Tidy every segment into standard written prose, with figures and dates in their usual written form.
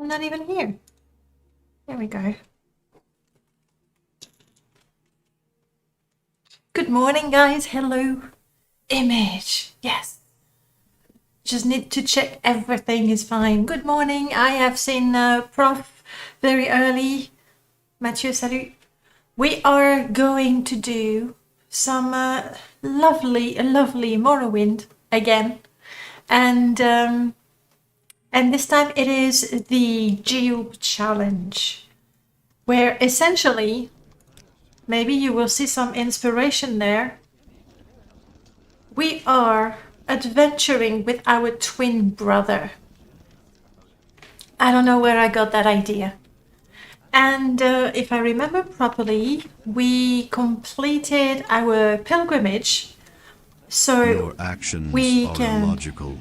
I'm not even here. There we go. Good morning, guys. Hello. Image. Yes. Just need to check everything is fine. Good morning. I have seen Prof very early. Mathieu, salut. We are going to do some lovely Morrowind again. And this time it is the Jiub challenge, where essentially, maybe you will see some inspiration there. We are adventuring with our twin brother. I don't know where I got that idea. And if I remember properly, we completed our pilgrimage. So your actions are illogical.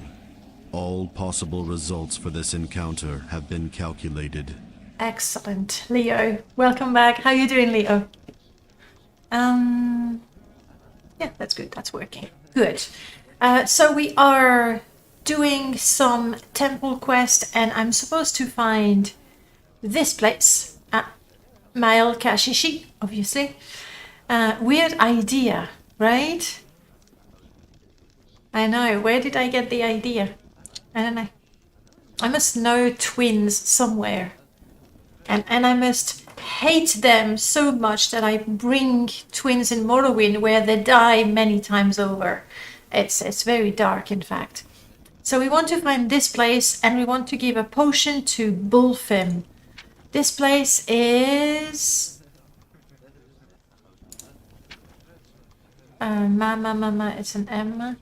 All possible results for this encounter have been calculated. Excellent. Leo, welcome back. How are you doing, Leo? Yeah, that's good. That's working. Good. So we are doing some temple quest, and I'm supposed to find this place at Mael Kashishi, obviously. Weird idea, right? I know. Where did I get the idea? I don't know. I must know twins somewhere. And I must hate them so much that I bring twins in Morrowind where they die many times over. It's very dark, in fact. So we want to find this place, and we want to give a potion to Bulfim. This place is... it's an M.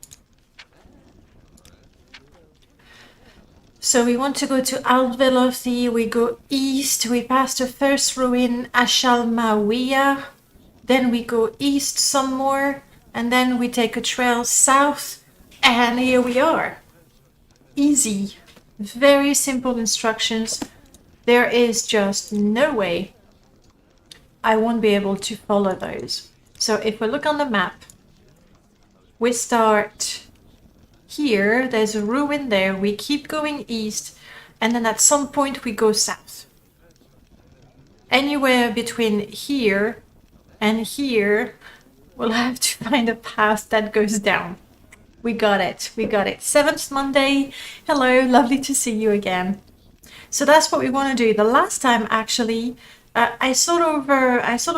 So we want to go to Aldvelothi, we go east, we pass the first ruin, Ashalmawiya, then we go east some more, and then we take a trail south, and here we are. Easy. Very simple instructions. There is just no way I won't be able to follow those. So if we look on the map, we start... here, there's a ruin there, we keep going east, and then at some point we go south. Anywhere between here and here, we'll have to find a path that goes down. We got it, we got it. 7th Monday, hello, lovely to see you again. So that's what we want to do. The last time, actually, I sort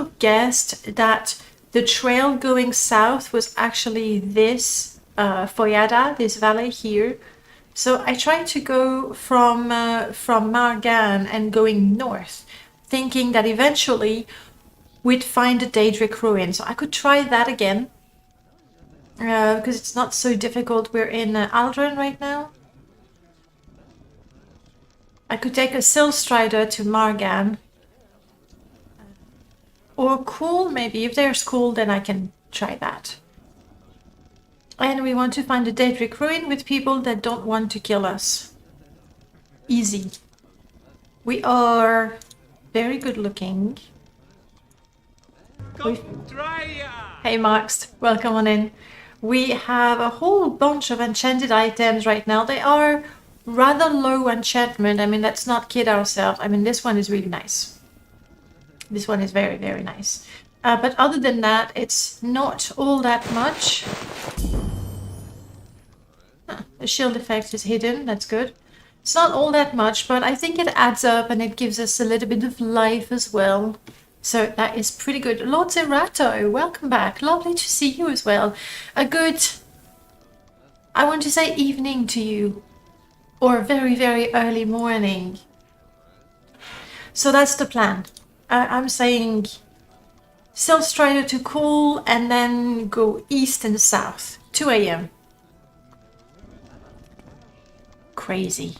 of guessed that the trail going south was actually this Foyada, this valley here. So I tried to go from Margan and going north, thinking that eventually we'd find the Daedric ruin. So I could try that again, because it's not so difficult. We're in Aldrin right now. I could take a Silstrider to Margan. Or Cool, maybe. If there's Cool, then I can try that. And we want to find a Daedric ruin with people that don't want to kill us. Easy. We are very good looking. Hey Marx, welcome on in. We have a whole bunch of enchanted items right now. They are rather low enchantment. I mean, let's not kid ourselves. I mean, this one is really nice. This one is very, very nice. But other than that, it's not all that much. The shield effect is hidden, that's good. It's not all that much, but I think it adds up and it gives us a little bit of life as well. So that is pretty good. Lord Zerato, welcome back. Lovely to see you as well. A good, I want to say evening to you. Or very, very early morning. So that's the plan. I'm saying Silstrider to Cool and then go east and south. 2 a.m. Crazy.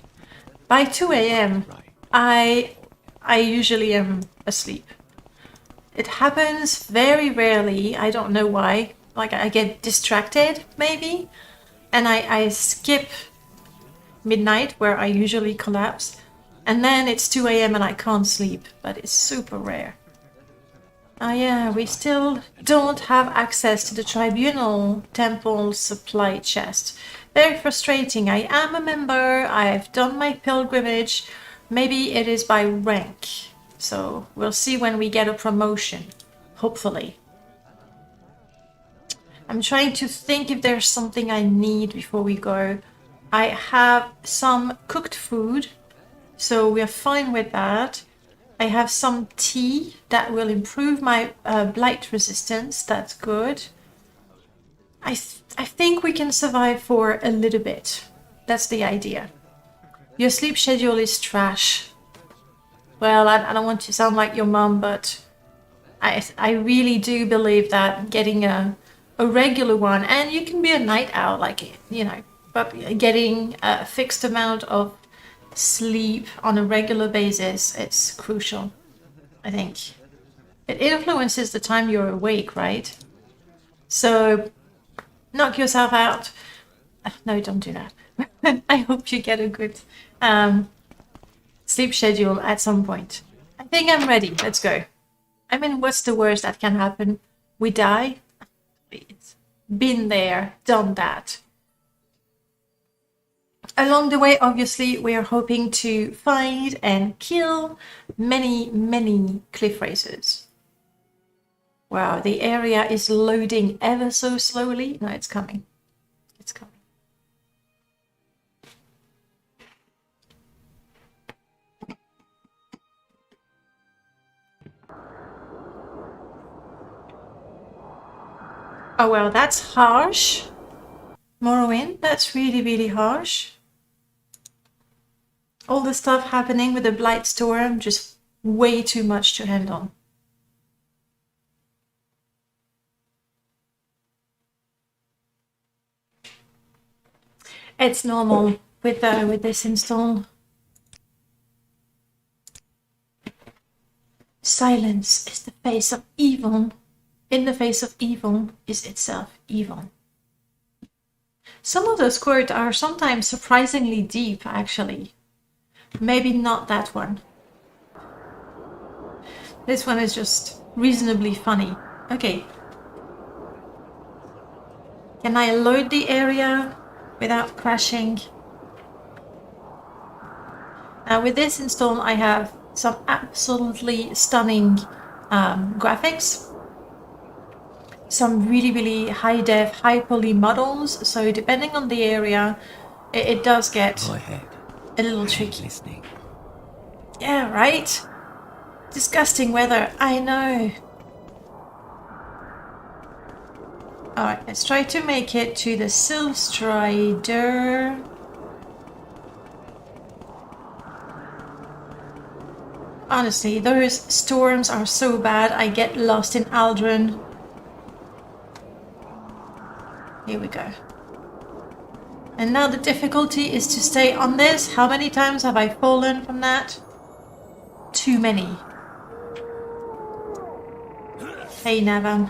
By 2 a.m. I usually am asleep. It happens very rarely. I don't know why. Like I get distracted maybe, and I skip midnight where I usually collapse, and then it's 2 a.m. and I can't sleep, but it's super rare. Oh yeah, we still don't have access to the Tribunal Temple supply chest. Very frustrating. I am a member, I've done my pilgrimage, Maybe it is by rank. So we'll see when we get a promotion, hopefully. I'm trying to think if there's something I need before we go. I have some cooked food, so we're fine with that. I have some tea that will improve my blight resistance. That's good. I think we can survive for a little bit. That's the idea. Your sleep schedule is trash. Well, I don't want to sound like your mom, but I really do believe that getting a regular one, and you can be a night owl, like, you know, but getting a fixed amount of sleep on a regular basis, it's crucial, I think. It influences the time you're awake, right? So knock yourself out. No, don't do that. I hope you get a good sleep schedule at some point. I think I'm ready. Let's go. I mean, what's the worst that can happen? We die? It's been there, done that. Along the way, obviously, we are hoping to find and kill many, many cliff racers. Wow, the area is loading ever so slowly. No, it's coming. It's coming. Oh, well, that's harsh. Morrowind, that's really, really harsh. All the stuff happening with the Blight Storm, just way too much to handle. It's normal with this install. Silence is the face of evil. In the face of evil is itself evil. Some of those quotes are sometimes surprisingly deep, actually. Maybe not that one. This one is just reasonably funny. Okay. Can I load the area without crashing? Now with this install, I have some absolutely stunning graphics. Some really, really high def, high poly models. So depending on the area, it does get a little tricky. Listening. Yeah, right? Disgusting weather, I know. Alright, let's try to make it to the Silstrider. Honestly, those storms are so bad, I get lost in Aldrin. Here we go. And now the difficulty is to stay on this. How many times have I fallen from that? Too many. Hey, Navan.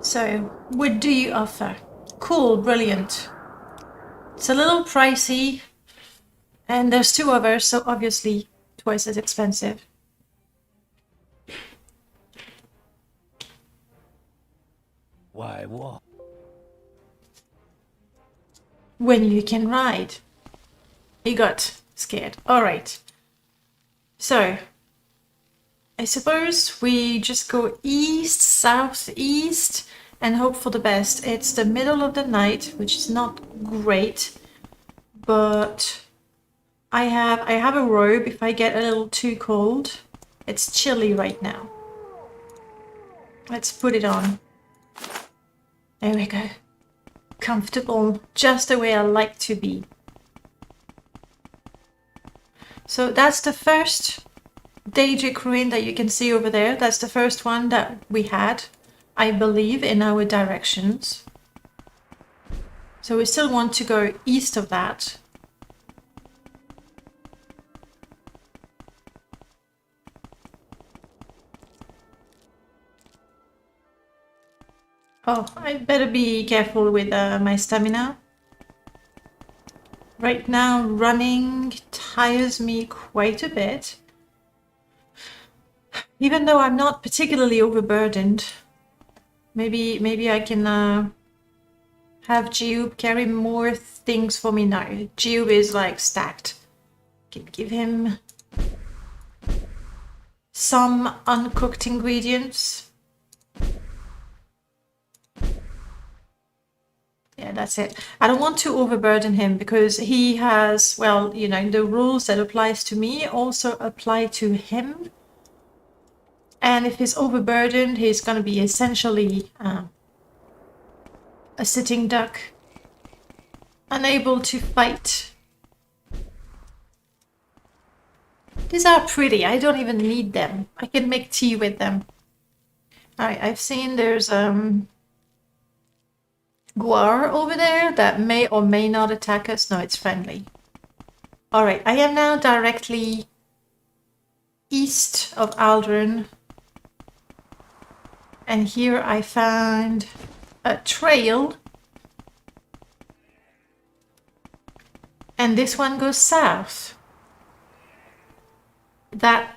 So, what do you offer? Cool, brilliant. It's a little pricey. And there's two of us, so obviously twice as expensive. Why, what? When you can ride. He got scared. Alright. So, I suppose we just go east, southeast, and hope for the best. It's the middle of the night, which is not great, but I have a robe if I get a little too cold. It's chilly right now. Let's put it on. There we go. Comfortable, just the way I like to be. So that's the first Daedric ruin that you can see over there. That's the first one that we had, I believe, in our directions. So we still want to go east of that. Oh, I better be careful with my stamina. Right now, running tires me quite a bit. Even though I'm not particularly overburdened. Maybe I can have Jiub carry more things for me now. Jiub is like stacked. can give him some uncooked ingredients. Yeah, that's it. I don't want to overburden him because he has, well, you know, the rules that applies to me also apply to him. And if he's overburdened, he's going to be essentially a sitting duck, unable to fight. These are pretty. I don't even need them. I can make tea with them. Alright, I've seen there's Guar over there that may or may not attack us. No, it's friendly. Alright, I am now directly east of Aldrin. And here I found a trail. And this one goes south. That,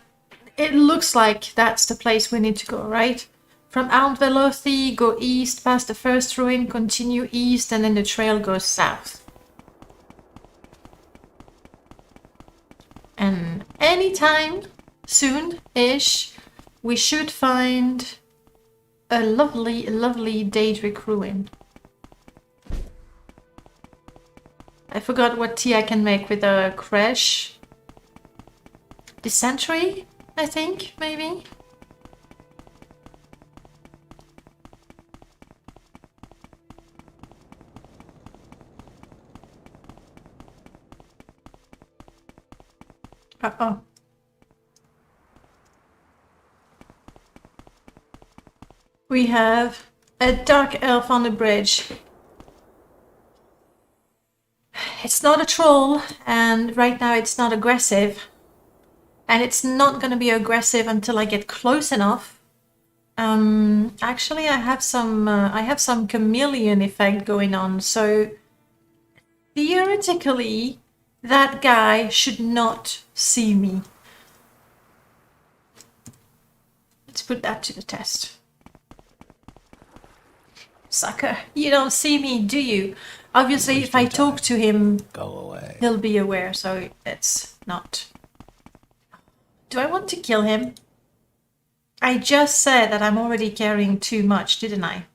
it looks like that's the place we need to go, right? From Mount Velothi, go east past the first ruin, continue east, and then the trail goes south. And anytime soon-ish, we should find a lovely, lovely Daedric ruin. I forgot what tea I can make with a Kresh. Dysentery, I think, maybe? Uh-oh. We have a dark elf on the bridge. It's not a troll, and right now it's not aggressive. And it's not going to be aggressive until I get close enough. Actually, I have some chameleon effect going on, so theoretically, that guy should not see me. Let's put that to the test. Sucker, you don't see me, do you? Obviously, if I talk to him, Go away. he'll be aware, so it's not. Do I want to kill him? I just said that I'm already carrying too much, didn't I?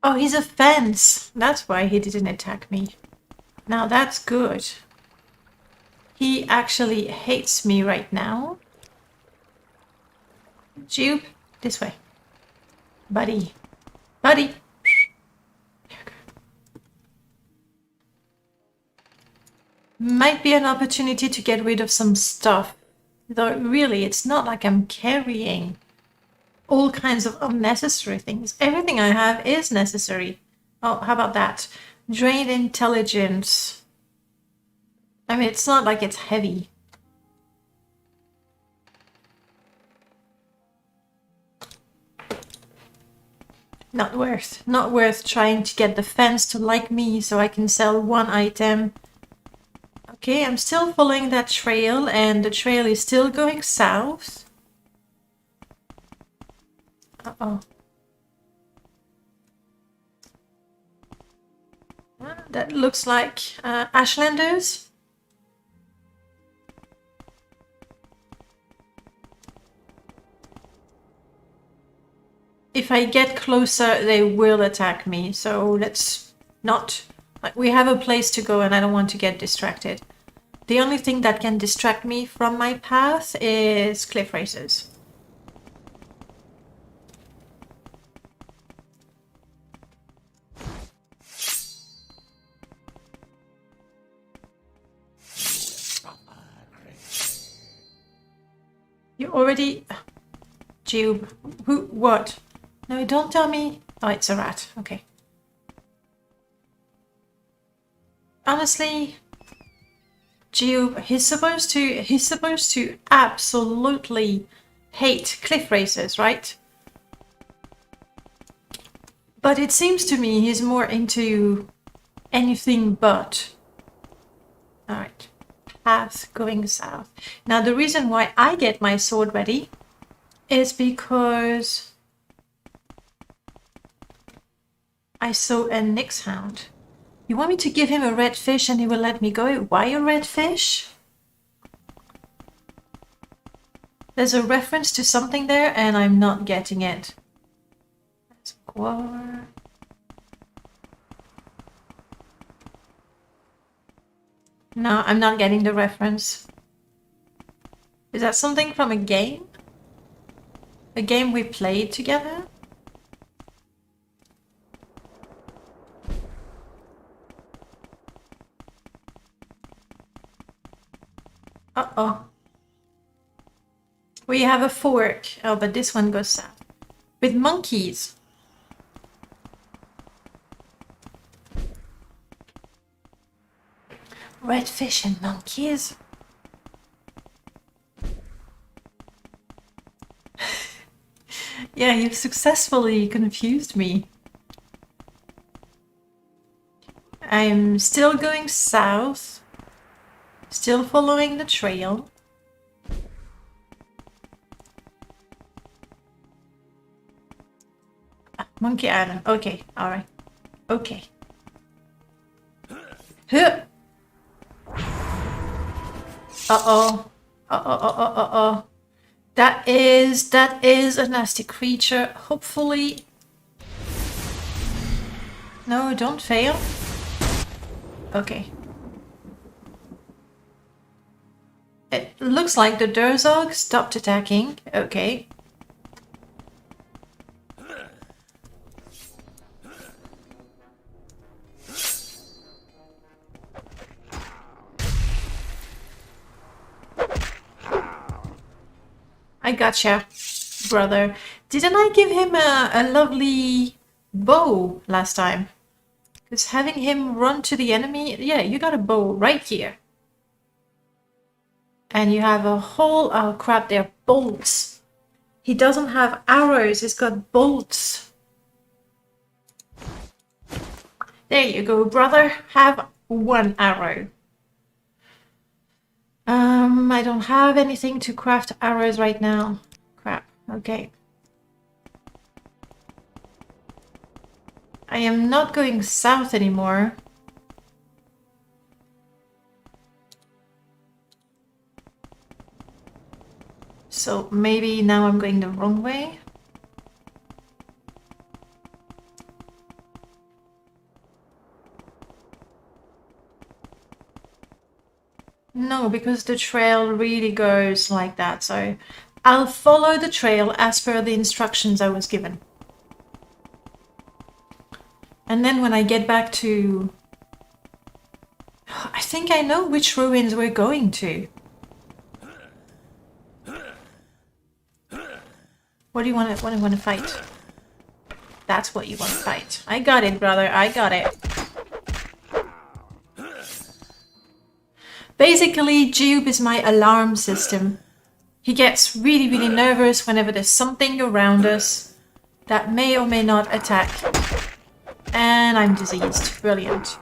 Oh, he's a fence. That's why he didn't attack me. Now that's good. He actually hates me right now. Jiub, this way. Buddy. Buddy. Might be an opportunity to get rid of some stuff. Though really, it's not like I'm carrying all kinds of unnecessary things. Everything I have is necessary. Oh, how about that? Drained intelligence. I mean, it's not like it's heavy. Not worth trying to get the fence to like me so I can sell one item. Okay, I'm still following that trail and the trail is still going south. Uh-oh. That looks like Ashlanders. If I get closer, they will attack me. So let's not... Like, we have a place to go and I don't want to get distracted. The only thing that can distract me from my path is cliff racers. You already... Jiub. Who? What? No, don't tell me. Oh, it's a rat. Okay. Honestly, Jiub, he's supposed to absolutely hate cliff racers, right? But it seems to me he's more into anything but. Alright. path going south. Now, the reason why I get my sword ready is because I saw a Nyx hound. You want me to give him a red fish and he will let me go? Why a red fish? There's a reference to something there and I'm not getting it. Square. No, I'm not getting the reference. Is that something from a game? A game we played together? Uh-oh. We have a fork. Oh, but this one goes south. With monkeys. Redfish and monkeys? Yeah, you've successfully confused me. I'm still going south. Still following the trail. Ah, Monkey Island. Okay, alright. Okay. Huh. Uh-oh. Uh-oh. That is a nasty creature. Hopefully. No, don't fail. Okay. It looks like the Durzog stopped attacking. Okay. I gotcha, brother. Didn't I give him a lovely bow last time? Because having him run to the enemy... Yeah, you got a bow right here. And you have a whole... Oh crap, they're bolts. He doesn't have arrows, he's got bolts. There you go, brother. Have one arrow. I don't have anything to craft arrows right now. Crap. Okay. I am not going south anymore. So maybe now I'm going the wrong way. No, because the trail really goes like that, so I'll follow the trail as per the instructions I was given. And then when I get back to... I think I know which ruins we're going to. What do you want to fight? That's what you want to fight. I got it, brother, I got it. Basically, Jiub is my alarm system. He gets really, really nervous whenever there's something around us that may or may not attack. And I'm diseased. Brilliant.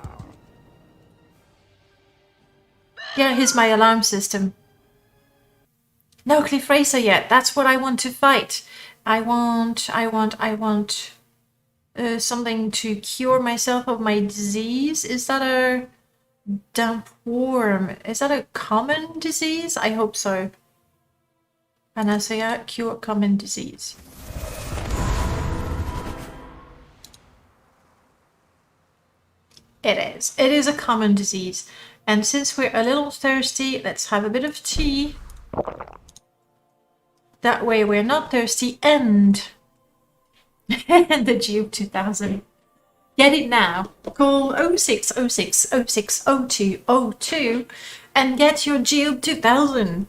Yeah, here's my alarm system. No Cliff Racer yet. That's what I want to fight. I want something to cure myself of my disease. Is that a... damp worm? Is that a common disease? I hope so. Panacea, cure common disease. It is. It is a common disease. And since we're a little thirsty, let's have a bit of tea. That way we're not thirsty and... and the Jiub 2000. Get it now. Call 0606060202 and get your Jiub 2000.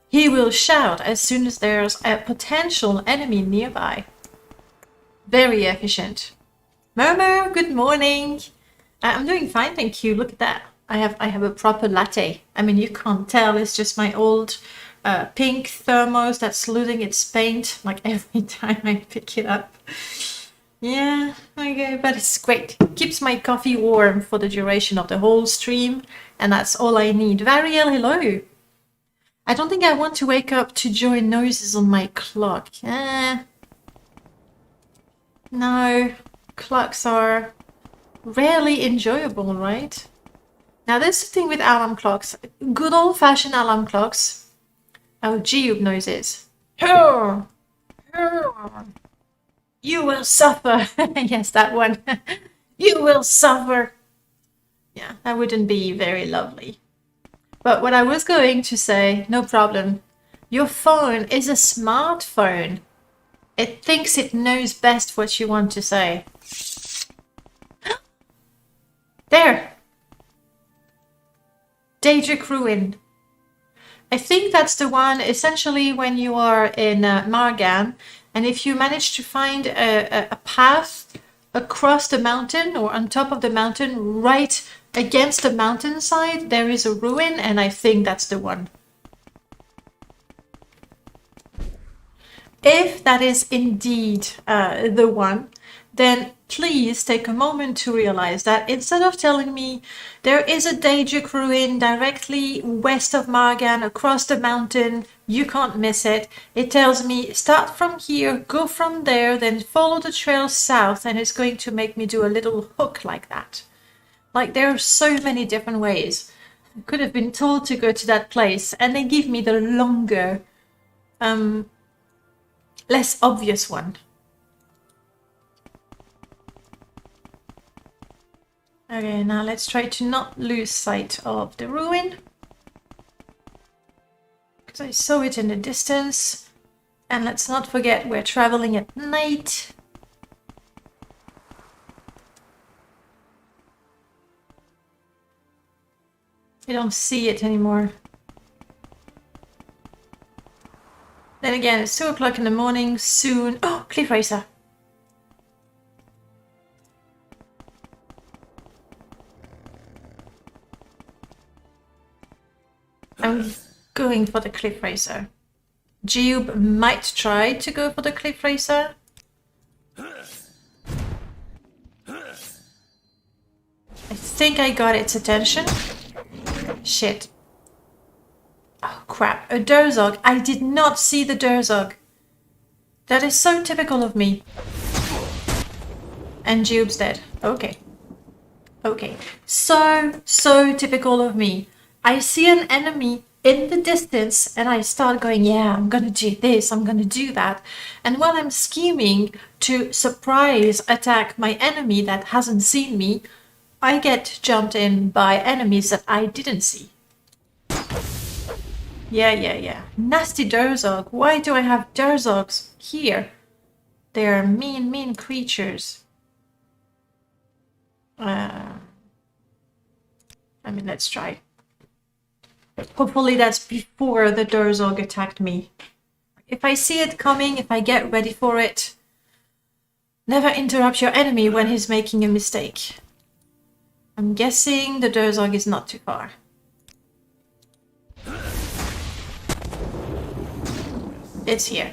He will shout as soon as there's a potential enemy nearby. Very efficient. Momo, good morning. I'm doing fine, thank you. Look at that. I have a proper latte. I mean, you can't tell. It's just my old pink thermos that's losing its paint like every time I pick it up. Yeah, okay, but it's great. Keeps my coffee warm for the duration of the whole stream. And that's all I need. Variel, hello. I don't think I want to wake up to join noises on my clock. No, clocks are rarely enjoyable, right? Now, there's the thing with alarm clocks. Good old-fashioned alarm clocks. Oh, Jiub noises. You will suffer. Yes, that one. You will suffer. Yeah, that wouldn't be very lovely. But what I was going to say, no problem. Your phone is a smartphone. It thinks it knows best what you want to say. There. Daedric Ruin. I think that's the one essentially when you are in Margan, and if you manage to find a path across the mountain or on top of the mountain, right against the mountainside, there is a ruin, and I think that's the one. If that is indeed the one, then please take a moment to realize that instead of telling me there is a Daedric ruin directly west of Margan across the mountain, you can't miss it. It tells me start from here, go from there, then follow the trail south, and it's going to make me do a little hook like that. Like, there are so many different ways. I could have been told to go to that place, and they give me the longer, less obvious one. Okay, now let's try to not lose sight of the ruin. Because I saw it in the distance. And let's not forget we're traveling at night. I don't see it anymore. Then again, it's 2 o'clock in the morning, soon. Oh, Cliff Racer. I'm going for the Cliff Racer. Jiub might try to go for the Cliff Racer. I think I got its attention. Shit. Oh crap, a Durzog. I did not see the Durzog. That is so typical of me. And Jiub's dead. Okay. Okay. So typical of me. I see an enemy in the distance and I start going, yeah, I'm gonna do this, I'm gonna do that. And while I'm scheming to surprise attack my enemy that hasn't seen me, I get jumped in by enemies that I didn't see. Yeah. Nasty Durzog. Why do I have Durzogs here? They are mean creatures. I mean, let's try. Hopefully that's before the Durzog attacked me. If I see it coming, if I get ready for it, never interrupt your enemy when he's making a mistake. I'm guessing the Durzog is not too far. It's here.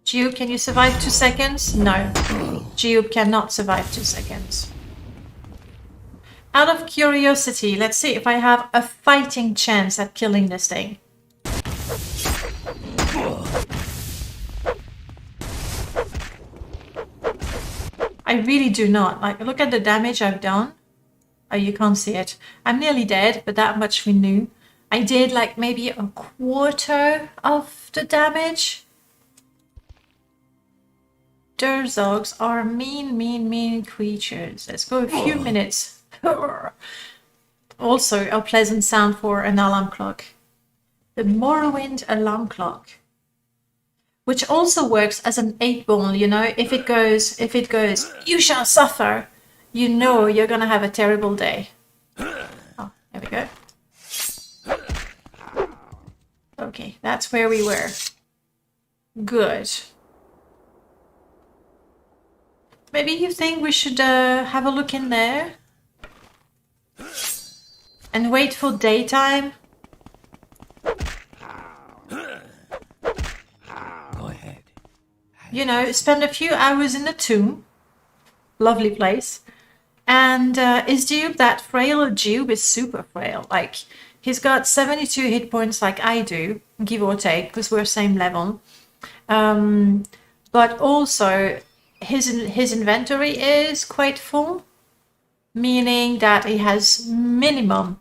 Jiub, can you survive 2 seconds? No. Jiub cannot survive 2 seconds. Out of curiosity, let's see if I have a fighting chance at killing this thing. I really do not. Like, look at the damage I've done. Oh, you can't see it. I'm nearly dead, but that much we knew. I did like maybe a quarter of the damage. Durzogs are mean creatures. Let's go a few minutes. Also a pleasant sound for an alarm clock. The Morrowind alarm clock. Which also works as an 8-ball, you know, if it goes, you shall suffer, you know you're gonna have a terrible day. Oh, there we go. Okay, that's where we were. Good. Maybe you think we should have a look in there? And wait for daytime? Go ahead. You know, spend a few hours in the tomb. Lovely place. And is Jiub that frail? Jiub is super frail. Like, he's got 72 hit points like I do, give or take, because we're same level. But also, his inventory is quite full, meaning that he has minimum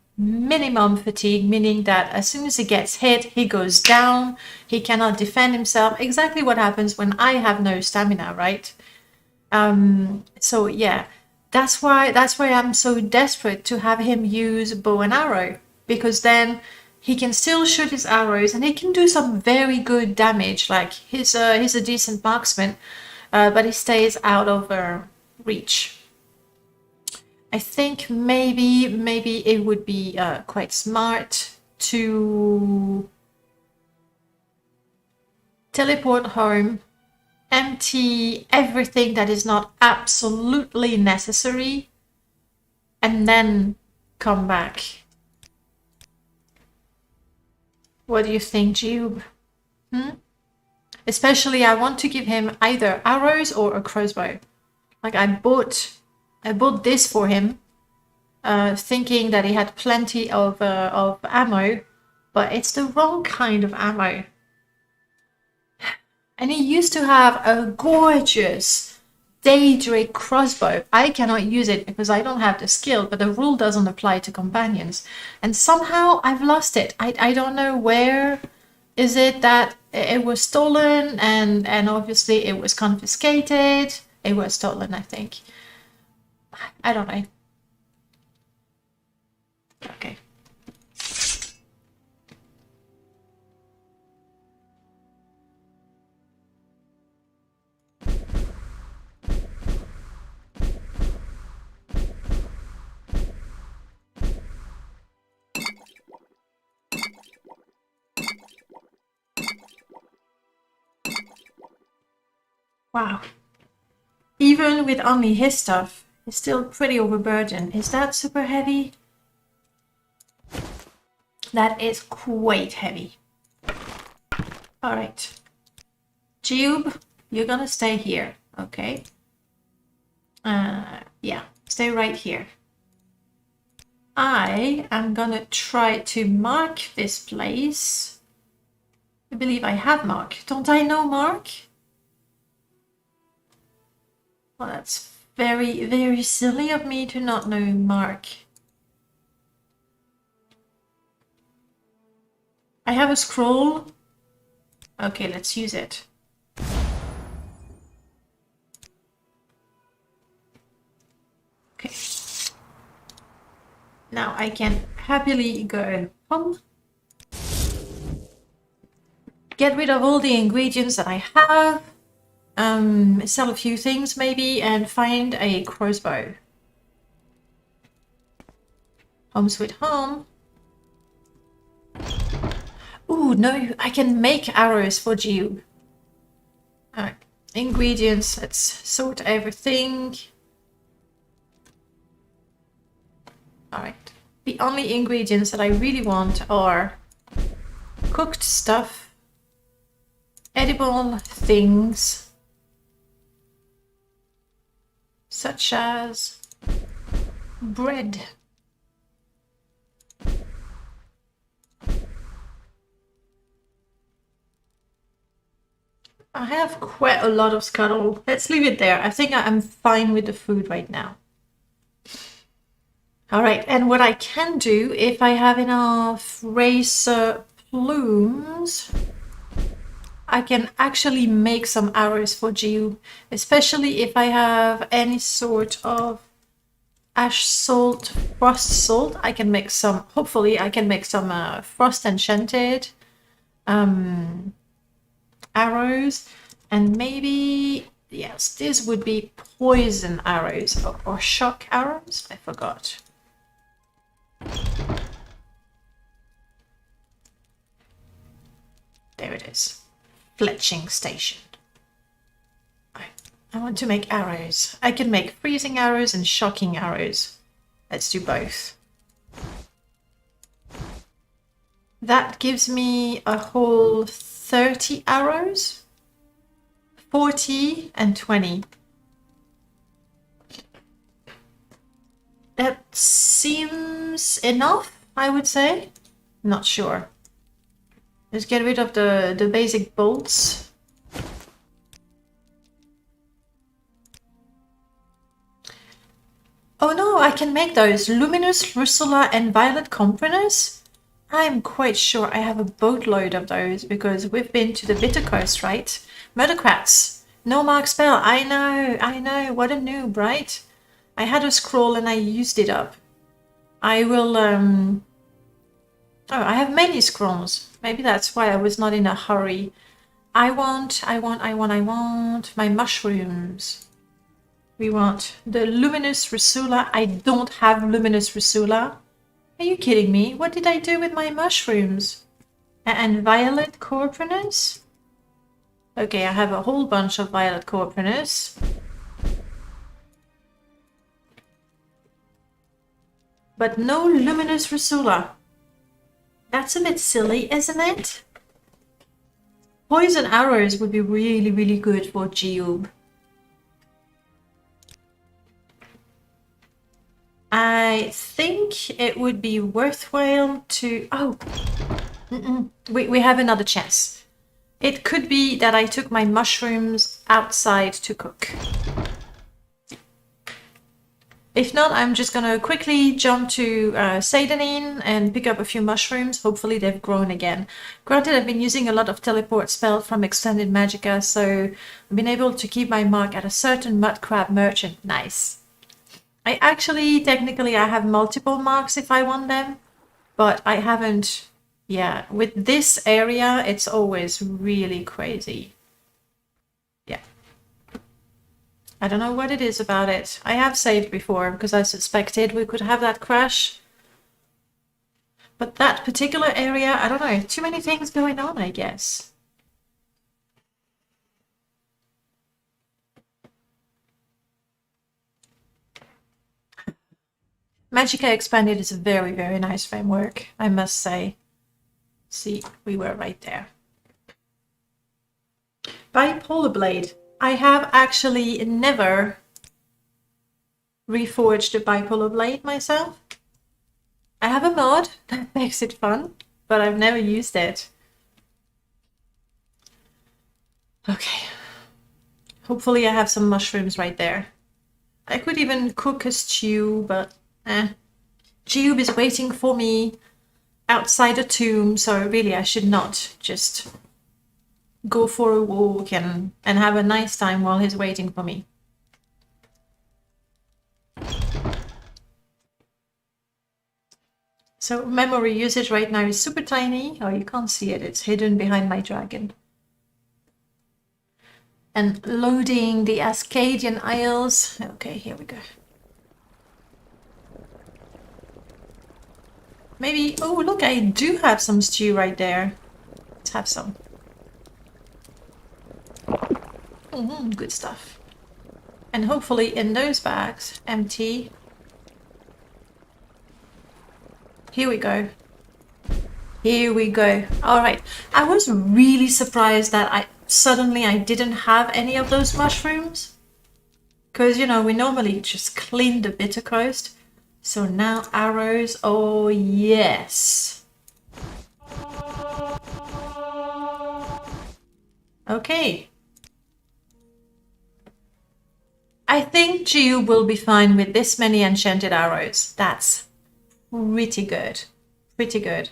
fatigue, meaning that as soon as he gets hit, he goes down, he cannot defend himself. Exactly what happens when I have no stamina, right? So yeah, that's why I'm so desperate to have him use bow and arrow, because then he can still shoot his arrows and he can do some very good damage. Like he's a decent marksman, but he stays out of reach. I think maybe it would be quite smart to teleport home, empty everything that is not absolutely necessary, and then come back. What do you think, Jiub? Especially, I want to give him either arrows or a crossbow. Like I bought this for him, thinking that he had plenty of ammo, but it's the wrong kind of ammo. And he used to have a gorgeous Daedric crossbow. I cannot use it because I don't have the skill, but the rule doesn't apply to companions. And somehow I've lost it. I don't know where. Is it that it was stolen and obviously it was confiscated? It was stolen, I think. I don't know. Okay. Wow. Even with only his stuff, it's still pretty overburdened. Is that super heavy? That is quite heavy. All right. Jiub, you're gonna stay here, okay? Yeah, stay right here. I am gonna try to mark this place. I believe I have mark. Don't I know mark? Well, that's very, very silly of me to not know mark. I have a scroll. Okay, let's use it. Okay. Now I can happily go home. Get rid of all the ingredients that I have. Sell a few things maybe and find a crossbow. Home sweet home. Ooh, no, I can make arrows for Jiub. Alright, ingredients, let's sort everything. Alright, the only ingredients that I really want are cooked stuff, edible things, such as bread. I have quite a lot of scuttle. Let's leave it there. I think I'm fine with the food right now. All right, and what I can do, if I have enough racer plumes, I can actually make some arrows for Jiub, especially if I have any sort of ash salt, frost salt. I can make some, hopefully I can make some frost enchanted arrows, and maybe, yes, this would be poison arrows or shock arrows. I forgot. There it is. Fletching station. I want to make arrows. I can make freezing arrows and shocking arrows. Let's do both. That gives me a whole 30 arrows, 40 and 20. That seems enough, I would say. Not sure. Let's get rid of the basic bolts. Oh no, I can make those. Luminous, Ursula, and Violet Compreners. I'm quite sure I have a boatload of those because we've been to the Bitter Coast, right? Murdercrats. No mark spell. I know. What a noob, right? I had a scroll and I used it up. I will, Oh, I have many scrolls. Maybe that's why I was not in a hurry. I want my mushrooms. We want the Luminous Rusula. I don't have Luminous Rusula. Are you kidding me? What did I do with my mushrooms? And Violet Corprenus? Okay, I have a whole bunch of Violet Corprenus. But no Luminous Rusula. That's a bit silly, isn't it? Poison arrows would be really, really good for Jiub. I think it would be worthwhile to... Oh! We have another chance. It could be that I took my mushrooms outside to cook. If not, I'm just gonna quickly jump to Seidanin and pick up a few mushrooms. Hopefully they've grown again. Granted, I've been using a lot of teleport spell from Extended Magicka, so I've been able to keep my mark at a certain mud crab merchant. Nice. I actually, technically, I have multiple marks if I want them, but I haven't, yeah. With this area, it's always really crazy. Yeah. I don't know what it is about it. I have saved before because I suspected we could have that crash. But that particular area, I don't know, too many things going on, I guess. Magicka Expanded is a very, very nice framework, I must say. See, we were right there. Bipolar Blade. I have actually never reforged a Bipolar Blade myself. I have a mod that makes it fun, but I've never used it. Okay. Hopefully I have some mushrooms right there. I could even cook a stew, but Jiub is waiting for me outside a tomb, so really I should not just go for a walk and have a nice time while he's waiting for me. So memory usage right now is super tiny. Oh, you can't see it. It's hidden behind my dragon. And loading the Ascadian Isles. Okay, here we go. Maybe, oh look, I do have some stew right there. Let's have some. Good stuff. And hopefully in those bags, empty. Here we go. Here we go. All right. I was really surprised that I didn't have any of those mushrooms. Because, you know, we normally just clean the Bitter Coast. So now arrows, oh yes. Okay. I think Jiub will be fine with this many enchanted arrows. That's pretty good. Pretty good.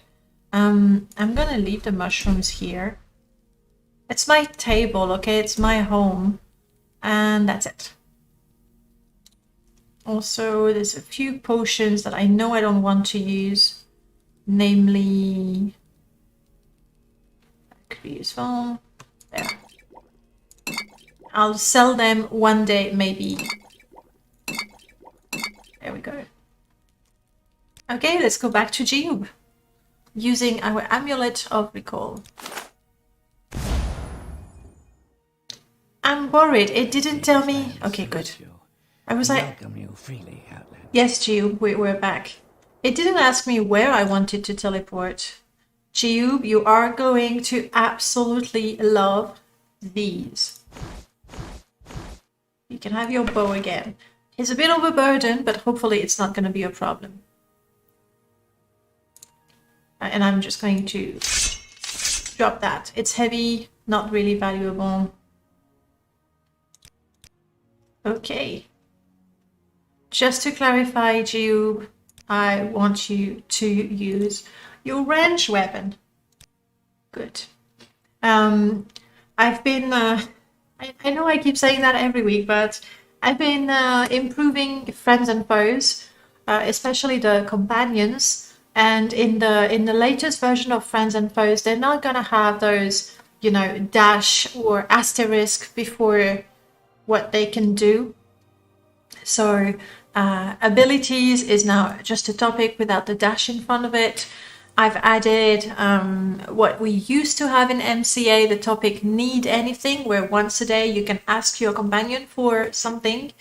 I'm gonna leave the mushrooms here. It's my table, okay? It's my home. And that's it. Also, there's a few potions that I know I don't want to use. Namely... That could be useful. There. I'll sell them one day, maybe. There we go. Okay, let's go back to Jiub. Using our Amulet of Recall. I'm worried. It didn't tell me... Okay, good. I was like... Yes, Jiub, we're back. It didn't ask me where I wanted to teleport. Jiub, you are going to absolutely love these. You can have your bow again. is a bit of a burden, but hopefully it's not going to be a problem. And I'm just going to drop that. It's heavy, not really valuable. Okay. Just to clarify, Jiub, I want you to use your wrench weapon. Good. I've been, I know I keep saying that every week, but I've been improving friends and foes, especially the companions. And in the latest version of Friends and Foes, they're not gonna have those, you know, dash or asterisk before what they can do. So abilities is now just a topic without the dash in front of it. I've added what we used to have in MCA, the topic need anything, where once a day you can ask your companion for something.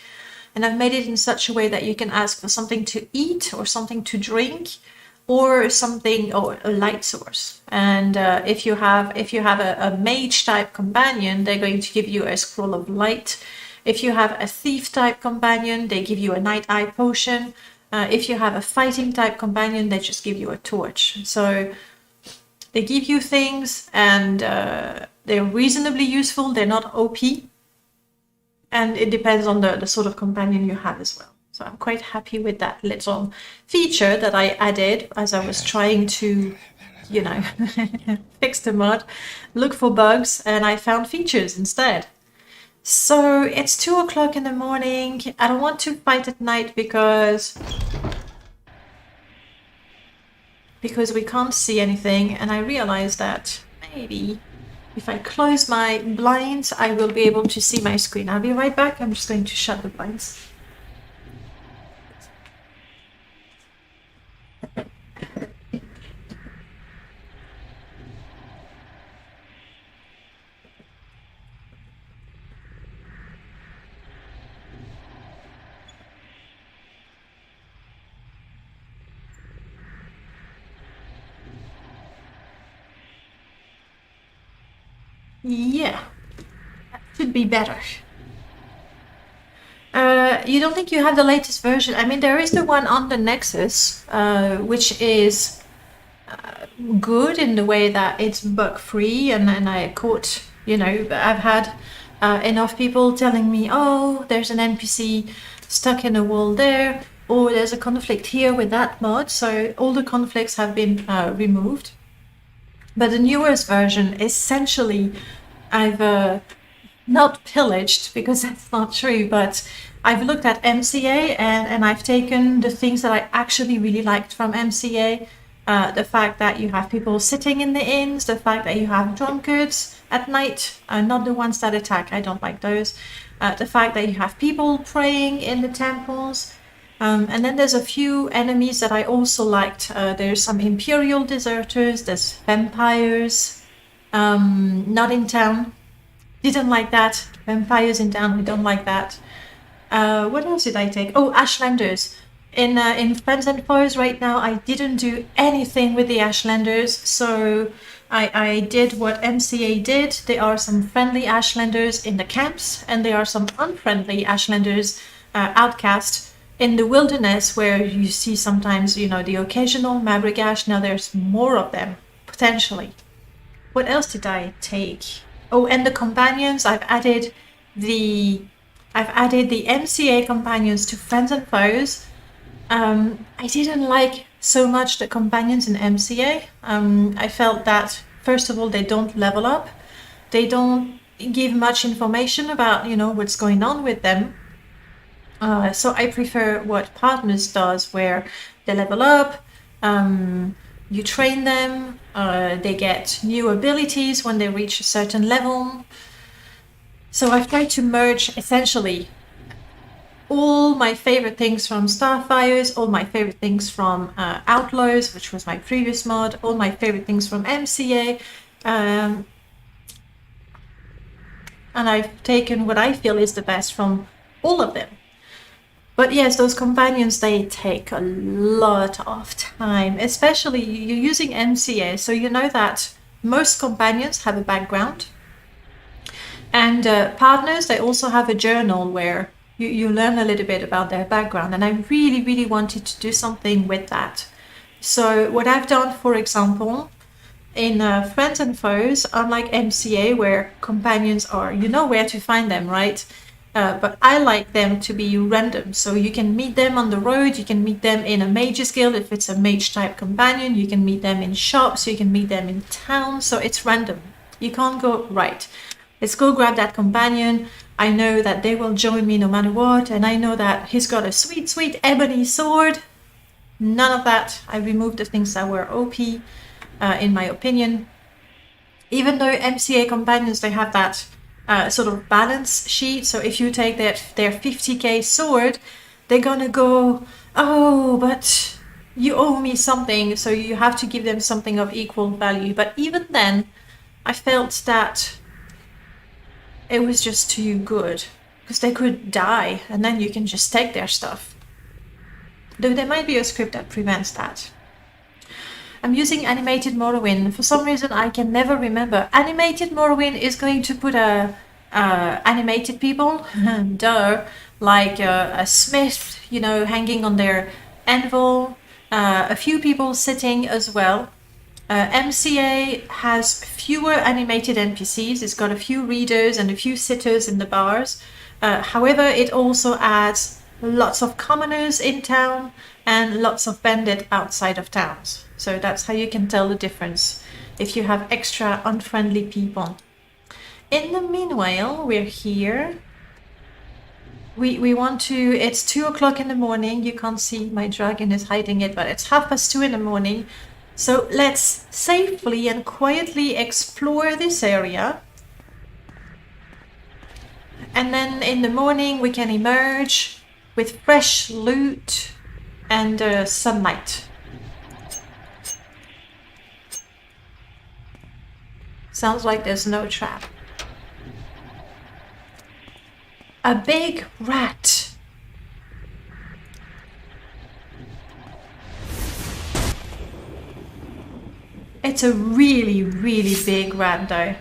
And I've made it in such a way that you can ask for something to eat or something to drink, or something, or a light source. And if you have a mage type companion, they're going to give you a scroll of light. If you have a thief type companion, they give you a night eye potion. If you have a fighting type companion, they just give you a torch. So they give you things, and they're reasonably useful. They're not OP, and it depends on the sort of companion you have as well. So I'm quite happy with that little feature that I added as I was trying to, you know, fix the mod, look for bugs, and I found features instead. So it's 2 o'clock in the morning. I don't want to fight at night because we can't see anything, and I realized that maybe if I close my blinds, I will be able to see my screen. I'll be right back. I'm just going to shut the blinds. Yeah, that should be better. You don't think you have the latest version? I mean, there is the one on the Nexus, which is good in the way that it's bug-free, and I caught, you know, I've had enough people telling me, oh, there's an NPC stuck in a wall there, or there's a conflict here with that mod, so all the conflicts have been removed. But the newest version, essentially, I've not pillaged, because that's not true, but I've looked at MCA and I've taken the things that I actually really liked from MCA. The fact that you have people sitting in the inns, the fact that you have drunkards at night, not the ones that attack, I don't like those. The fact that you have people praying in the temples. And then there's a few enemies that I also liked. There's some Imperial deserters, there's vampires, not in town. Didn't like that. Vampires in town, we don't like that. What else did I take? Oh, Ashlanders. In Friends and Foes right now, I didn't do anything with the Ashlanders, so I did what MCA did. There are some friendly Ashlanders in the camps, and there are some unfriendly Ashlanders, outcast, in the wilderness, where you see sometimes, you know, the occasional Maverick Ash. Now there's more of them, potentially. What else did I take? Oh, and the companions, I've added the MCA companions to Friends and Foes. I didn't like so much the companions in MCA. I felt that, first of all, they don't level up. They don't give much information about, you know, what's going on with them. So I prefer what Partners does, where they level up, you train them, they get new abilities when they reach a certain level. So I've tried to merge essentially all my favorite things from Starfires, all my favorite things from Outlaws, which was my previous mod, all my favorite things from MCA, and I've taken what I feel is the best from all of them. But yes, those companions, they take a lot of time, especially you're using MCA, so you know that most companions have a background. And Partners, they also have a journal where You learn a little bit about their background, and I really, really wanted to do something with that. So what I've done, for example, in Friends and Foes, unlike MCA, where companions are, you know where to find them, right? But I like them to be random. So you can meet them on the road, you can meet them in a mage's guild if it's a mage type companion, you can meet them in shops, you can meet them in town, so it's random. You can't go, right, let's go grab that companion. I know that they will join me no matter what, and I know that he's got a sweet, sweet ebony sword. None of that. I removed the things that were OP, in my opinion. Even though MCA companions, they have that sort of balance sheet. So if you take their 50k sword, they're gonna go, oh, but you owe me something, so you have to give them something of equal value. But even then, I felt that it was just too good, because they could die and then you can just take their stuff. Though there might be a script that prevents that. I'm using animated Morrowind. For some reason I can never remember. Animated Morrowind is going to put animated people, duh, like a smith, you know, hanging on their anvil, a few people sitting as well. MCA has fewer animated NPCs. It's got a few readers and a few sitters in the bars. However, it also adds lots of commoners in town and lots of bandits outside of towns. So that's how you can tell the difference if you have extra unfriendly people. In the meanwhile, we're here. We want to, it's 2 o'clock in the morning. You can't see, my dragon is hiding it, but it's 2:30 in the morning. So let's safely and quietly explore this area. And then in the morning we can emerge with fresh loot and sunlight. Sounds like there's no trap. A big rat. It's a really, really big rat though.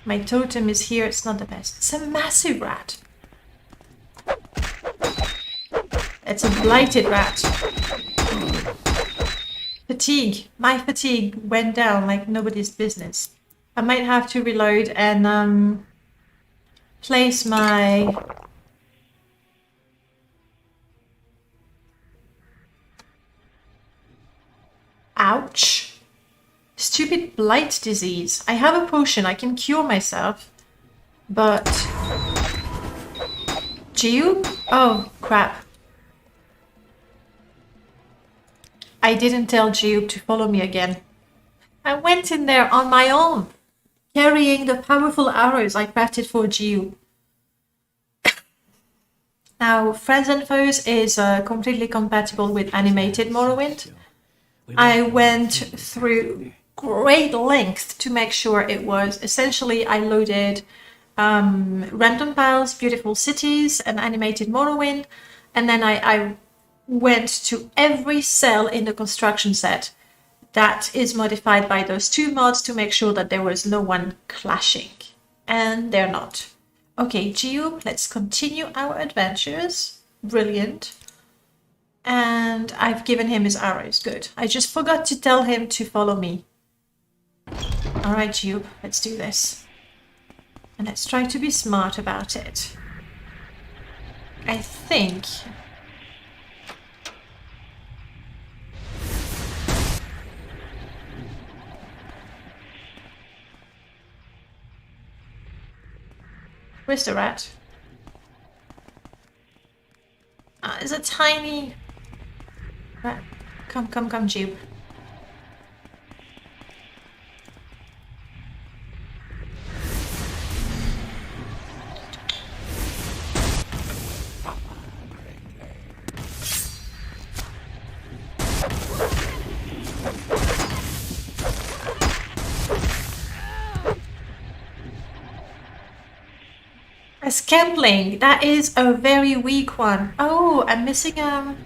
My totem is here, it's not the best. It's a massive rat. It's a blighted rat. Fatigue. My fatigue went down like nobody's business. I might have to reload and place my... Ouch. Stupid blight disease. I have a potion, I can cure myself. But... Jiub? Oh, crap. I didn't tell Jiub to follow me again. I went in there on my own, carrying the powerful arrows I crafted for Jiub. Now, Friends and Foes is completely compatible with animated Morrowind. I went through great length to make sure it was. Essentially, I loaded random piles, beautiful cities, and animated Morrowind, and then I went to every cell in the construction set that is modified by those two mods to make sure that there was no one clashing. And they're not. Okay, Jiub, let's continue our adventures. Brilliant. And I've given him his arrows. Good. I just forgot to tell him to follow me. Alright, Jiub, let's do this. And let's try to be smart about it. I think... Where's the rat? It's a tiny rat. Come, Jiub. A scambling, that is a very weak one. Oh, I'm missing an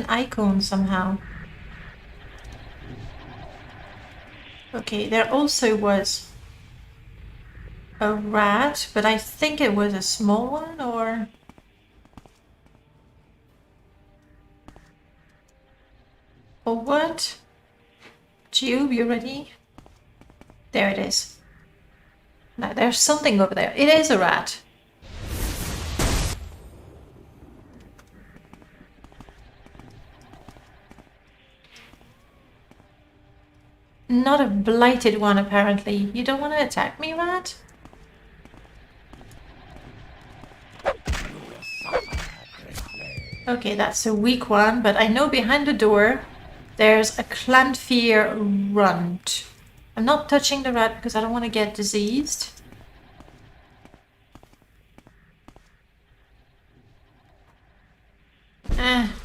icon somehow. Okay, there also was a rat, but I think it was a small one, or... Or what? Jiub, you ready? There it is. Now, there's something over there. It is a rat. Not a blighted one, apparently. You don't want to attack me, rat? Okay, that's a weak one, but I know behind the door there's a Clanfear runt. I'm not touching the rat because I don't want to get diseased.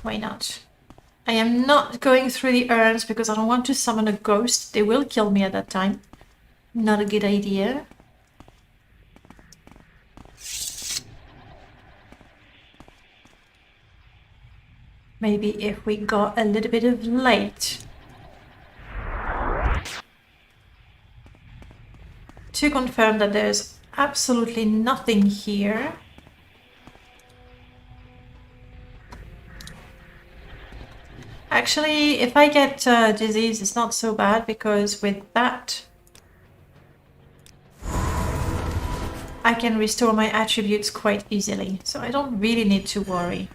Why not? I am not going through the urns because I don't want to summon a ghost. They will kill me at that time. Not a good idea. Maybe if we got a little bit of light. To confirm that there's absolutely nothing here. Actually, if I get disease, it's not so bad because with that, I can restore my attributes quite easily. So I don't really need to worry.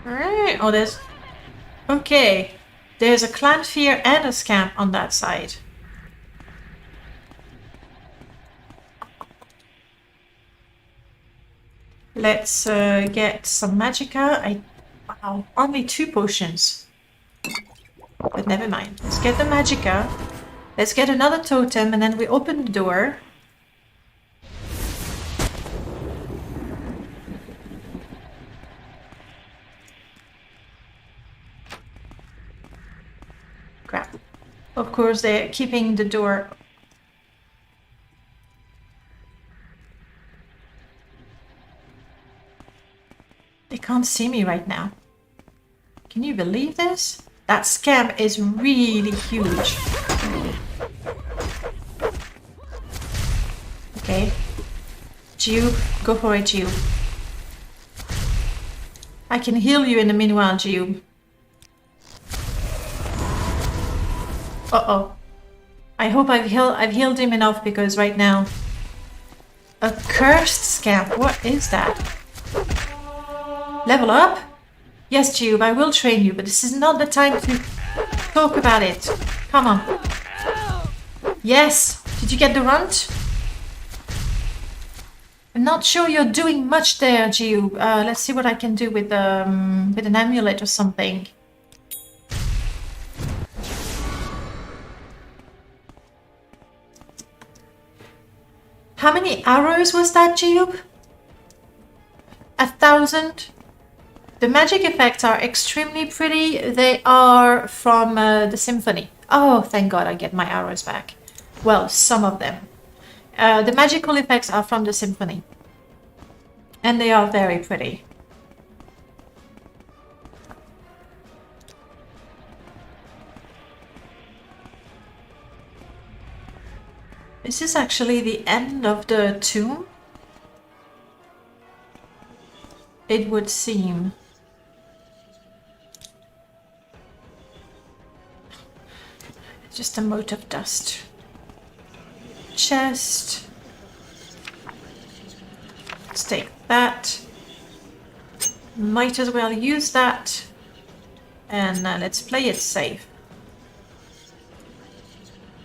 Alright, oh, there's... Okay, there's a Clanfear and a Scamp on that side. Let's get some magicka. Wow, only 2 potions. But never mind. Let's get the magicka. Let's get another totem and then we open the door. Crap. Of course, they're keeping the door. They can't see me right now. Can you believe this? That scam is really huge. Okay. Jiub, go for it, Jiub. I can heal you in the meanwhile, Jiub. Uh-oh. I hope I've healed him enough because right now... A cursed scamp? What is that? Level up? Yes, Jiub, I will train you, but this is not the time to talk about it. Come on. Yes! Did you get the runt? I'm not sure you're doing much there, Jiub. Let's see what I can do with an amulet or something. How many arrows was that, Jiub? 1,000? The magic effects are extremely pretty. They are from the symphony. Oh, thank God I get my arrows back. Well, some of them. The magical effects are from the symphony. And they are very pretty. Is this actually the end of the tomb? It would seem. Just a mote of dust. Chest. Let's take that. Might as well use that. And let's play it safe.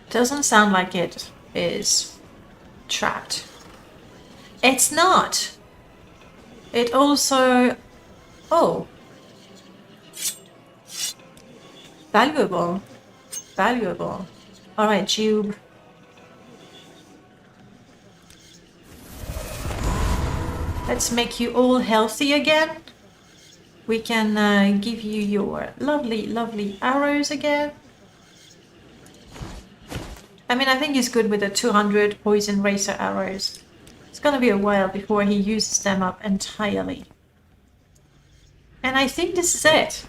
Doesn't sound like it is trapped. It's not! It also... Oh. Valuable. Valuable. Alright, Jiub. Let's make you all healthy again. We can give you your lovely, lovely arrows again. I mean, I think he's good with the 200 poison racer arrows. It's gonna be a while before he uses them up entirely. And I think this is it.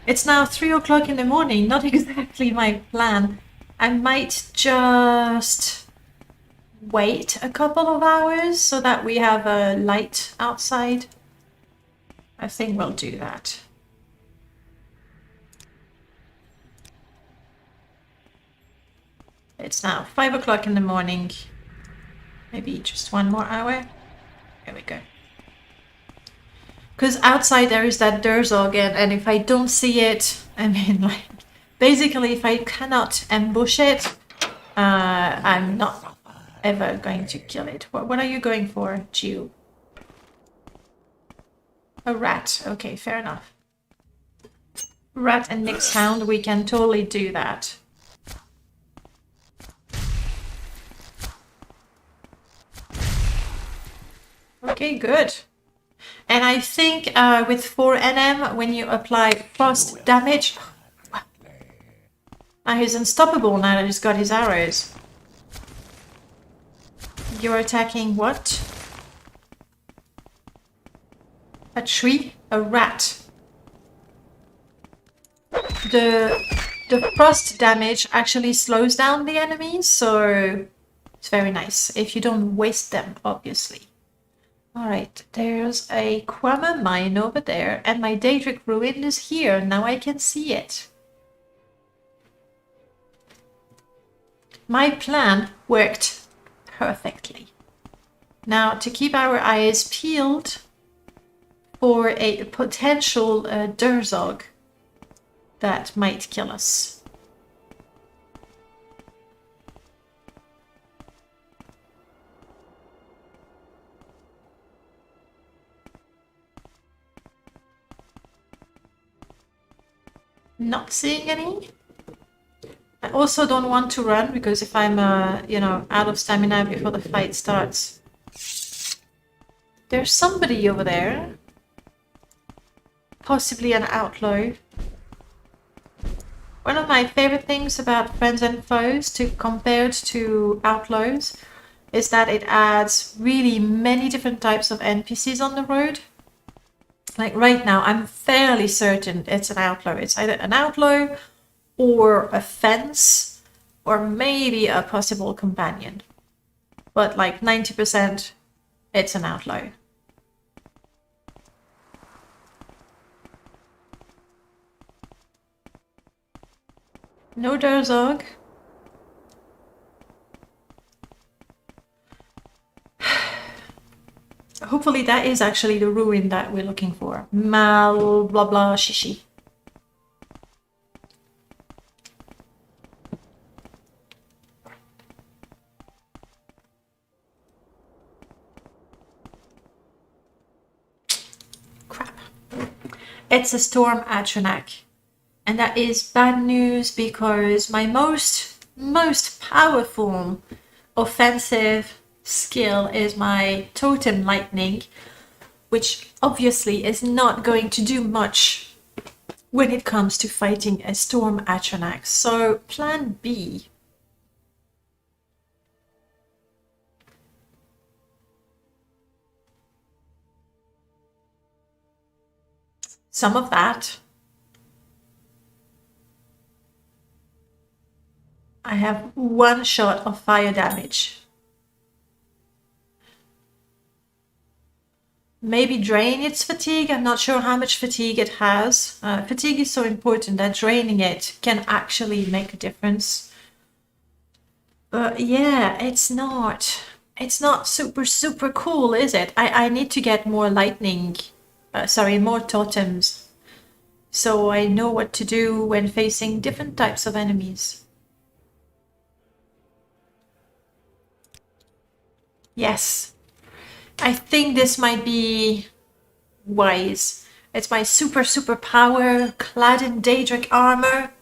It's now 3 o'clock in the morning, not exactly my plan. I might just wait a couple of hours so that we have a light outside. I think we'll do that. It's now 5 o'clock in the morning. Maybe just 1 more hour. There we go. Because outside there is that Durzog, and if I don't see it, I mean, like, basically if I cannot ambush it, I'm not ever going to kill it. What are you going for, Jiub? A rat. Okay, fair enough. Rat and Nick's hound, we can totally do that. Okay, good. And I think with 4 NM, when you apply frost damage... Now he's unstoppable now that he's got his arrows. You're attacking what? A tree? A rat. The frost damage actually slows down the enemies, so it's very nice. If you don't waste them, obviously. Alright, there's a Quama mine over there, and my Daedric ruin is here. Now I can see it. My plan worked perfectly. Now, to keep our eyes peeled for a potential Durzog that might kill us. Not seeing any. I also don't want to run because if I'm, you know, out of stamina before the fight starts. There's somebody over there. Possibly an outlaw. One of my favorite things about Friends and Foes compared to Outlaws is that it adds really many different types of NPCs on the road. Like right now, I'm fairly certain it's an outlaw. It's either an outlaw or a fence or maybe a possible companion. But like 90%, it's an outlaw. No Durzog. Hopefully that is actually the ruin that we're looking for. Mal blah blah shishi. Crap. It's a storm Atronach. And that is bad news because my most powerful offensive skill is my totem lightning, which obviously is not going to do much when it comes to fighting a storm Atronach. So plan B. Some of that. I have 1 shot of fire damage. Maybe drain its fatigue. I'm not sure how much fatigue it has. Fatigue is so important that draining it can actually make a difference. But yeah, it's not super cool, is it? I need to get more lightning, more totems. So I know what to do when facing different types of enemies. Yes. I think this might be wise. It's my super power clad in Daedric armor.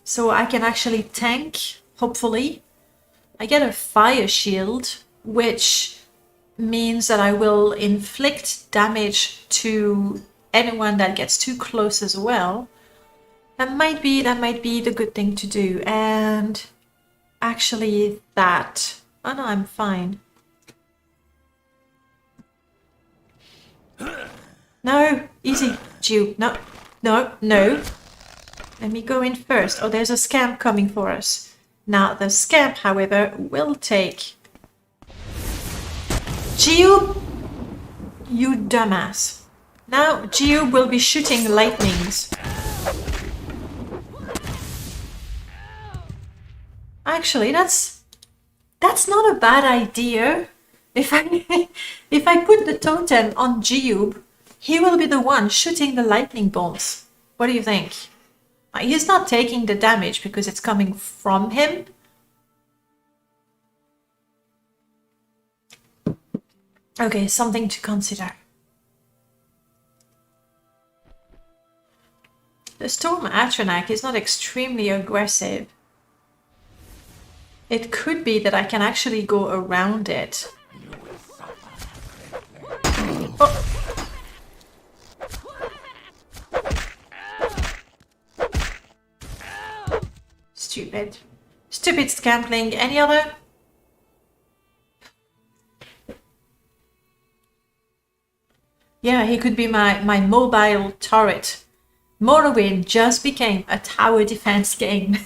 So I can actually tank, hopefully. I get a fire shield, which means that I will inflict damage to anyone that gets too close as well. That might be the good thing to do. And actually that... Oh no, I'm fine. No, easy, Jiub. No, no, no. Let me go in first. Oh, there's a scamp coming for us. Now, the scamp, however, will take... Jiub, you dumbass. Now, Jiub will be shooting lightnings. Actually, that's not a bad idea. If I put the totem on Jiub, he will be the one shooting the lightning bolts. What do you think? He's not taking the damage because it's coming from him. Okay, something to consider. The Storm Atronach is not extremely aggressive. It could be that I can actually go around it. Oh. Stupid. Stupid scampling. Any other? Yeah, he could be my mobile turret. Morrowind just became a tower defense game.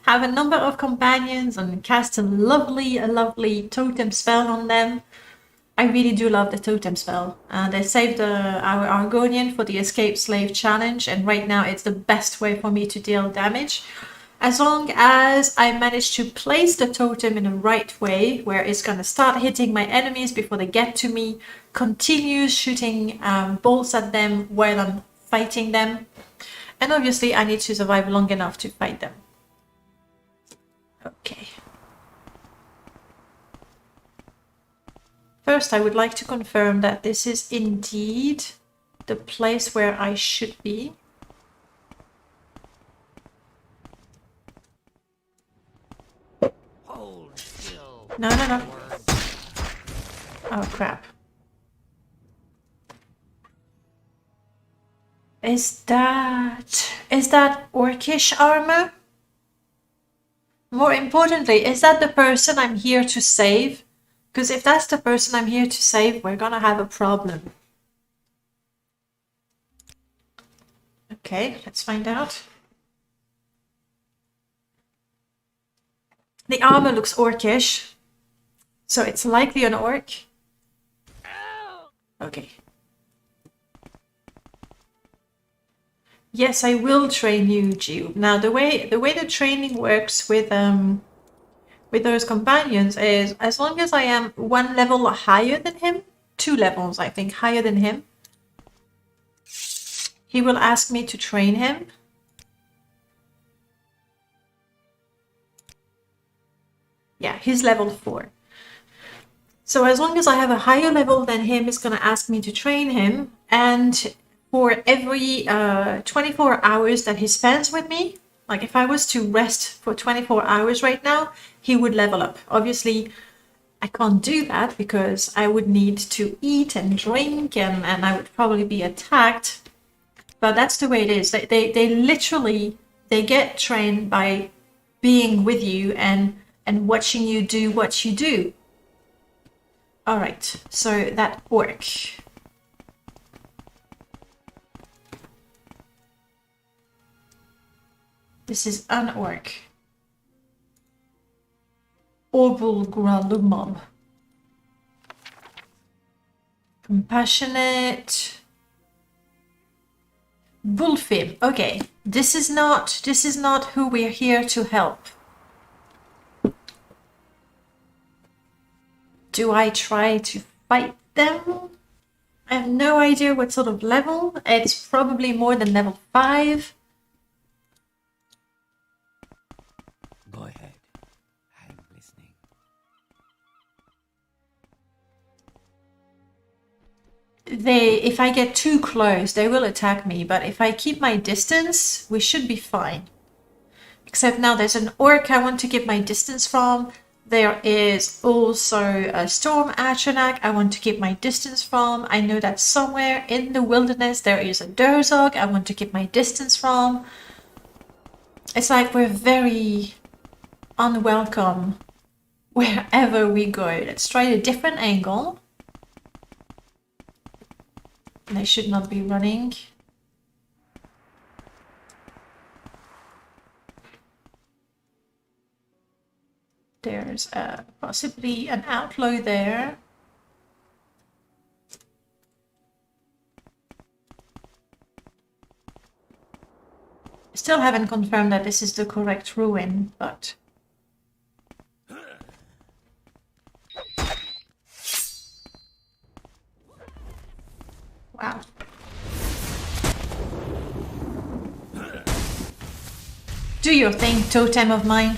Have a number of companions and cast a lovely totem spell on them. I really do love the totem spell. They saved our Argonian for the Escape Slave challenge, and right now it's the best way for me to deal damage. As long as I manage to place the totem in the right way, where it's going to start hitting my enemies before they get to me, continues shooting bolts at them while I'm fighting them. And obviously I need to survive long enough to fight them. Okay. First, I would like to confirm that this is indeed the place where I should be. Hold still. No. Oh, crap. Is that orcish armor? More importantly, is that the person I'm here to save? Because if that's the person I'm here to save, we're gonna have a problem. Okay, let's find out. The armor looks orcish, so it's likely an orc. Okay. Yes, I will train you, Jiub. Now, the way the training works with those companions is, as long as I am one level higher than him, 2 levels, I think, higher than him, he will ask me to train him. Yeah, he's level 4. So as long as I have a higher level than him, he's going to ask me to train him. And for every 24 hours that he spends with me, like if I was to rest for 24 hours right now, he would level up. Obviously, I can't do that because I would need to eat and drink and I would probably be attacked. But that's the way it is. They literally, they get trained by being with you and watching you do what you do. All right, so that orc. This is an orc. Orbul Gralumab. Compassionate. Bullfib. Okay, this is not who we're here to help. Do I try to fight them? I have no idea what sort of level. It's probably more than level 5. Go ahead. I'm listening. If I get too close, they will attack me. But if I keep my distance, we should be fine. Except now there's an orc I want to keep my distance from. There is also a Storm Atronach I want to keep my distance from. I know that somewhere in the wilderness there is a Durzog I want to keep my distance from. It's like we're very unwelcome wherever we go. Let's try a different angle. I should not be running. There's possibly an outlaw there. Still haven't confirmed that this is the correct ruin, but... Wow. Do your thing, totem of mine.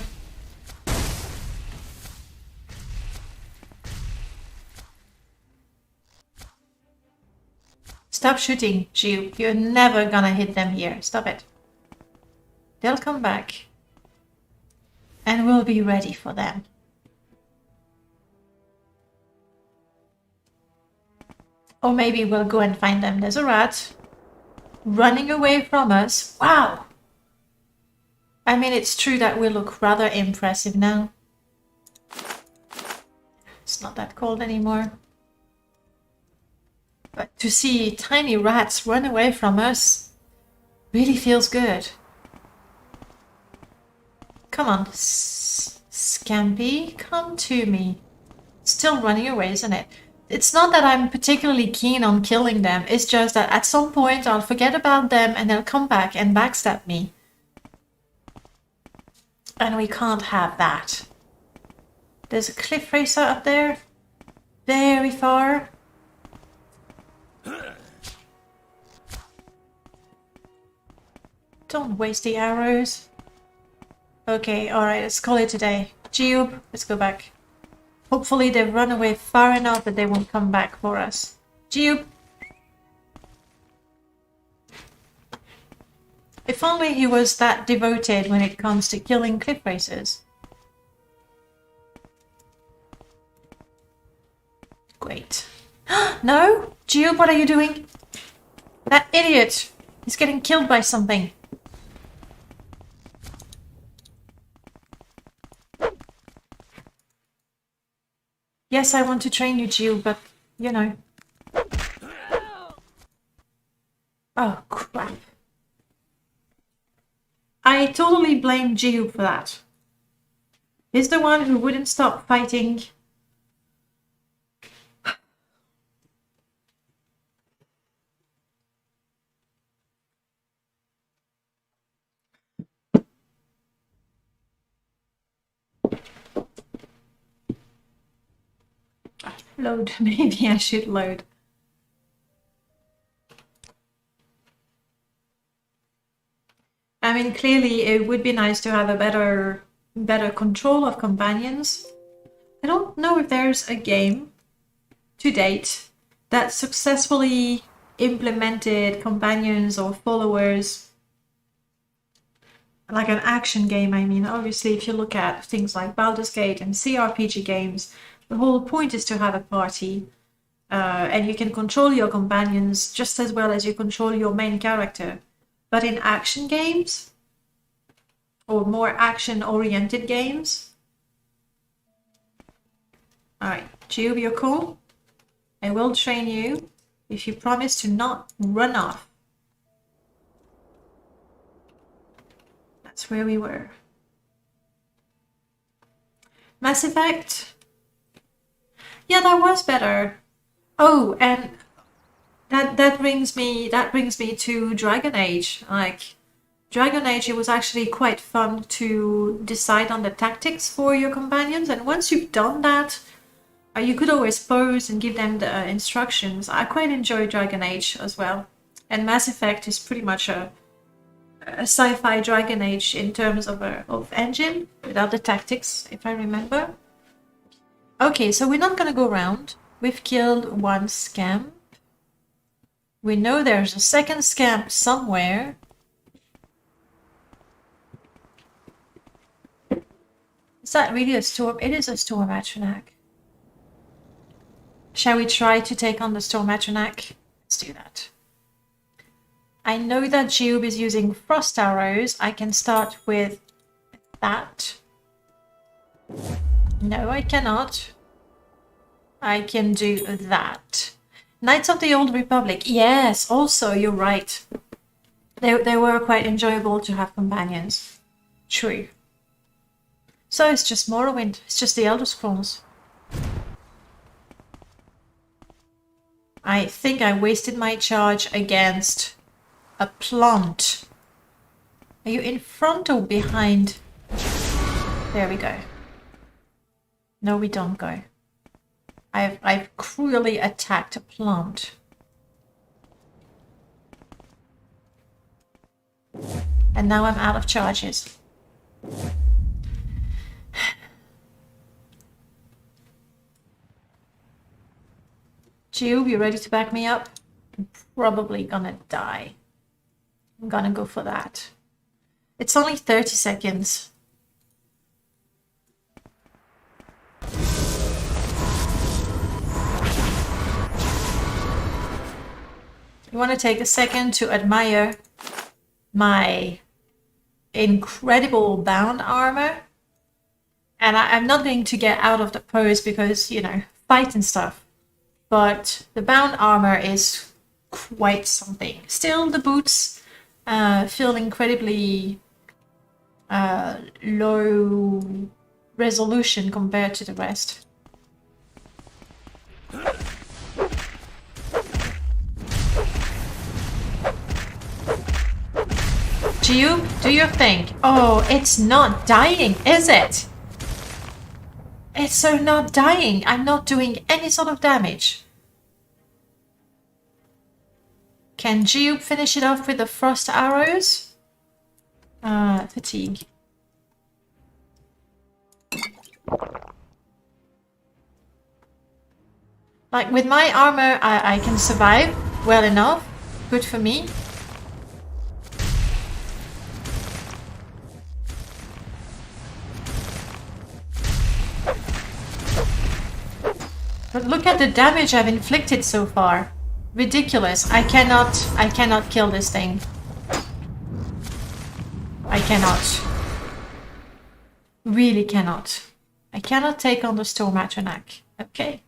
Stop shooting, Jiub. You're never gonna hit them here. Stop it. They'll come back. And we'll be ready for them. Or maybe we'll go and find them. There's a rat. Running away from us. Wow! I mean, it's true that we look rather impressive now. It's not that cold anymore. But to see tiny rats run away from us really feels good. Come on, Scampy, come to me. Still running away, isn't it? It's not that I'm particularly keen on killing them. It's just that at some point I'll forget about them and they'll come back and backstab me. And we can't have that. There's a cliff racer up there. Very far. Don't waste the arrows. Okay, alright, let's call it a day. Jiub, let's go back. Hopefully they've run away far enough that they won't come back for us. Jiub! If only he was that devoted when it comes to killing cliff racers. Great. No? Jiub, what are you doing? That idiot! He's getting killed by something. Yes, I want to train you, Jiub, but, you know. Oh, crap. I totally blame Jiub for that. He's the one who wouldn't stop fighting. Load. Maybe I should load. I mean, clearly it would be nice to have a better control of companions. I don't know if there's a game to date that successfully implemented companions or followers. Like an action game, I mean. Obviously, if you look at things like Baldur's Gate and CRPG games, the whole point is to have a party, and you can control your companions just as well as you control your main character. But in action games, or more action-oriented games... Alright, Jiub, you're cool. I will train you if you promise to not run off. That's where we were. Mass Effect... Yeah, that was better. Oh, and that brings me to Dragon Age. Like Dragon Age, it was actually quite fun to decide on the tactics for your companions, and once you've done that, you could always pause and give them the instructions. I quite enjoy Dragon Age as well, and Mass Effect is pretty much a sci-fi Dragon Age in terms of engine without the tactics, if I remember. Okay, so we're not gonna go around. We've killed one scamp. We know there's a second scamp somewhere. Is that really a storm? It is a storm atronach. Shall we try to take on the storm atronach? Let's do that. I know that Jiub is using frost arrows. I can start with that. No, I cannot. I can do that. Knights of the Old Republic. Yes, also, you're right. They were quite enjoyable to have companions. True. So it's just Morrowind. It's just the Elder Scrolls. I think I wasted my charge against a plant. Are you in front or behind? There we go. No, we don't go. I've cruelly attacked a plant. And now I'm out of charges. Jiub, you ready to back me up? I'm probably gonna die. I'm gonna go for that. It's only 30 seconds. You want to take a second to admire my incredible bound armor. And I'm not going to get out of the pose because, you know, fight and stuff. But the bound armor is quite something. Still, the boots feel incredibly low resolution compared to the rest. Jiub, do your thing. Oh, it's not dying, is it? It's so not dying. I'm not doing any sort of damage. Can Jiub finish it off with the frost arrows? Fatigue. Like, with my armor, I can survive well enough. Good for me. But look at the damage I've inflicted so far. Ridiculous. I cannot kill this thing. I cannot. Really cannot. I cannot take on the Storm Atronach. Okay.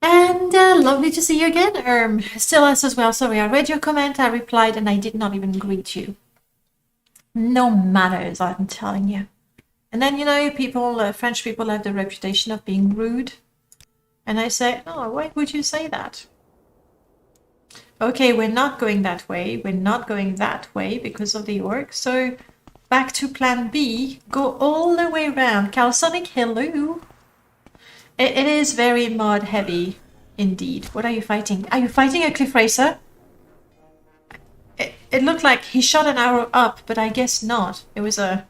And lovely to see you again, Still us as well. Sorry, I read your comment, I replied, and I did not even greet you. No manners, I'm telling you. And then, you know, people, French people have the reputation of being rude. And I say, oh, why would you say that? Okay, we're not going that way. We're not going that way because of the orc. So back to plan B. Go all the way around. Calsonic, hello. It is very mod heavy indeed. What are you fighting? Are you fighting a cliff racer? It looked like he shot an arrow up, but I guess not. It was a...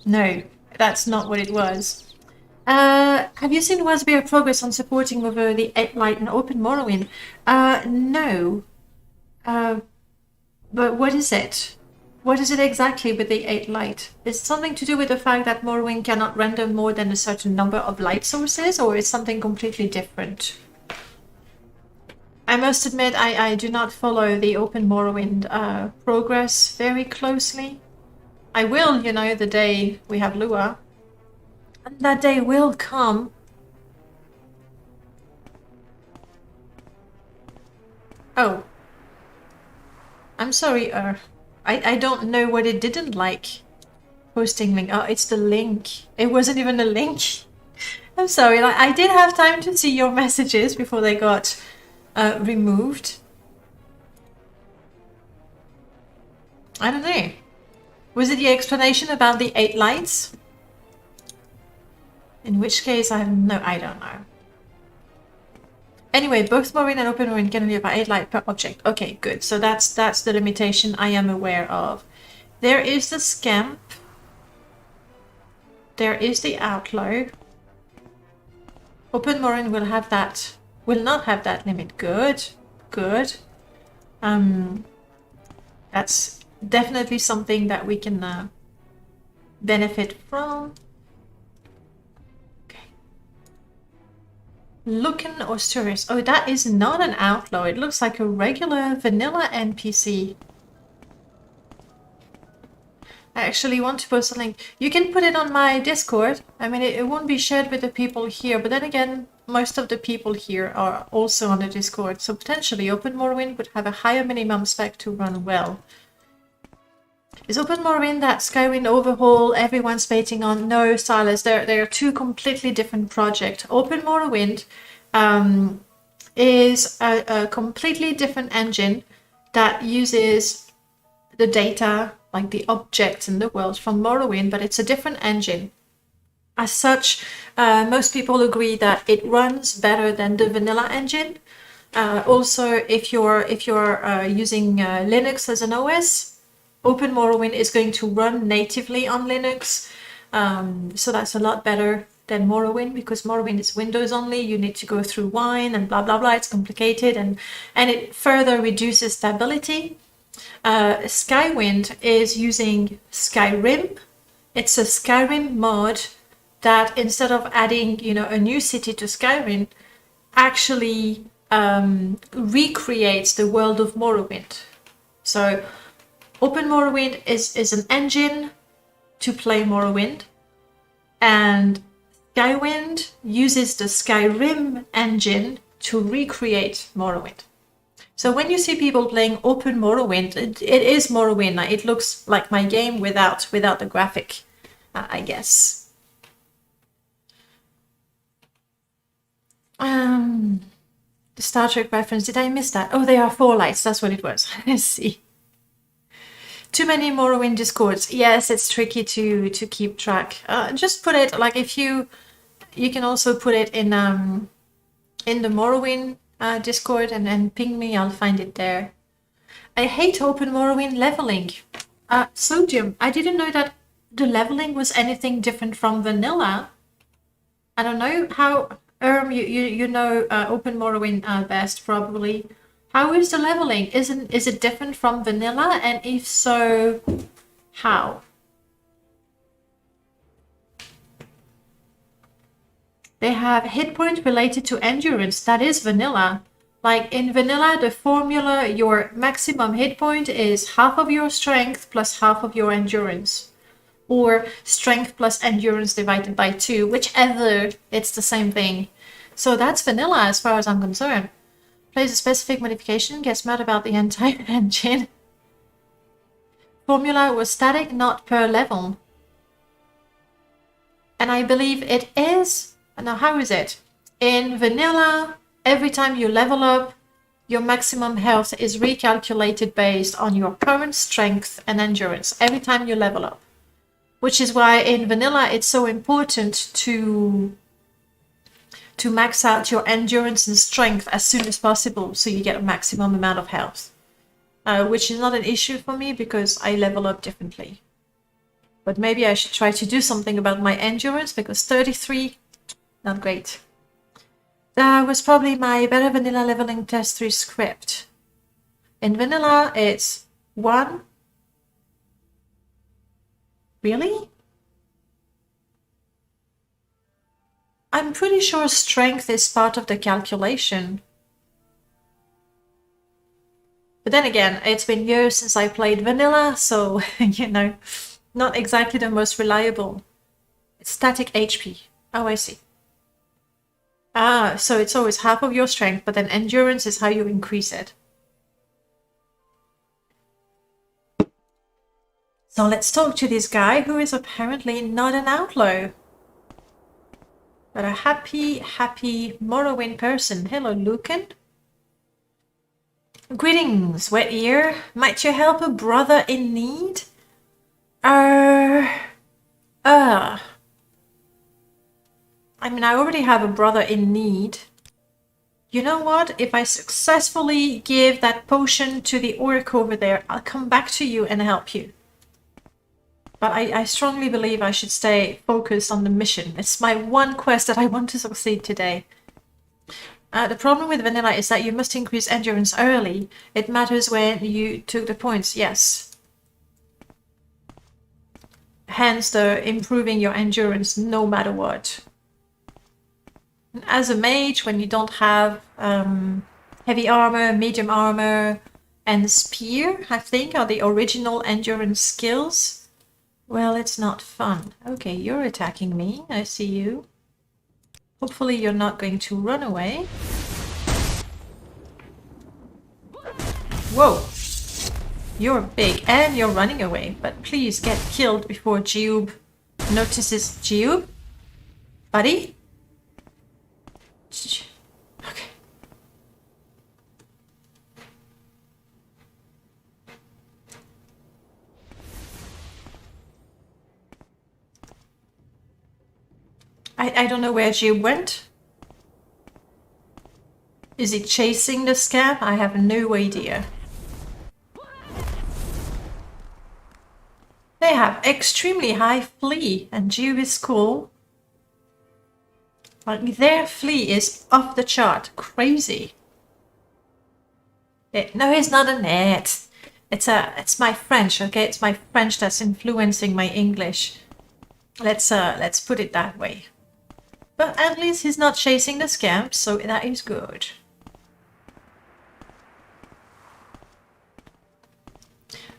No, that's not what it was. Have you seen Wasbear progress on supporting over the 8 light and open Morrowind? No. But what is it? What is it exactly with the 8 light? Is it something to do with the fact that Morrowind cannot render more than a certain number of light sources, or is something completely different? I must admit, I do not follow the open Morrowind progress very closely. I will, you know, the day we have Lua. And that day will come. Oh. I'm sorry, I don't know what it didn't like. Posting link. Oh, it's the link. It wasn't even a link. I'm sorry, like, I did have time to see your messages before they got removed. I don't know. Was it the explanation about the 8 lights? In which case, I don't know. Anyway, both Morrowind and Open Morrowind can be about 8 light per object. Okay, good. So that's the limitation I am aware of. There is the Scamp. There is the Outlaw. Open Morrowind will have that. Will not have that limit. Good. Good. That's definitely something that we can benefit from. Looking Osturius. Oh, that is not an outlaw. It looks like a regular vanilla NPC. I actually want to post a link. You can put it on my Discord. I mean, it won't be shared with the people here, but then again, most of the people here are also on the Discord, so potentially Open Morrowind would have a higher minimum spec to run well. Is Open Morrowind that Skywind overhaul everyone's waiting on? No, Silas, they're two completely different projects. Open Morrowind is a completely different engine that uses the data, like the objects in the world from Morrowind, but it's a different engine. As such, most people agree that it runs better than the vanilla engine. Also, if you're using Linux as an OS, Open Morrowind is going to run natively on Linux. So that's a lot better than Morrowind, because Morrowind is Windows only. You need to go through Wine and blah blah blah. It's complicated, and it further reduces stability. Skywind is using Skyrim. It's a Skyrim mod that, instead of adding, a new city to Skyrim, actually recreates the world of Morrowind. So Open Morrowind is an engine to play Morrowind, and Skywind uses the Skyrim engine to recreate Morrowind. So when you see people playing Open Morrowind, it is Morrowind. It looks like my game without the graphic, I guess. The Star Trek reference, did I miss that? Oh, they are 4 lights, that's what it was. I see. Too many Morrowind Discords. Yes, it's tricky to keep track. Just put it, like, if you can also put it in the Morrowind Discord and ping me, I'll find it there. I hate Open Morrowind leveling. Sodium, I didn't know that the leveling was anything different from vanilla. I don't know how... you know Open Morrowind best, probably. How is the leveling? Is it different from vanilla? And if so, how? They have hit point related to endurance. That is vanilla. Like in vanilla, the formula, your maximum hit point is half of your strength plus half of your endurance. Or strength plus endurance divided by 2, whichever, it's the same thing. So that's vanilla as far as I'm concerned. Plays a specific modification, gets mad about the entire engine. Formula was static, not per level. And I believe it is... Now, how is it? In vanilla, every time you level up, your maximum health is recalculated based on your current strength and endurance every time you level up. Which is why in vanilla it's so important to max out your endurance and strength as soon as possible, so you get a maximum amount of health. Which is not an issue for me because I level up differently. But maybe I should try to do something about my endurance, because 33, not great. That was probably my better vanilla leveling test 3 script. In vanilla it's 1. Really? I'm pretty sure strength is part of the calculation. But then again, it's been years since I played vanilla, so, not exactly the most reliable. It's static HP. Oh, I see. So it's always half of your strength, but then endurance is how you increase it. So let's talk to this guy who is apparently not an outlaw, but a happy Morrowind person. Hello, Lucan. Greetings, Wet Ear. Might you help a brother in need? I mean, I already have a brother in need. You know what? If I successfully give that potion to the orc over there, I'll come back to you and help you. But I strongly believe I should stay focused on the mission. It's my one quest that I want to succeed today. The problem with vanilla is that you must increase endurance early. It matters when you took the points, yes. Hence the improving your endurance no matter what. As a mage, when you don't have heavy armor, medium armor, and spear, I think, are the original endurance skills. Well, it's not fun. Okay, you're attacking me. I see you. Hopefully you're not going to run away. Whoa! You're big and you're running away, but please get killed before Jiub notices. Jiub? Buddy? Okay. I don't know where Jiub went. Is he chasing the scab? I have no idea. They have extremely high flee, and Jiub is cool. Like, their flee is off the chart. Crazy. No, it's not a net. It's my French, okay? It's my French that's influencing my English. Let's put it that way. But at least he's not chasing the scamps, so that is good.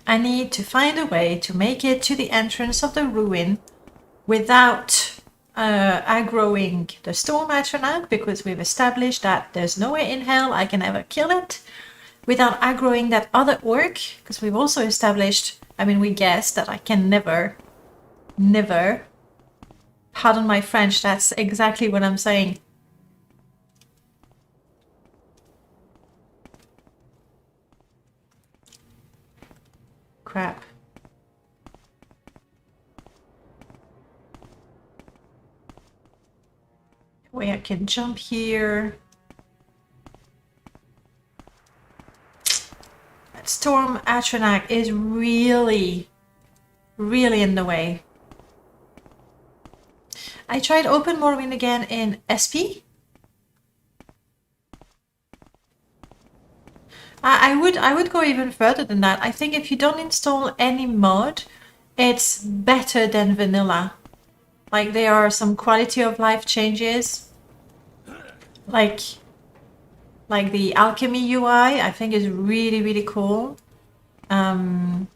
I need to find a way to make it to the entrance of the ruin without aggroing the storm atronach, because we've established that there's no way in hell I can ever kill it, without aggroing that other orc, because we've also established, I mean, we guessed that I can never, pardon my French, that's exactly what I'm saying. Crap. Way I can jump here. That storm atronach is really in the way. I tried open Morrowind again in SP. I would go even further than that. I think if you don't install any mod, it's better than vanilla. Like, there are some quality of life changes. Like the alchemy UI, I think is really cool. Barter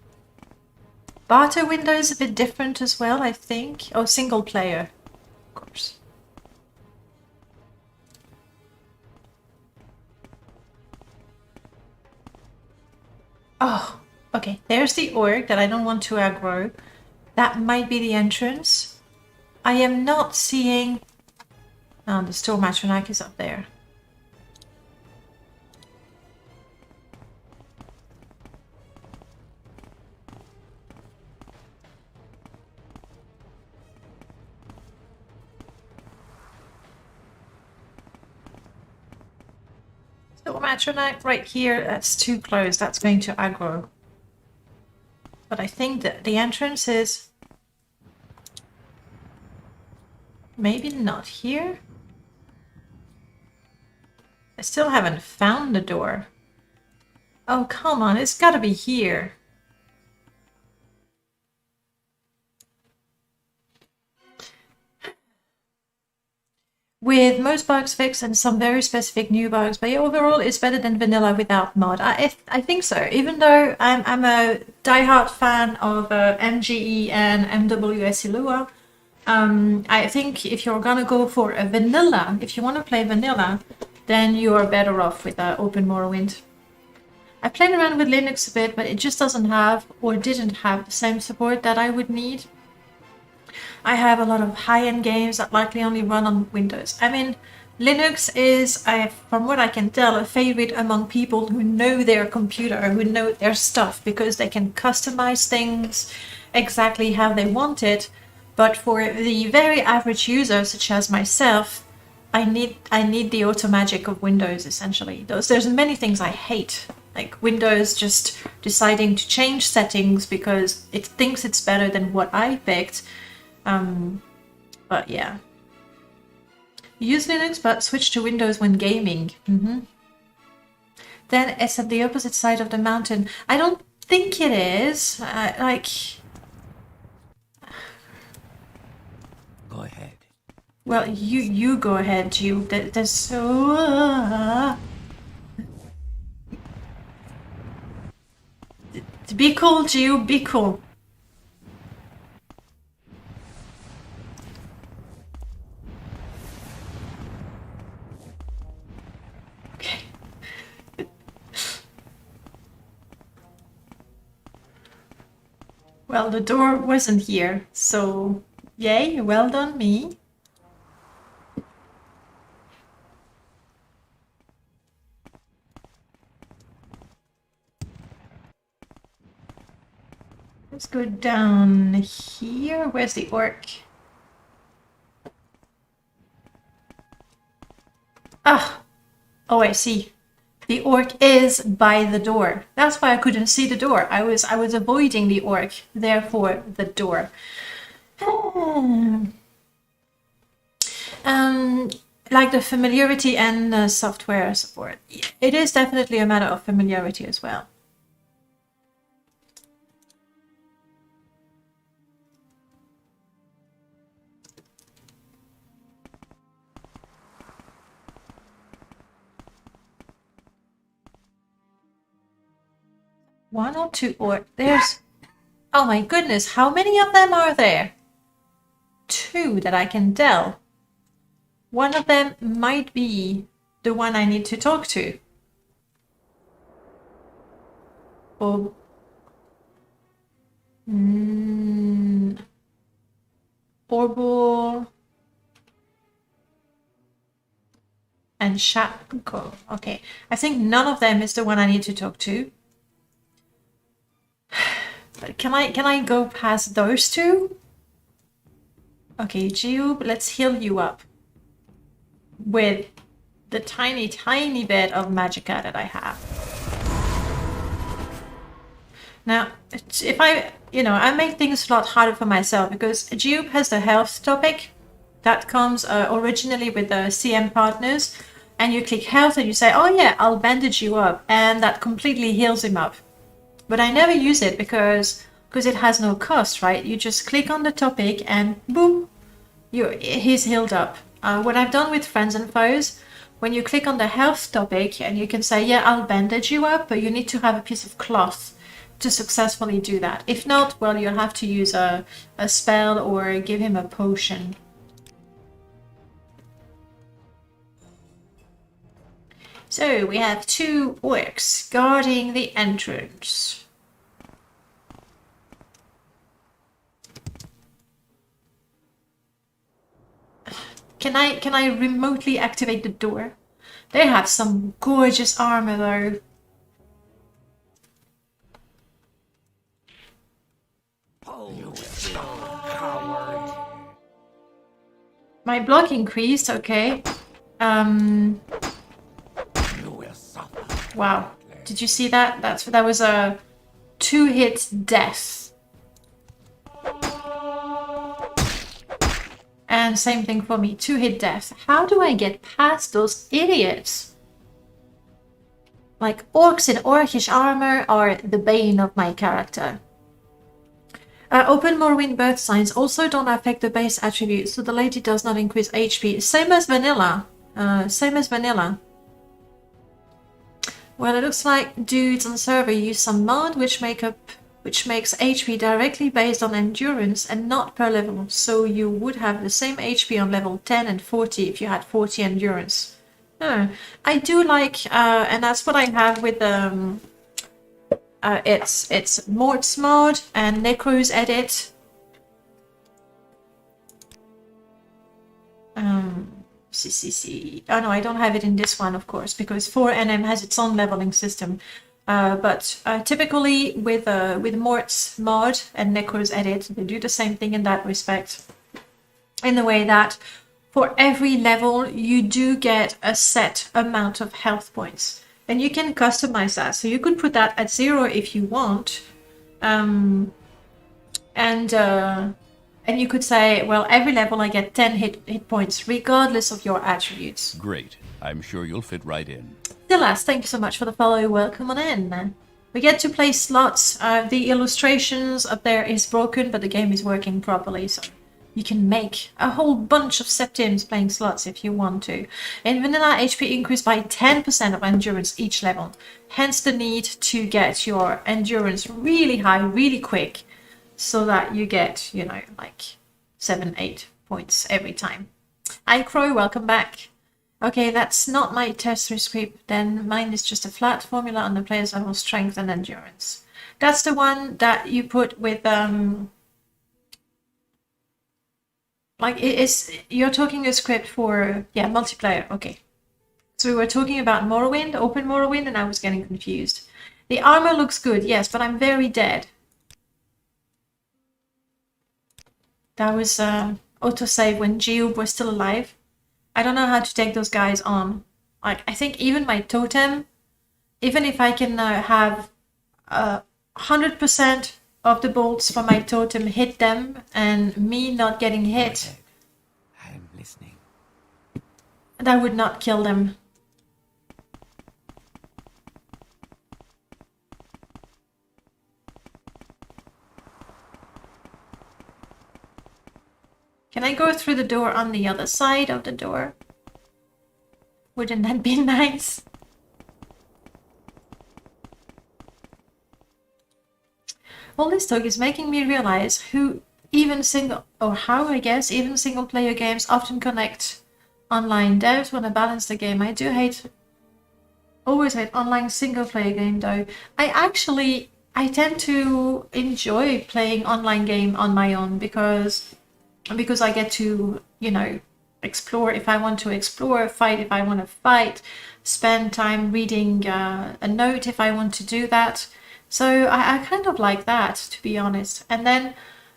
window is a bit different as well, I think. Oh, single player, of course. Oh, okay. There's the orc that I don't want to aggro. That might be the entrance. I am not seeing... Oh, the storm atronach is up there. Storm atronach right here, that's too close. That's going to aggro. But I think that the entrance is... maybe not here? I still haven't found the door. Oh, come on, it's gotta be here. With most bugs fixed and some very specific new bugs, but overall it's better than vanilla without mod. I think so, even though I'm a diehard fan of MGE and MWS Ilua. I think if you're gonna go for a vanilla, if you want to play vanilla, then you are better off with Open Morrowind. I played around with Linux a bit, but it just doesn't have, or didn't have, the same support that I would need. I have a lot of high-end games that likely only run on Windows. I mean, Linux is, from what I can tell, a favorite among people who know their computer, who know their stuff, because they can customize things exactly how they want it. But for the very average user, such as myself, I need the auto magic of Windows, essentially. There's many things I hate, like Windows just deciding to change settings because it thinks it's better than what I picked. But yeah. Use Linux, but switch to Windows when gaming. Then it's at the opposite side of the mountain. I don't think it is. Go ahead. Well, you go ahead, Jiub. There's so... Be cool, Jiub, be cool. Well, the door wasn't here, so yay, well done me. Let's go down here. Where's the orc? Ah! Oh, I see. The orc is by the door. That's why I couldn't see the door. I was avoiding the orc, therefore the door. Like the familiarity and software support. It is definitely a matter of familiarity as well. One or two or there's, oh my goodness, how many of them are there? Two that I can tell. One of them might be the one I need to talk to. Or Orbol and Shako. Okay, I think none of them is the one I need to talk to. But can I go past those two? Okay, Jiub, let's heal you up with the tiny, tiny bit of magicka that I have. Now, if I make things a lot harder for myself because Jiub has the health topic that comes originally with the CM partners, and you click health and you say, oh yeah, I'll bandage you up, and that completely heals him up. But I never use it because it has no cost, right? You just click on the topic and boom, he's healed up. What I've done with friends and foes, when you click on the health topic and you can say, yeah, I'll bandage you up, but you need to have a piece of cloth to successfully do that. If not, well, you'll have to use a spell or give him a potion. So we have two orcs guarding the entrance. Can I remotely activate the door? They have some gorgeous armor though. You still coward. My block increased, okay. You will suffer. Wow. Did you see that? That was a 2-hit death. And same thing for me, 2-hit death. How do I get past those idiots? Like, orcs in orcish armor are the bane of my character. Open Morrowind birth signs also don't affect the base attributes, so the lady does not increase HP. Same as vanilla. Same as vanilla. Well, it looks like dudes on server use some mod which makes HP directly based on endurance and not per level. So you would have the same HP on level 10 and 40 if you had 40 endurance. I do like, and that's what I have with it's Mort's mod and Necro's edit. CCC. Oh no, I don't have it in this one, of course, because 4NM has its own leveling system. But typically with Mort's mod and Necro's edit, they do the same thing in that respect. In the way that for every level, you do get a set amount of health points. And you can customize that. So you could put that at 0 if you want. And you could say, well, every level I get 10 hit points, regardless of your attributes. Great. I'm sure you'll fit right in. Dilas, thank you so much for the follow. Welcome on in. We get to play slots. The illustrations up there is broken, but the game is working properly. So you can make a whole bunch of septims playing slots if you want to. In vanilla, HP increased by 10% of endurance each level. Hence the need to get your endurance really high, really quick, so that you get, you know, like 7-8 points every time. Hi Crow, welcome back. Okay, that's not my test script, then mine is just a flat formula on the player's level strength and endurance. That's the one that you put with like it is. You're talking a script for multiplayer. Okay. So we were talking about Morrowind, Open Morrowind, and I was getting confused. The armor looks good, yes, but I'm very dead. That was autosave when Jiub was still alive. I don't know how to take those guys on. Like, I think even my totem, even if I can have 100% of the bolts from my totem hit them and me not getting hit, I'm listening. that would not kill them. Can I go through the door on the other side of the door? Wouldn't that be nice? All this talk is making me realize how even single player games often connect online. Devs want to balance the game. I do always hate online single player game though. I tend to enjoy playing online game on my own because I get to, explore if I want to explore, fight if I want to fight, spend time reading a note if I want to do that. So I kind of like that, to be honest. And then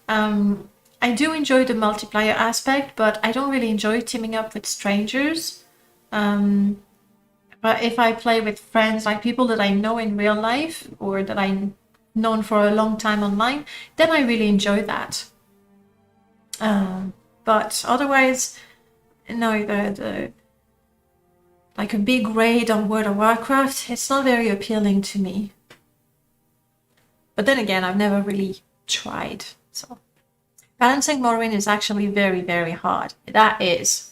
I do enjoy the multiplayer aspect, but I don't really enjoy teaming up with strangers. But if I play with friends, like people that I know in real life or that I've known for a long time online, then I really enjoy that. But otherwise, no, the like a big raid on World of Warcraft, it's not very appealing to me. But then again, I've never really tried. So balancing Morrowind is actually very, very hard. That is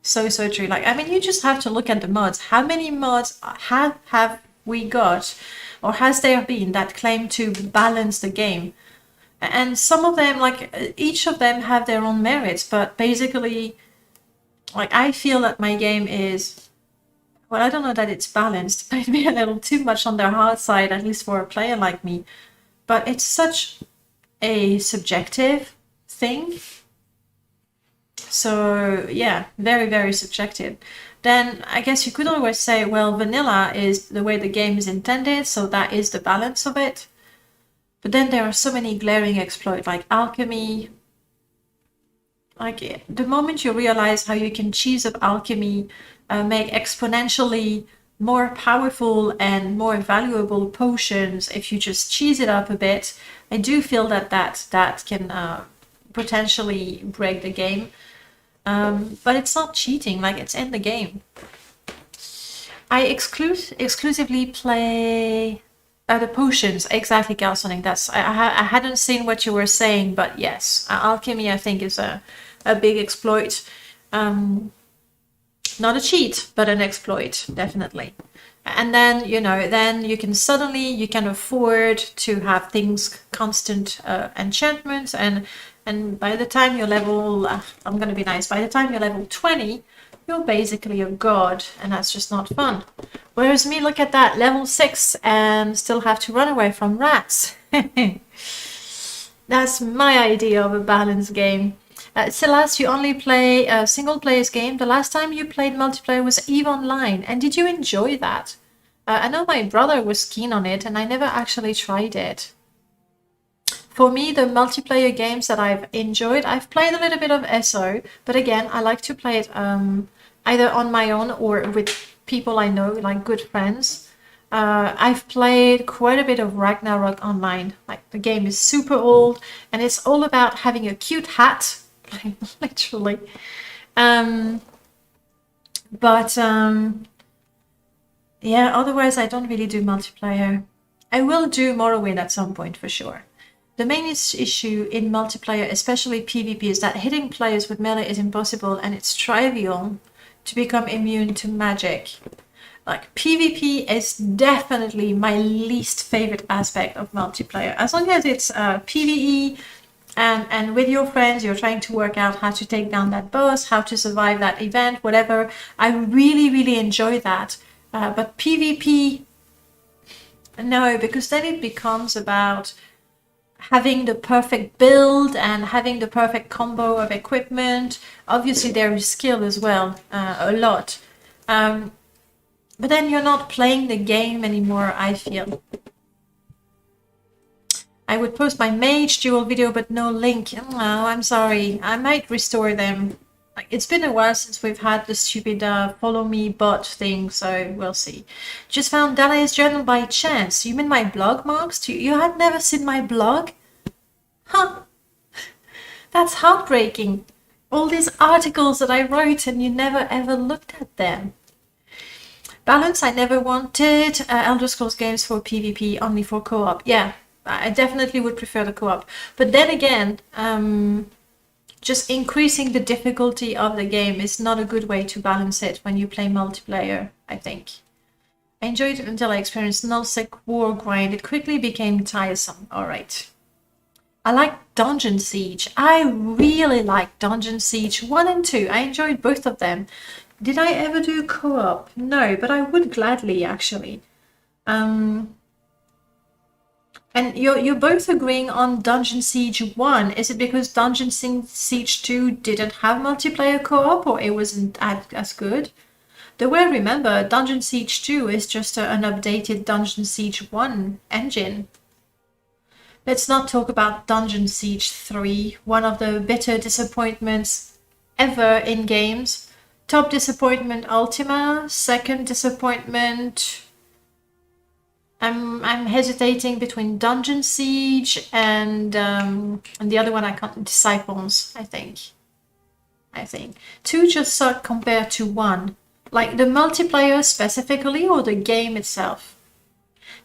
so true. Like, I mean, you just have to look at the mods. How many mods have we got, or has there been, that claim to balance the game? And some of them, like, each of them have their own merits, but basically, like, I feel that my game is, well, I don't know that it's balanced, maybe a little too much on the hard side, at least for a player like me. But it's such a subjective thing. So, yeah, very, very subjective. Then I guess you could always say, well, vanilla is the way the game is intended, so that is the balance of it. But then there are so many glaring exploits, like alchemy. Like, the moment you realize how you can cheese up alchemy, make exponentially more powerful and more valuable potions if you just cheese it up a bit, I do feel that can potentially break the game. But it's not cheating, like, it's in the game. I exclusively play the potions, exactly, Galsoning. That's I hadn't seen what you were saying, but yes, alchemy I think is a big exploit. Not a cheat, but an exploit, definitely. And then then you can afford to have things constant enchantments, and by the time you're level, I'm gonna be nice. By the time you're level 20, you're basically a god, and that's just not fun. Whereas me, look at that, level 6 and still have to run away from rats. That's my idea of a balanced game. Celeste, you only play a single players game. The last time you played multiplayer was EVE Online, and did you enjoy that? I know my brother was keen on it, and I never actually tried it. For me, the multiplayer games that I've enjoyed, I've played a little bit of SO, but again, I like to play it either on my own or with people I know, like good friends. I've played quite a bit of Ragnarok Online. Like, the game is super old, and it's all about having a cute hat, like, literally. Yeah, otherwise I don't really do multiplayer. I will do Morrowind at some point for sure. The main issue in multiplayer, especially PvP, is that hitting players with melee is impossible, and it's trivial to become immune to magic. Like, PvP is definitely my least favorite aspect of multiplayer. As long as it's PvE and with your friends, you're trying to work out how to take down that boss, how to survive that event, whatever. I really, really enjoy that. But PvP, No, because then it becomes about having the perfect build and having the perfect combo of equipment. Obviously, there is skill as well, a lot. But then you're not playing the game anymore, I feel. I would post my mage duel video, but no link. Oh, I'm sorry. I might restore them. Like, it's been a while since we've had the stupid follow me bot thing, so we'll see. Just found Danae's journal by chance. You mean my blog, Marks? You had never seen my blog? Huh. That's heartbreaking. All these articles that I wrote and you never ever looked at them. Balance, I never wanted. Elder Scrolls games for PvP, only for co-op. Yeah, I definitely would prefer the co-op. But then again, just increasing the difficulty of the game is not a good way to balance it when you play multiplayer, I think. I enjoyed it until I experienced nullsec war grind. It quickly became tiresome. Alright. I like Dungeon Siege. I really like Dungeon Siege 1 and 2. I enjoyed both of them. Did I ever do co-op? No, but I would gladly, actually. And you're both agreeing on Dungeon Siege 1. Is it because Dungeon Siege 2 didn't have multiplayer co-op, or it wasn't as good? The way I remember, Dungeon Siege 2 is just an updated Dungeon Siege 1 engine. Let's not talk about Dungeon Siege 3, one of the bitter disappointments ever in games. Top disappointment Ultima, second disappointment... I'm hesitating between Dungeon Siege and the other one I can't... Disciples, I think. 2 just suck compared to 1. Like the multiplayer specifically or the game itself.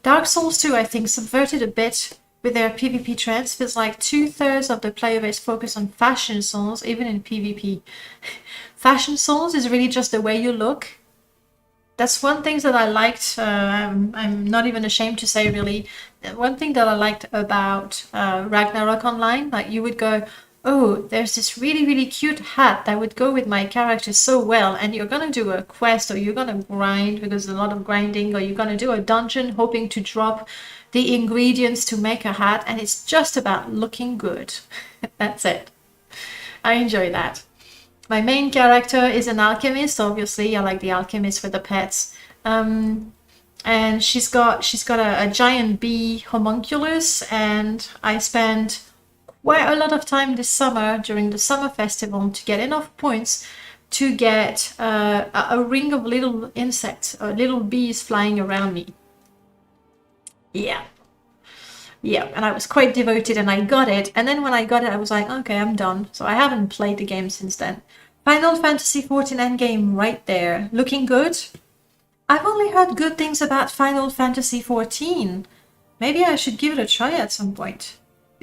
Dark Souls 2 I think subverted a bit with their PvP trends. Feels like 2/3 of the player base focus on fashion souls, even in PvP. Fashion souls is really just the way you look. That's one thing that I liked. I'm not even ashamed to say, really. One thing that I liked about Ragnarok Online, like you would go, oh, there's this really, really cute hat that would go with my character so well, and you're gonna do a quest, or you're gonna grind, because there's a lot of grinding, or you're gonna do a dungeon hoping to drop the ingredients to make a hat, and it's just about looking good. That's it. I enjoy that. My main character is an alchemist, obviously. I like the alchemist for the pets. And she's got a giant bee homunculus, and I spent quite a lot of time this summer during the summer festival to get enough points to get a ring of little insects, little bees flying around me. Yeah, and I was quite devoted and I got it. And then when I got it, I was like, okay, I'm done. So I haven't played the game since then. Final Fantasy XIV endgame right there. Looking good? I've only heard good things about Final Fantasy XIV. Maybe I should give it a try at some point.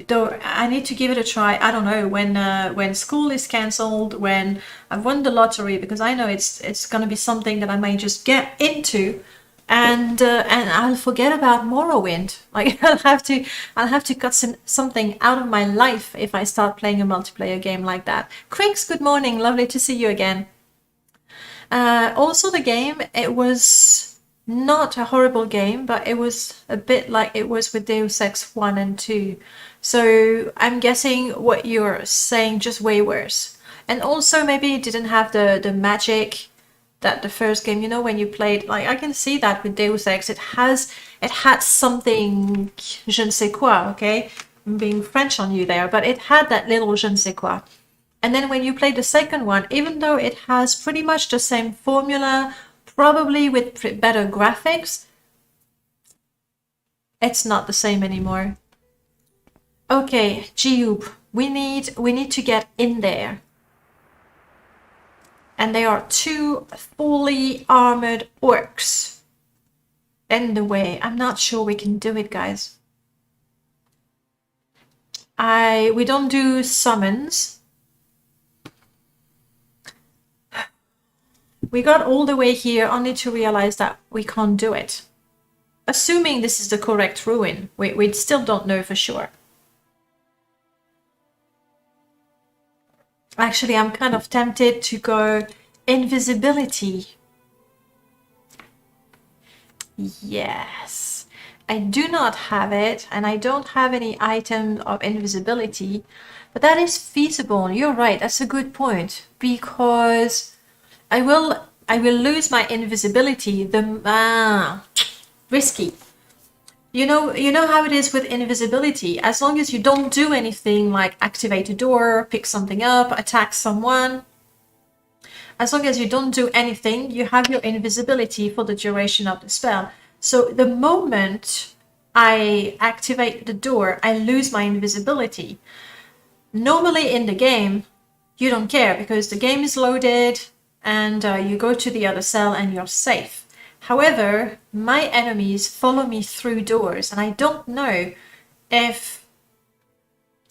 Though I need to give it a try, I don't know, when school is cancelled, when I've won the lottery, because I know it's gonna be something that I may just get into. And I'll forget about Morrowind. Like I'll have to cut something out of my life if I start playing a multiplayer game like that. Quinks, good morning, lovely to see you again. Also the game, it was not a horrible game, but it was a bit like it was with Deus Ex 1 and 2. So I'm guessing what you're saying, just way worse. And also maybe it didn't have the magic that the first game, you know, when you played, like I can see that with Deus Ex, it had something je ne sais quoi, okay? I'm being French on you there, but it had that little je ne sais quoi. And then when you play the second one, even though it has pretty much the same formula, probably with better graphics, it's not the same anymore. Okay, Jiub, we need to get in there. And there are 2 fully armored orcs in the way. I'm not sure we can do it, guys. We don't do summons. We got all the way here only to realize that we can't do it. Assuming this is the correct ruin, we still don't know for sure. Actually, I'm kind of tempted to go invisibility. Yes. I do not have it, and I don't have any item of invisibility, but that is feasible. You're right, that's a good point, because I will lose my invisibility. Risky. You know how it is with invisibility. As long as you don't do anything like activate a door, pick something up, attack someone, as long as you don't do anything, you have your invisibility for the duration of the spell. So the moment I activate the door, I lose my invisibility. Normally in the game, you don't care because the game is loaded and you go to the other cell and you're safe. However, my enemies follow me through doors, and I don't know if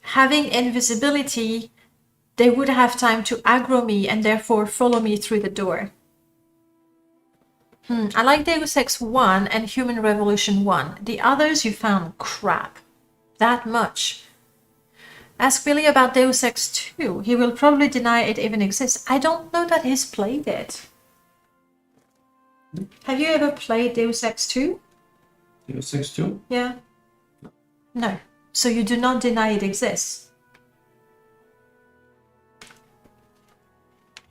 having invisibility, they would have time to aggro me and therefore follow me through the door. I like Deus Ex 1 and Human Revolution 1. The others you found crap. That much. Ask Billy about Deus Ex 2. He will probably deny it even exists. I don't know that he's played it. Have you ever played Deus Ex 2? Deus Ex 2? Yeah. No. So you do not deny it exists.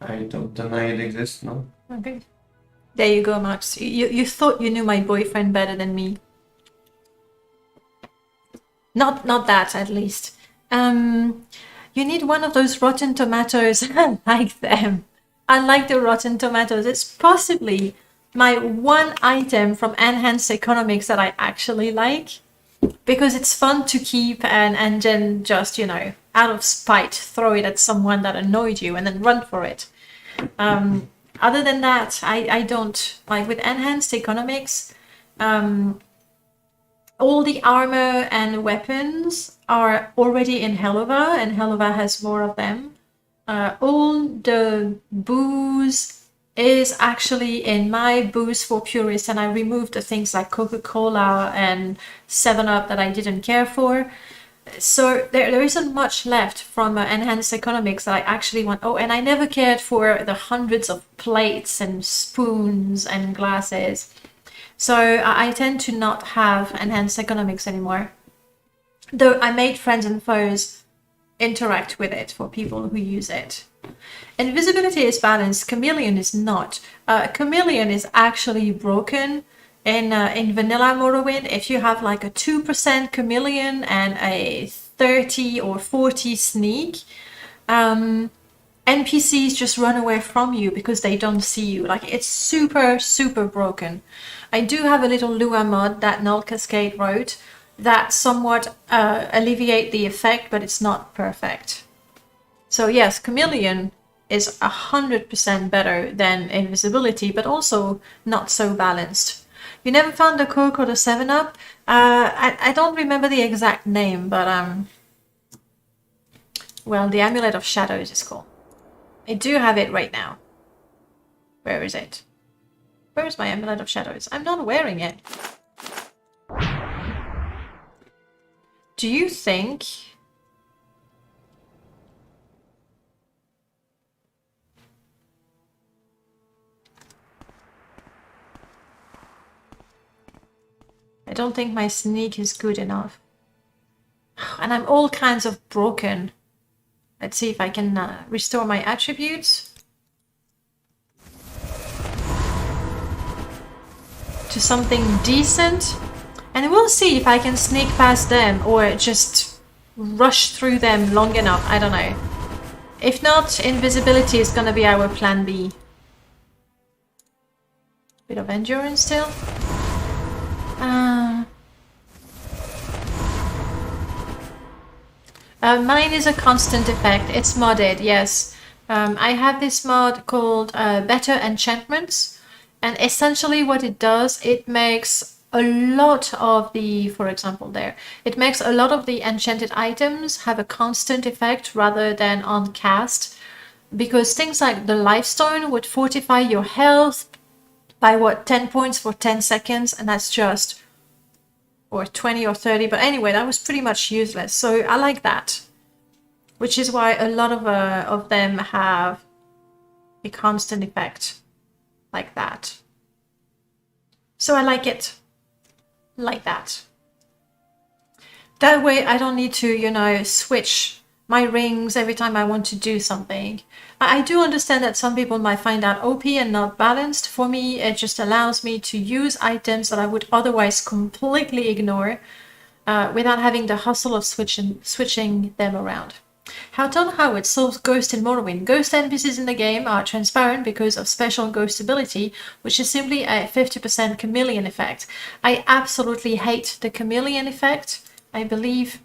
I don't deny it exists, no. Okay. There you go, Max. You thought you knew my boyfriend better than me. Not that, at least. You need one of those Rotten Tomatoes. I like them. I like the Rotten Tomatoes. It's possibly my one item from Enhanced Economics that I actually like, because it's fun to keep and then just, out of spite, throw it at someone that annoyed you and then run for it. Other than that, I don't like. With Enhanced Economics, all the armor and weapons are already in Helluva, and Helluva has more of them. All the booze is actually in my booze for purists, and I removed the things like Coca-Cola and 7-Up that I didn't care for. So there isn't much left from Enhanced Economics that I actually want. Oh, and I never cared for the hundreds of plates and spoons and glasses. So I tend to not have Enhanced Economics anymore. Though I made friends and foes interact with it for people who use it. Invisibility is balanced. Chameleon is not. Chameleon is actually broken in vanilla Morrowind. If you have like a 2% chameleon and a 30 or 40 sneak, NPCs just run away from you because they don't see you. Like, it's super, super broken. I do have a little Lua mod that Null Cascade wrote that somewhat alleviate the effect, but it's not perfect. So yes, Chameleon is 100% better than Invisibility, but also not so balanced. You never found the Coke or the 7-Up? I don't remember the exact name, but well, the Amulet of Shadows is cool. I do have it right now. Where is it? Where is my Amulet of Shadows? I'm not wearing it. Do you think... I don't think my sneak is good enough. And I'm all kinds of broken. Let's see if I can restore my attributes to something decent. And we'll see if I can sneak past them or just rush through them long enough. I don't know. If not, invisibility is gonna be our plan B. Bit of endurance still. Mine is a constant effect. It's modded, yes. I have this mod called Better Enchantments, and essentially what it does, it makes a lot of the, for example there, it makes a lot of the enchanted items have a constant effect rather than on cast, because things like the Lifestone would fortify your health by what, 10 points for 10 seconds, and that's just, or 20 or 30, but anyway, that was pretty much useless. So I like that, which is why a lot of them have a constant effect like that. So I like it. like that. That way I don't need to, you know, switch my rings every time I want to do something. I do understand that some people might find that OP and not balanced. For me, it just allows me to use items that I would otherwise completely ignore without having the hustle of switching them around. Houghton Howard solves Ghost in Morrowind. Ghost NPCs in the game are transparent because of special ghost ability, which is simply a 50% chameleon effect. I absolutely hate the chameleon effect. I believe,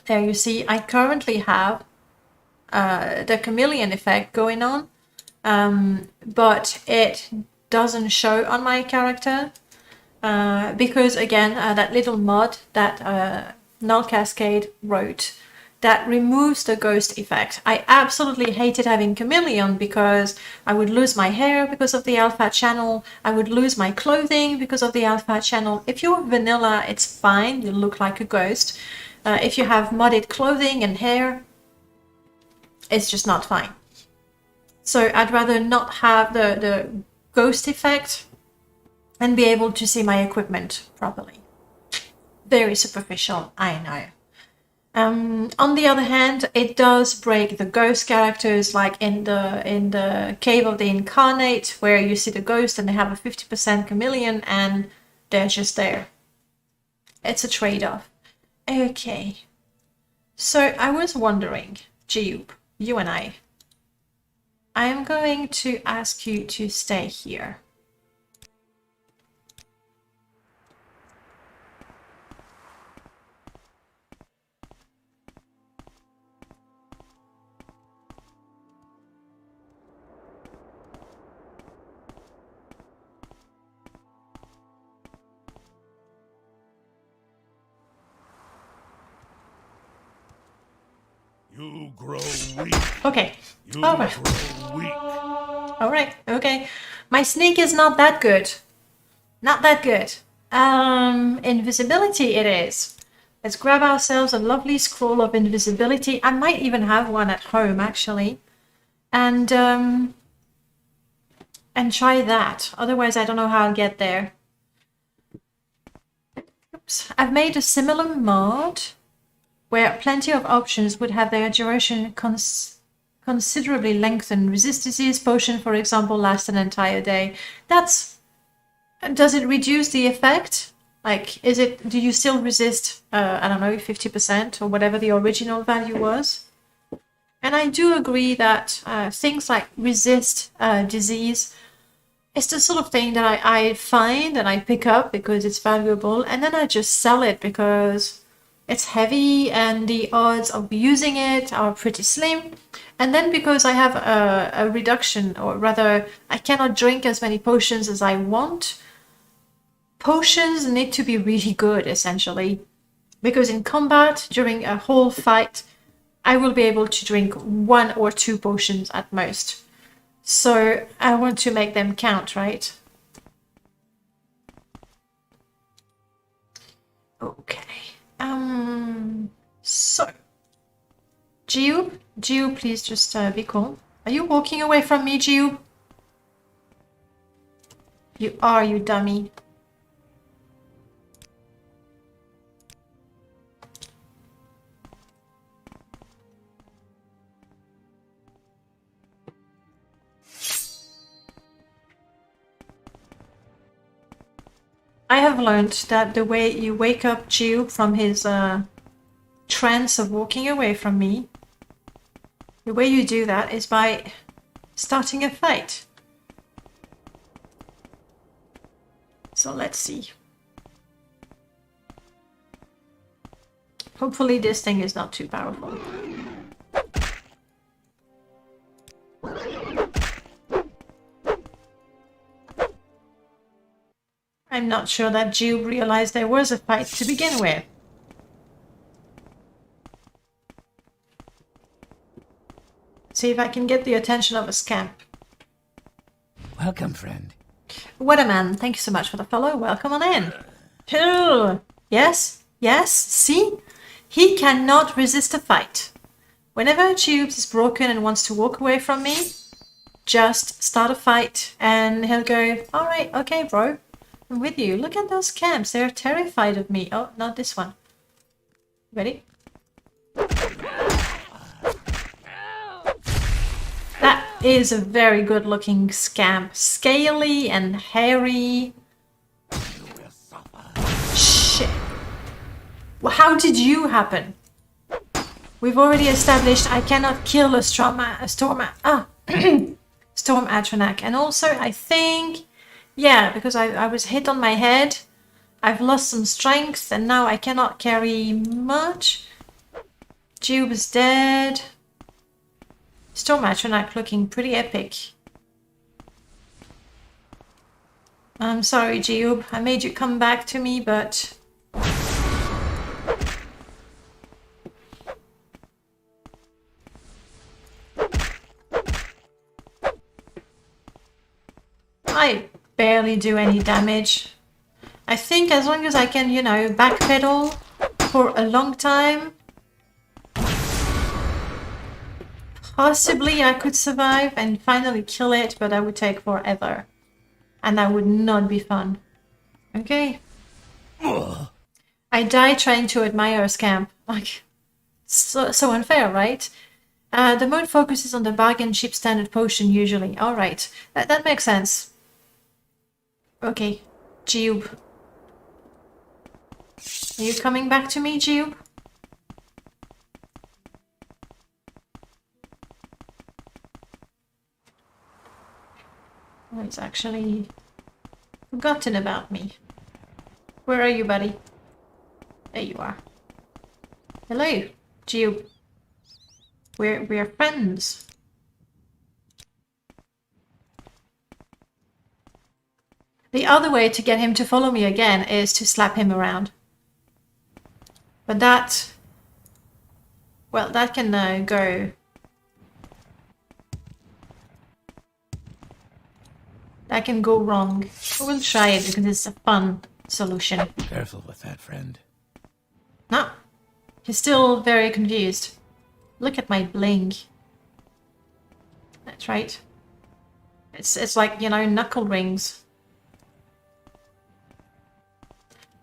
there you see, I currently have the chameleon effect going on, but it doesn't show on my character because, again, that little mod that Null Cascade wrote that removes the ghost effect. I absolutely hated having chameleon because I would lose my hair because of the alpha channel. I would lose my clothing because of the alpha channel. If you're vanilla, it's fine. You look like a ghost. If you have modded clothing and hair, it's just not fine. So I'd rather not have the ghost effect and be able to see my equipment properly. Very superficial, I know. On the other hand, it does break the ghost characters, like in the Cave of the Incarnate, where you see the ghost and they have a 50% chameleon and they're just there. It's a trade-off. Okay. So I was wondering, Jiub, you and I am going to ask you to stay here. You grow weak. Okay. You All right. grow weak. All right. Okay. My sneak is not that good. Not that good. Invisibility it is. Let's grab ourselves a lovely scroll of invisibility. I might even have one at home, actually. And try that. Otherwise, I don't know how I'll get there. Oops. I've made a similar mod where plenty of options would have their duration considerably lengthened. Resist disease potion, for example, lasts an entire day. Does it reduce the effect? Like, do you still resist, I don't know, 50% or whatever the original value was? And I do agree that things like resist disease is the sort of thing that I find and I pick up because it's valuable, and then I just sell it because it's heavy and the odds of using it are pretty slim. And then because I have a reduction, or rather I cannot drink as many potions as I want. Potions need to be really good, essentially, because in combat, during a whole fight, I will be able to drink 1 or 2 potions at most. So I want to make them count, right? Okay. So, Jiub, please just be calm. Are you walking away from me, Jiub? You are, you dummy. I have learned that the way you wake up Jiub from his trance of walking away from me, the way you do that is by starting a fight. So let's see. Hopefully this thing is not too powerful. I'm not sure that Jiub realized there was a fight to begin with. See if I can get the attention of a scamp. Welcome, friend. What a man. Thank you so much for the follow. Welcome on in. Oh, yes, yes, see? He cannot resist a fight. Whenever Jiub is broken and wants to walk away from me, just start a fight and he'll go, all right, okay, bro. I'm with you. Look at those camps. They're terrified of me. Oh, not this one. Ready? That is a very good looking scamp. Scaly and hairy. Shit. Well, how did you happen? We've already established I cannot kill a storm Atronak. And also, I think, yeah, because I was hit on my head. I've lost some strength and now I cannot carry much. Jiub is dead. Storm Atronak looking pretty epic. I'm sorry, Jiub. I made you come back to me, but... I barely do any damage. I think as long as I can, you know, backpedal for a long time, possibly I could survive and finally kill it, but that would take forever. And that would not be fun. Okay. I die trying to admire a scamp. Like, so unfair, right? The mode focuses on the bargain ship standard potion usually. Alright, that makes sense. Okay, Jiub. Are you coming back to me, Jiub? Oh, he's actually forgotten about me. Where are you, buddy? There you are. Hello, Jiub. We're friends. The other way to get him to follow me again is to slap him around. But that... well, that can go... that can go wrong. We'll try it because it's a fun solution. Careful with that, friend. No. He's still very confused. Look at my bling. That's right. It's like, you know, knuckle rings.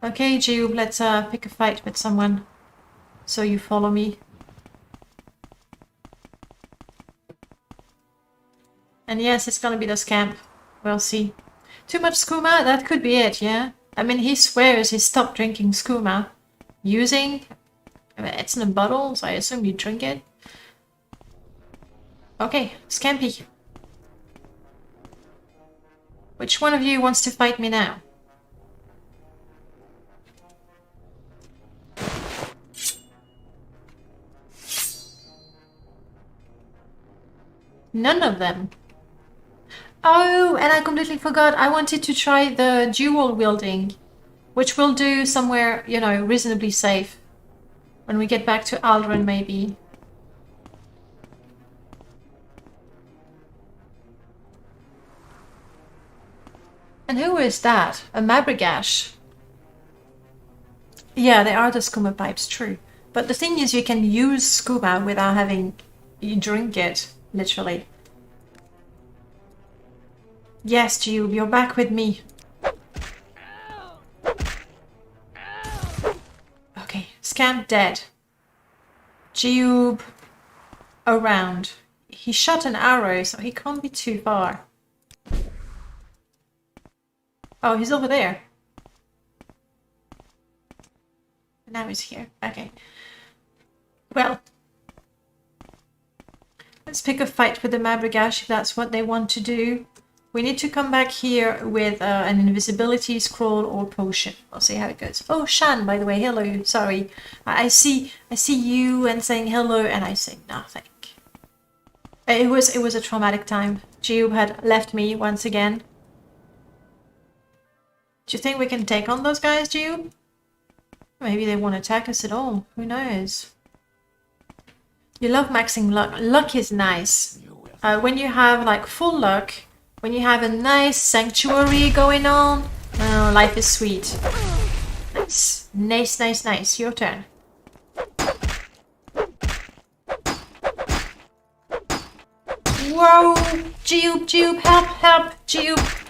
Okay, Jiub, let's pick a fight with someone. So you follow me. And yes, it's gonna be the scamp. We'll see. Too much skooma? That could be it, yeah? I mean, he swears he stopped drinking skooma. Using? I mean, it's in a bottle, so I assume you drink it. Okay, Scampy. Which one of you wants to fight me now? None of them. Oh, and I completely forgot. I wanted to try the dual wielding, which we'll do somewhere, you know, reasonably safe. When we get back to Aldrin, maybe. And who is that? A Mabrigash? Yeah, they are the skooma pipes, true. But the thing is, you can use skooma without having you drink it, literally. Yes, Jiub, you're back with me. Okay, Scamp dead. Jiub around. He shot an arrow, so he can't be too far. Oh, he's over there. Now he's here. Okay. Well, let's pick a fight with the Mabrigash if that's what they want to do. We need to come back here with an invisibility scroll or potion. We'll see how it goes. Oh, Shan, by the way, hello. Sorry, I see you and saying hello, and I say nothing. It was a traumatic time. Jiub had left me once again. Do you think we can take on those guys, Jiub? Maybe they won't attack us at all. Who knows? You love maxing luck. Luck is nice. When you have like full luck, when you have a nice sanctuary going on, oh, life is sweet. Nice. Nice, nice, nice. Your turn. Whoa! Jiub, Jiub, help, help, Jiub.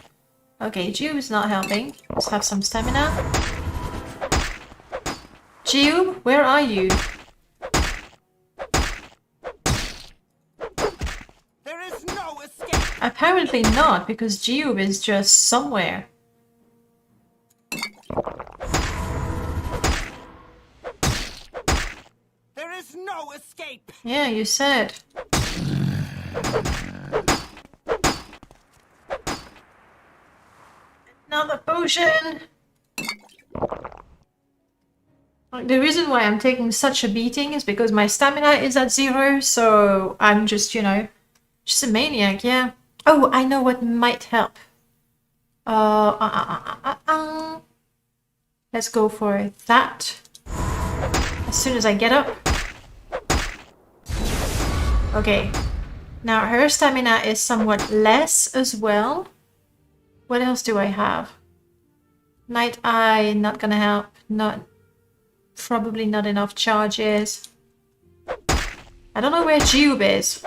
Okay, Jiub is not helping. Let's have some stamina. Jiub, where are you? There is no escape. Apparently not, because Jiub is just somewhere. There is no escape. Yeah, you said. Another potion! The reason why I'm taking such a beating is because my stamina is at 0, so I'm just, you know, just a maniac, yeah. Oh, I know what might help. Let's go for that. As soon as I get up. Okay. Now her stamina is somewhat less as well. What else do I have? Night Eye, not gonna help. Probably not enough charges. I don't know where Jiub is.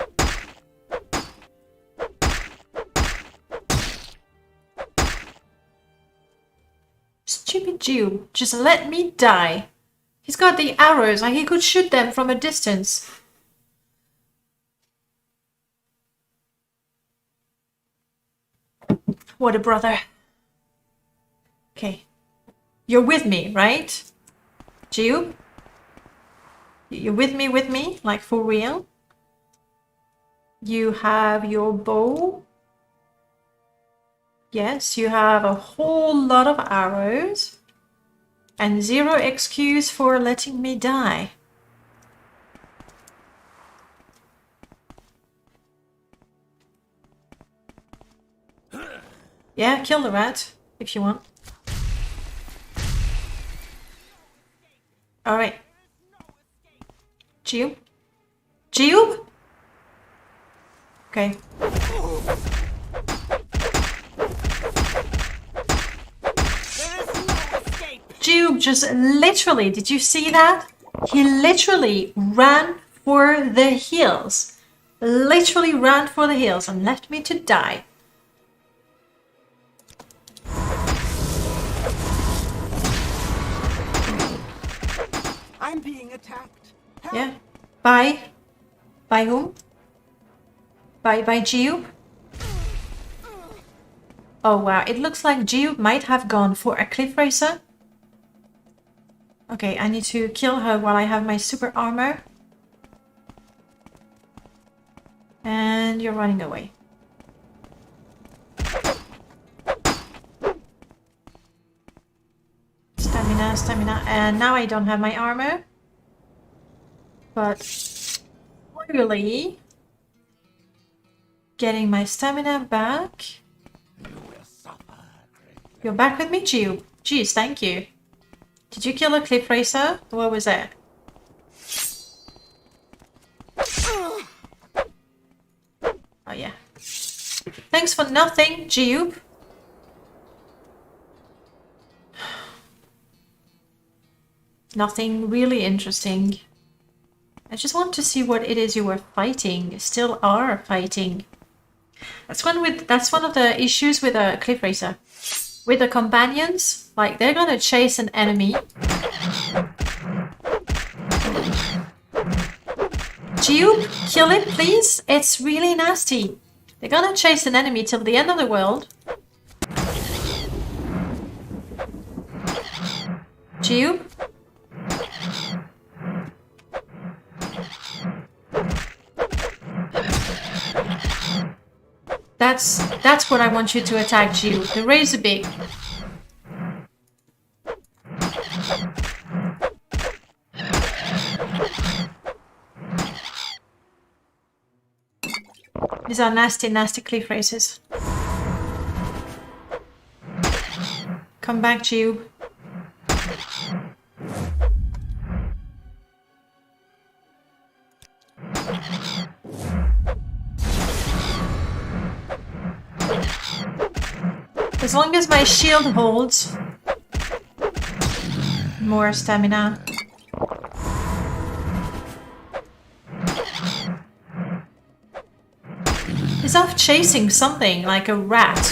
Stupid Jiub. Just let me die. He's got the arrows, like he could shoot them from a distance. What a brother. Okay. You're with me, right? Jiub? You're with me? Like for real? You have your bow. Yes, you have a whole lot of arrows. And 0 excuse for letting me die. Yeah, kill the rat, if you want. Alright. Jiub? Jiub? Okay. Jiub just literally, did you see that? He literally ran for the hills. Literally ran for the hills and left me to die. I'm being attacked. Help. Yeah. By whom? By Jiub? Oh wow, it looks like Jiub might have gone for a cliff racer. Okay, I need to kill her while I have my super armor. And you're running away. Stamina, and now I don't have my armor. But really getting my stamina back. You're back with me, Jiub. Jeez, thank you. Did you kill a cliff racer? What was that? Oh yeah. Thanks for nothing, Jiub. Nothing really interesting. I just want to see what it is you were fighting, still are fighting. That's one of the issues with a cliff racer. With the companions, like they're gonna chase an enemy. Jiub, kill it please. It's really nasty. They're gonna chase an enemy till the end of the world. Jiub? That's what I want you to attack, Jiub. The razor beak. These are nasty, nasty cliff races. Come back, Jiub. As long as my shield holds. More stamina. He's off chasing something like a rat.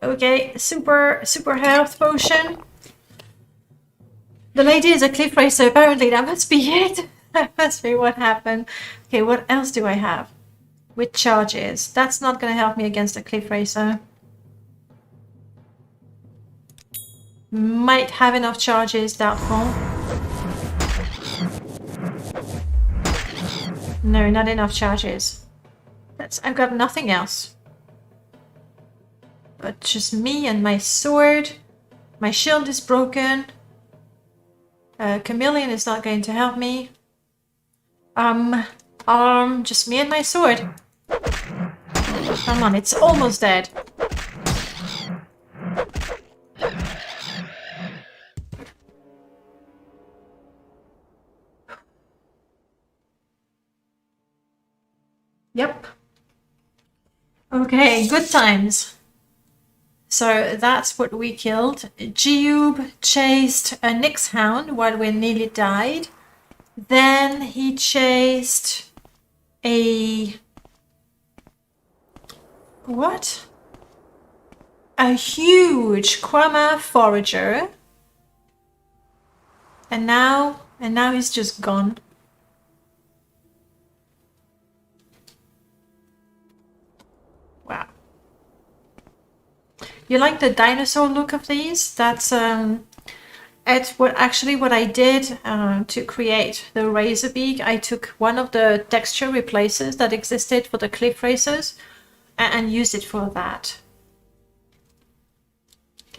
Okay, super health potion. The lady is a cliff racer. Apparently, that must be it. That must be what happened. Okay, what else do I have? With charges. That's not going to help me against a cliff racer. Might have enough charges, doubtful. No, not enough charges. I've got nothing else. But just me and my sword. My shield is broken. Chameleon is not going to help me. Just me and my sword. Come on, it's almost dead. Yep. Okay, good times. So that's what we killed. Jiub chased a Nyx hound while we nearly died. Then he chased a... what? A huge Quama forager. And now he's just gone. Wow. You like the dinosaur look of these? That's what I did to create the razor beak. I took one of the texture replacers that existed for the cliff racers and used it for that.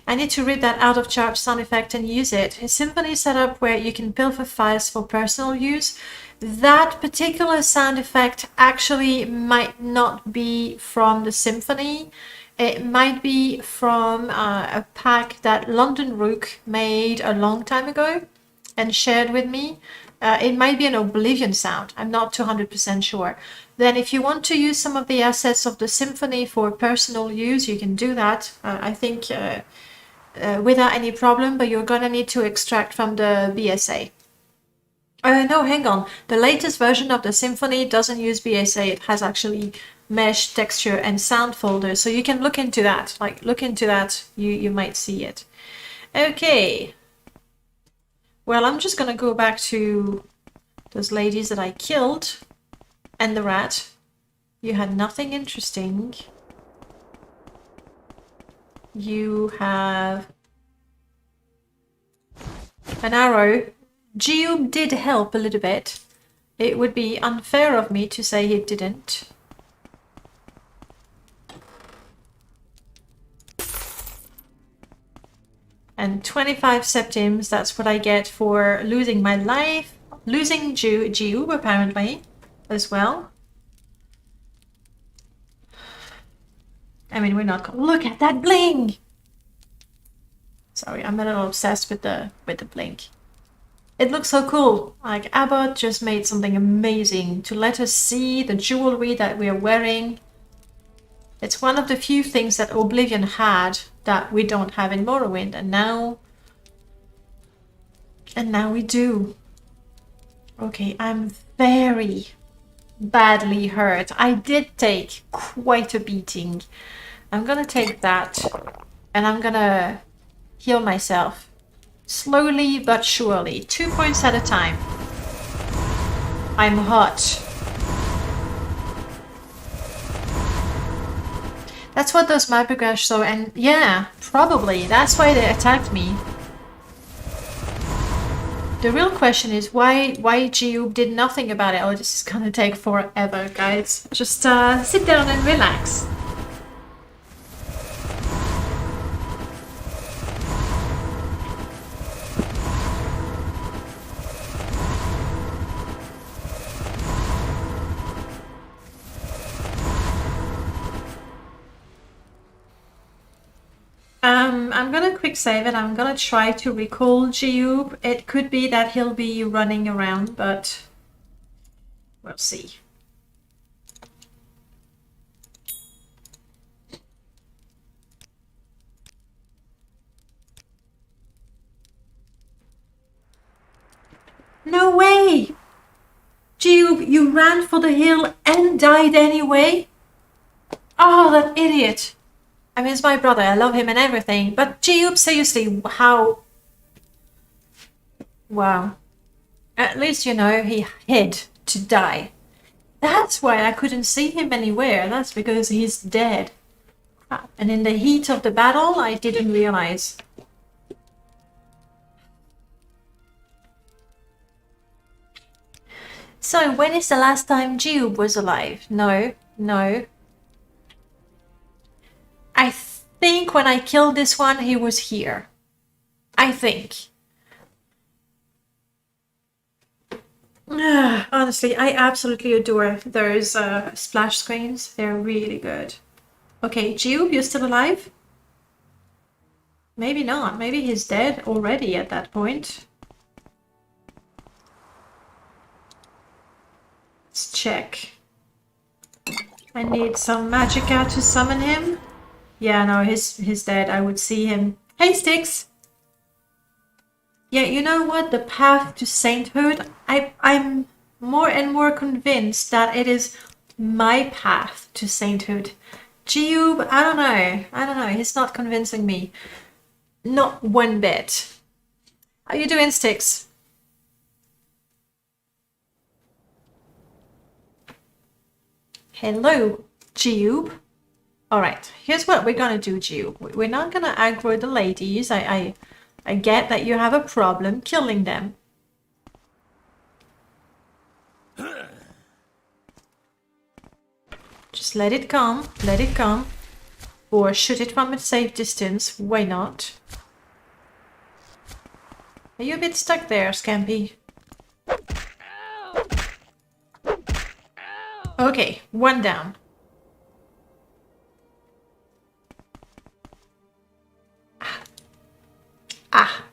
I need to read that out of charge sound effect and use it. A symphony setup where you can pilfer files for personal use. That particular sound effect actually might not be from the symphony. It might be from a pack that London Rook made a long time ago and shared with me. It might be an Oblivion sound. I'm not 200% sure. Then if you want to use some of the assets of the symphony for personal use, you can do that. I think without any problem, but you're going to need to extract from the BSA. No, hang on. The latest version of the Symphony doesn't use BSA. It has actually mesh, texture, and sound folders. So you can look into that. Look into that. You might see it. Okay. Well, I'm just going to go back to those ladies that I killed. And the rat. You had nothing interesting. You have an arrow. Jiub did help a little bit. It would be unfair of me to say he didn't. And 25 septims, that's what I get for losing my life. Losing Jiub, apparently, as well. I mean, we're not gonna look at that bling! Sorry, I'm a little obsessed with the blink. It looks so cool. Like, Abbott just made something amazing to let us see the jewelry that we are wearing. It's one of the few things that Oblivion had that we don't have in Morrowind, and now we do. Okay, I'm very badly hurt. I did take quite a beating. I'm gonna take that, and I'm gonna heal myself. Slowly but surely. 2 points at a time. I'm hot. That's what those Mapigrash saw, and yeah, probably. That's why they attacked me. The real question is why Jiub did nothing about it. Oh, this is gonna take forever, guys. Just sit down and relax. I'm gonna quick save it. I'm gonna try to recall Jiub. It could be that he'll be running around, but we'll see. No way! Jiub, you ran for the hill and died anyway? Oh, that idiot. I mean, he's my brother. I love him and everything. But Jiub, seriously, how... Wow. At least, you know, he hid to die. That's why I couldn't see him anywhere. That's because he's dead. Crap. And in the heat of the battle, I didn't realize. So, when is the last time Jiub was alive? No, no. I think when I killed this one, he was here. I think. Honestly, I absolutely adore those splash screens. They're really good. Okay, Jiub, you're still alive? Maybe not. Maybe he's dead already at that point. Let's check. I need some magicka to summon him. Yeah, no, he's dead. I would see him. Hey, Styx! Yeah, you know what? The path to sainthood, I'm more and more convinced that it is my path to sainthood. Jiub, I don't know. I don't know. He's not convincing me. Not one bit. How you doing, Styx? Hello, Jiub. Alright, here's what we're gonna do, Jiub. We're not gonna aggro the ladies. I get that you have a problem killing them. Just let it come, let it come. Or shoot it from a safe distance, why not? Are you a bit stuck there, Scampy? Okay, one down. Ah.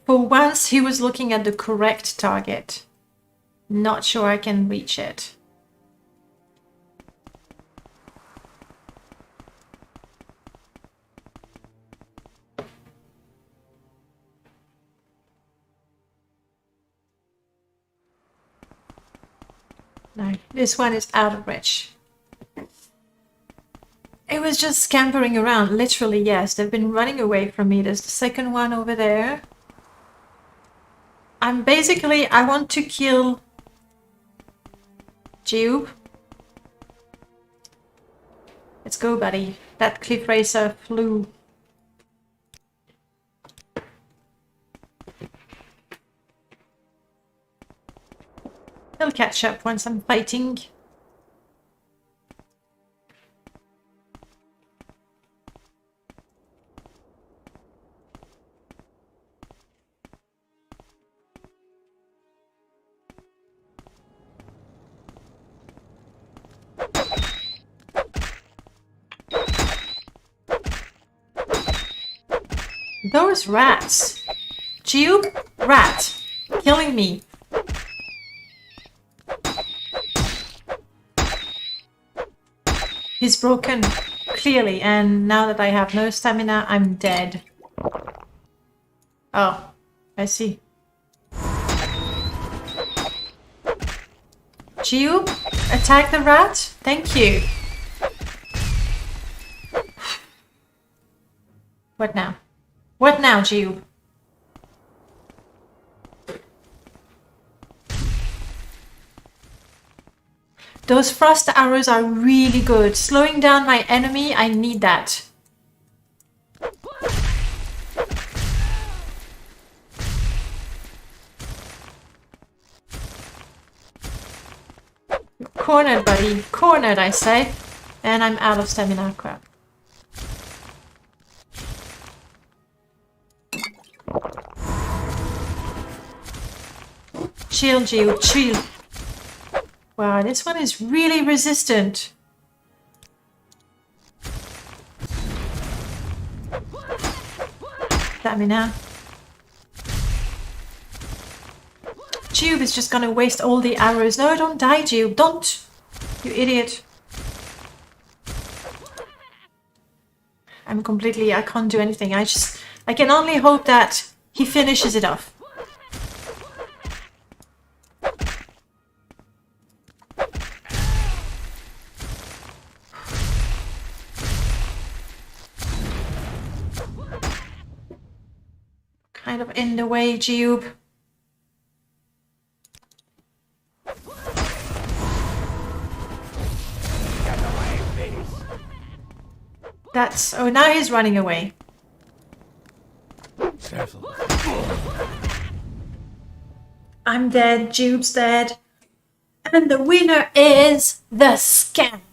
For once, he was looking at the correct target. Not sure I can reach it. No, this one is out of reach. It was just scampering around, literally, yes. They've been running away from me. There's the second one over there. I want to kill Jiub. Let's go, buddy. That cliff racer flew. He'll catch up once I'm fighting. Those rats. Jiub, rat. Killing me. He's broken, clearly, and now that I have no stamina, I'm dead. Oh, I see. Jiub, attack the rat? Thank you. What now? What now, Jiub? Those frost arrows are really good. Slowing down my enemy, I need that. Cornered, buddy. Cornered, I say. And I'm out of stamina. Crap. Chill, Jiub. Chill. Wow, this one is really resistant. Stamina. Jiub is just gonna waste all the arrows. No, don't die, Jiub. Don't! You idiot. I can't do anything. I can only hope that he finishes it off. kind of in the way, Jiub. That's... Oh, now he's running away. Careful. I'm dead, Jiub's dead. And the winner is the scamp.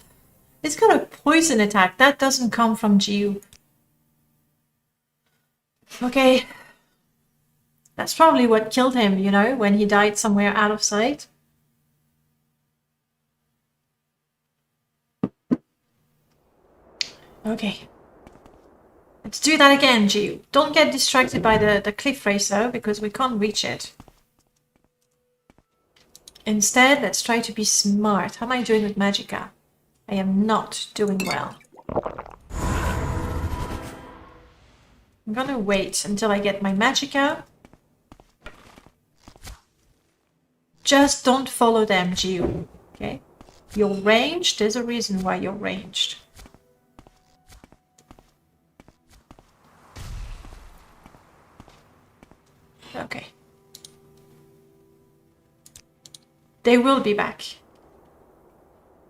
It's got a poison attack. That doesn't come from Jiub. Okay. That's probably what killed him, you know, when he died somewhere out of sight. Okay. Let's do that again, Jiub. Don't get distracted by the cliff racer, because we can't reach it. Instead, let's try to be smart. How am I doing with Magicka? I am not doing well. I'm gonna wait until I get my Magicka. Just don't follow them, Jiub. Okay? You're ranged. There's a reason why you're ranged. Okay. They will be back.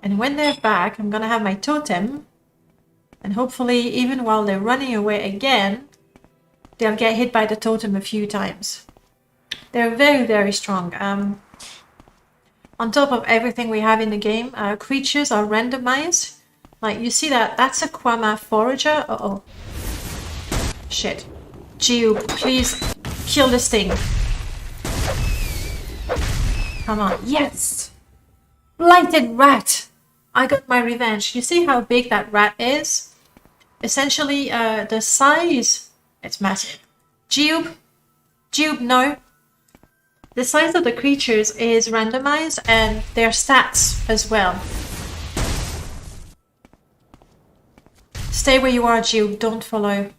And when they're back, I'm gonna have my totem. And hopefully, even while they're running away again, they'll get hit by the totem a few times. They're very, very strong. On top of everything we have in the game, creatures are randomized. Like, you see that? That's a Kwama forager. Uh-oh. Shit. Jiub, please kill this thing. Come on. Yes! Blighted rat! I got my revenge. You see how big that rat is? Essentially, the size... It's massive. Jiub? Jiub, no. The size of the creatures is randomized and their stats as well. Stay where you are, Jiub. Don't follow.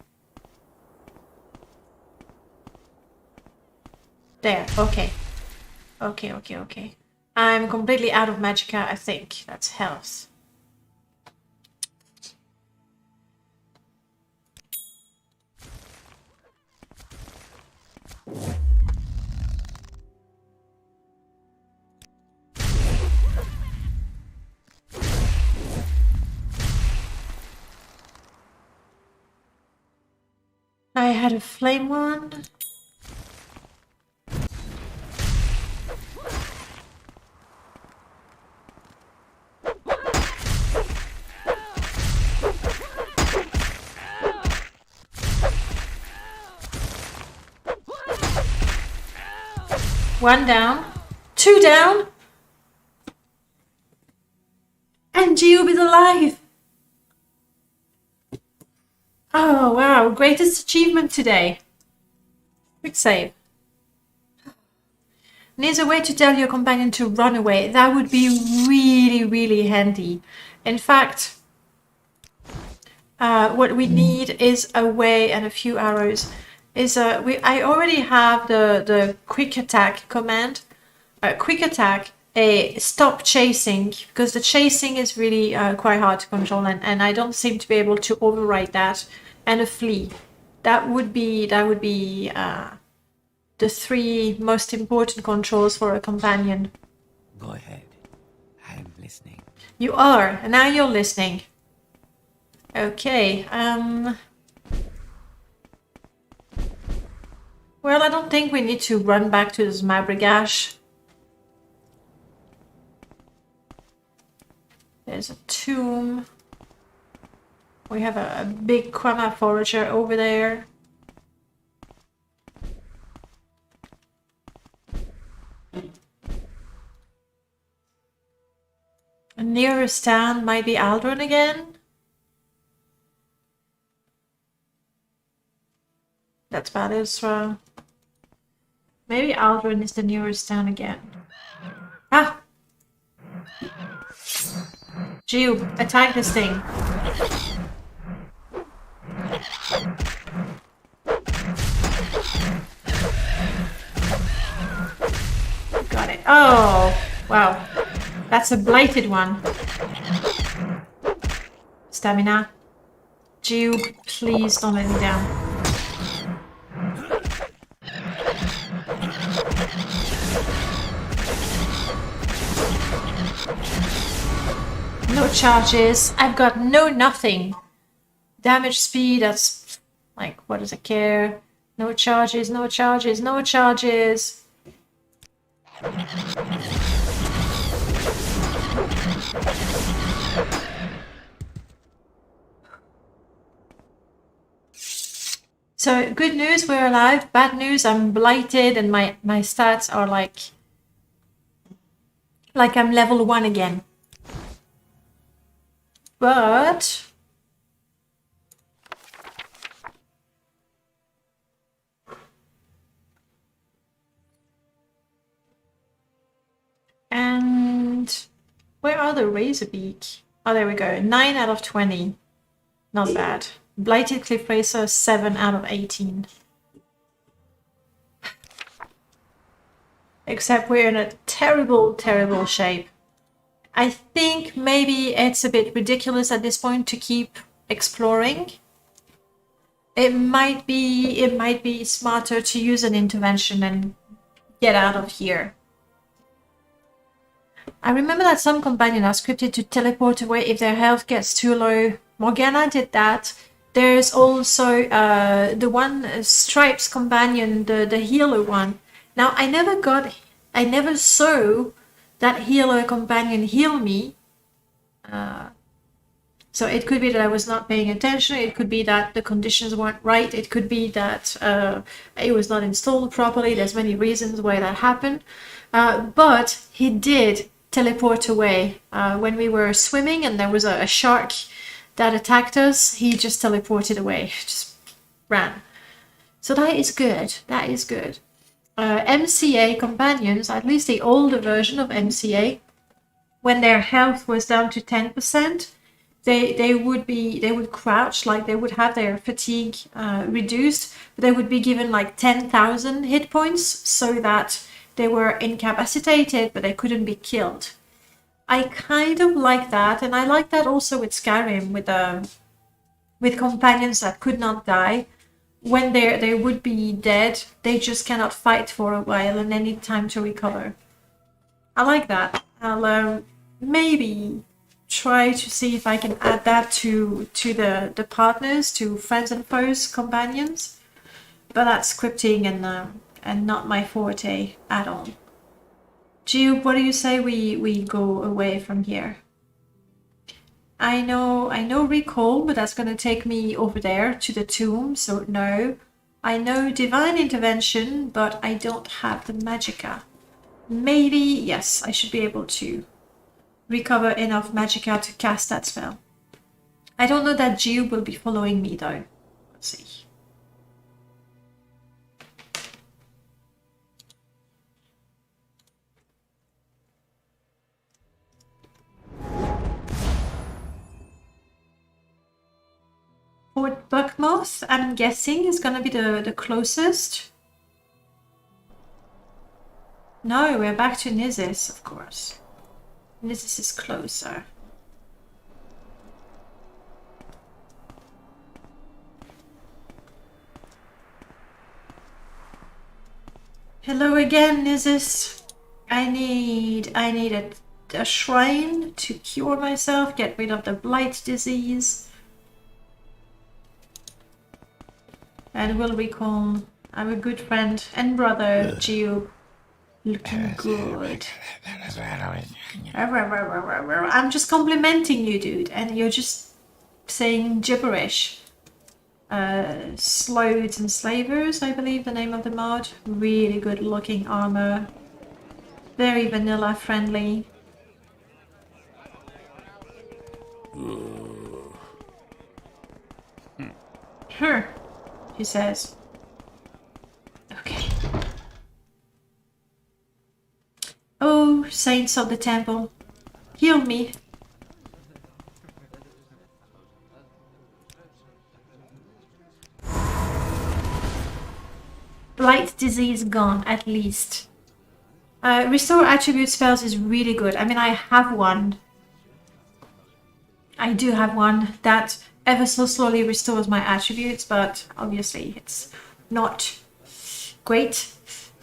There. Okay. Okay. I'm completely out of Magicka, I think. That's health. I had a flame one. One down. Two down. And Jiub is alive. Oh, wow. Greatest achievement today. Quick save. Needs a way to tell your companion to run away. That would be really, really handy. In fact, what we need is a way and a few arrows. I already have the quick attack command. Quick attack, a stop chasing, because the chasing is really quite hard to control, and I don't seem to be able to override that. And a flee. That would be the three most important controls for a companion. Go ahead. I'm listening. You are, and now you're listening. Okay. Well, I don't think we need to run back to this Mabrigash. There's a tomb. We have a big Kwama forager over there. And nearest town might be Aldrin again. That's bad as well. Maybe Aldrin is the nearest town again. Ah! Jiub, attack this thing. Got it. Oh, wow. That's a blighted one. Stamina. Jiub, please don't let me down. No charges. I've got no nothing. Damage speed, that's like, what does it care? No charges, no charges, no charges. So good news, we're alive. Bad news, I'm blighted and my stats are like I'm level 1 again. But and where are the Razorbeak? Oh, there we go. 9 out of 20. Not bad. Blighted Cliff Racer, 7 out of 18. Except we're in a terrible, terrible shape. I think maybe it's a bit ridiculous at this point to keep exploring. It might be smarter to use an intervention and get out of here. I remember that some companions are scripted to teleport away if their health gets too low. Morgana did that. There's also the one Stripes companion, the healer one. Now I never saw that healer companion heal me. So it could be that I was not paying attention. It could be that the conditions weren't right. It could be that it was not installed properly. There's many reasons why that happened. But he did teleport away. When we were swimming and there was a shark that attacked us, he just teleported away, just ran. So that is good. That is good. MCA companions, at least the older version of MCA, when their health was down to 10%, they would crouch, like they would have their fatigue reduced, but they would be given like 10,000 hit points so that they were incapacitated, but they couldn't be killed. I kind of like that, and I like that also with Skyrim, with companions that could not die. When they would be dead, they just cannot fight for a while and they need time to recover. I like that. I'll maybe try to see if I can add that to the partners, to friends and foes companions. But that's scripting and not my forte at all. Jiub, what do you say we go away from here? I know recall, but that's going to take me over there to the tomb, so no. I know divine intervention, but I don't have the magicka. Maybe, yes, I should be able to recover enough magicka to cast that spell. I don't know that Jiub will be following me though. Let's see. Fort Buckmoth, I'm guessing, is gonna be the closest. No, we're back to Nizis, of course. Nizis is closer. Hello again, Nizis. I need a shrine to cure myself, get rid of the blight disease. And we'll recall our good friend and brother, Jiub. Looking good. I'm just complimenting you, dude, and you're just saying gibberish. Slodes and Slavers, I believe the name of the mod. Really good looking armor. Very vanilla friendly. Sure, he says. Okay. Oh, saints of the temple, heal me. Blight disease gone, at least. Restore attribute spells is really good. I mean, I have one. I do have one that ever so slowly restores my attributes, but obviously it's not great.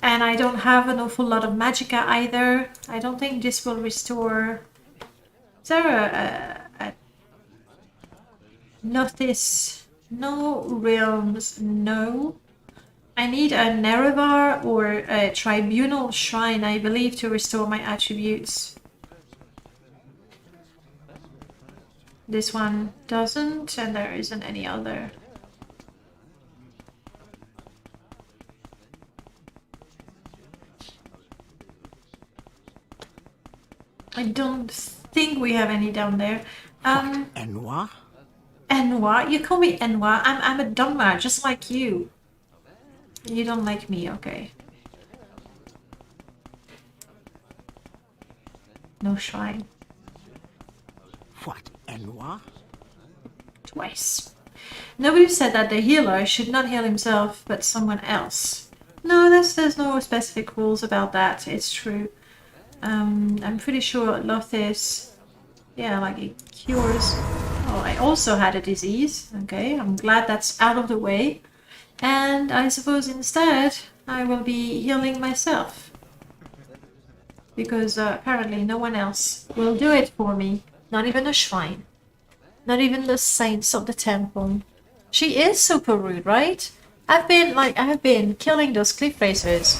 And I don't have an awful lot of magicka either. I don't think this will restore Is there a notice? No realms, no. I need a Nerevar or a Tribunal Shrine, I believe, to restore my attributes. This one doesn't, and there isn't any other. I don't think we have any down there. Enwa? Enwa? You call me Enwa? I'm a Dunma, just like you. You don't like me, okay. No shrine. What, Enwa? Twice. Nobody said that the healer should not heal himself, but someone else. No, there's no specific rules about that. It's true. I'm pretty sure Lothis, yeah, like it cures. Oh, I also had a disease. Okay, I'm glad that's out of the way. And I suppose instead I will be healing myself. Because apparently no one else will do it for me. Not even a shrine. Not even the saints of the temple. She is super rude, right? I have been killing those cliff racers.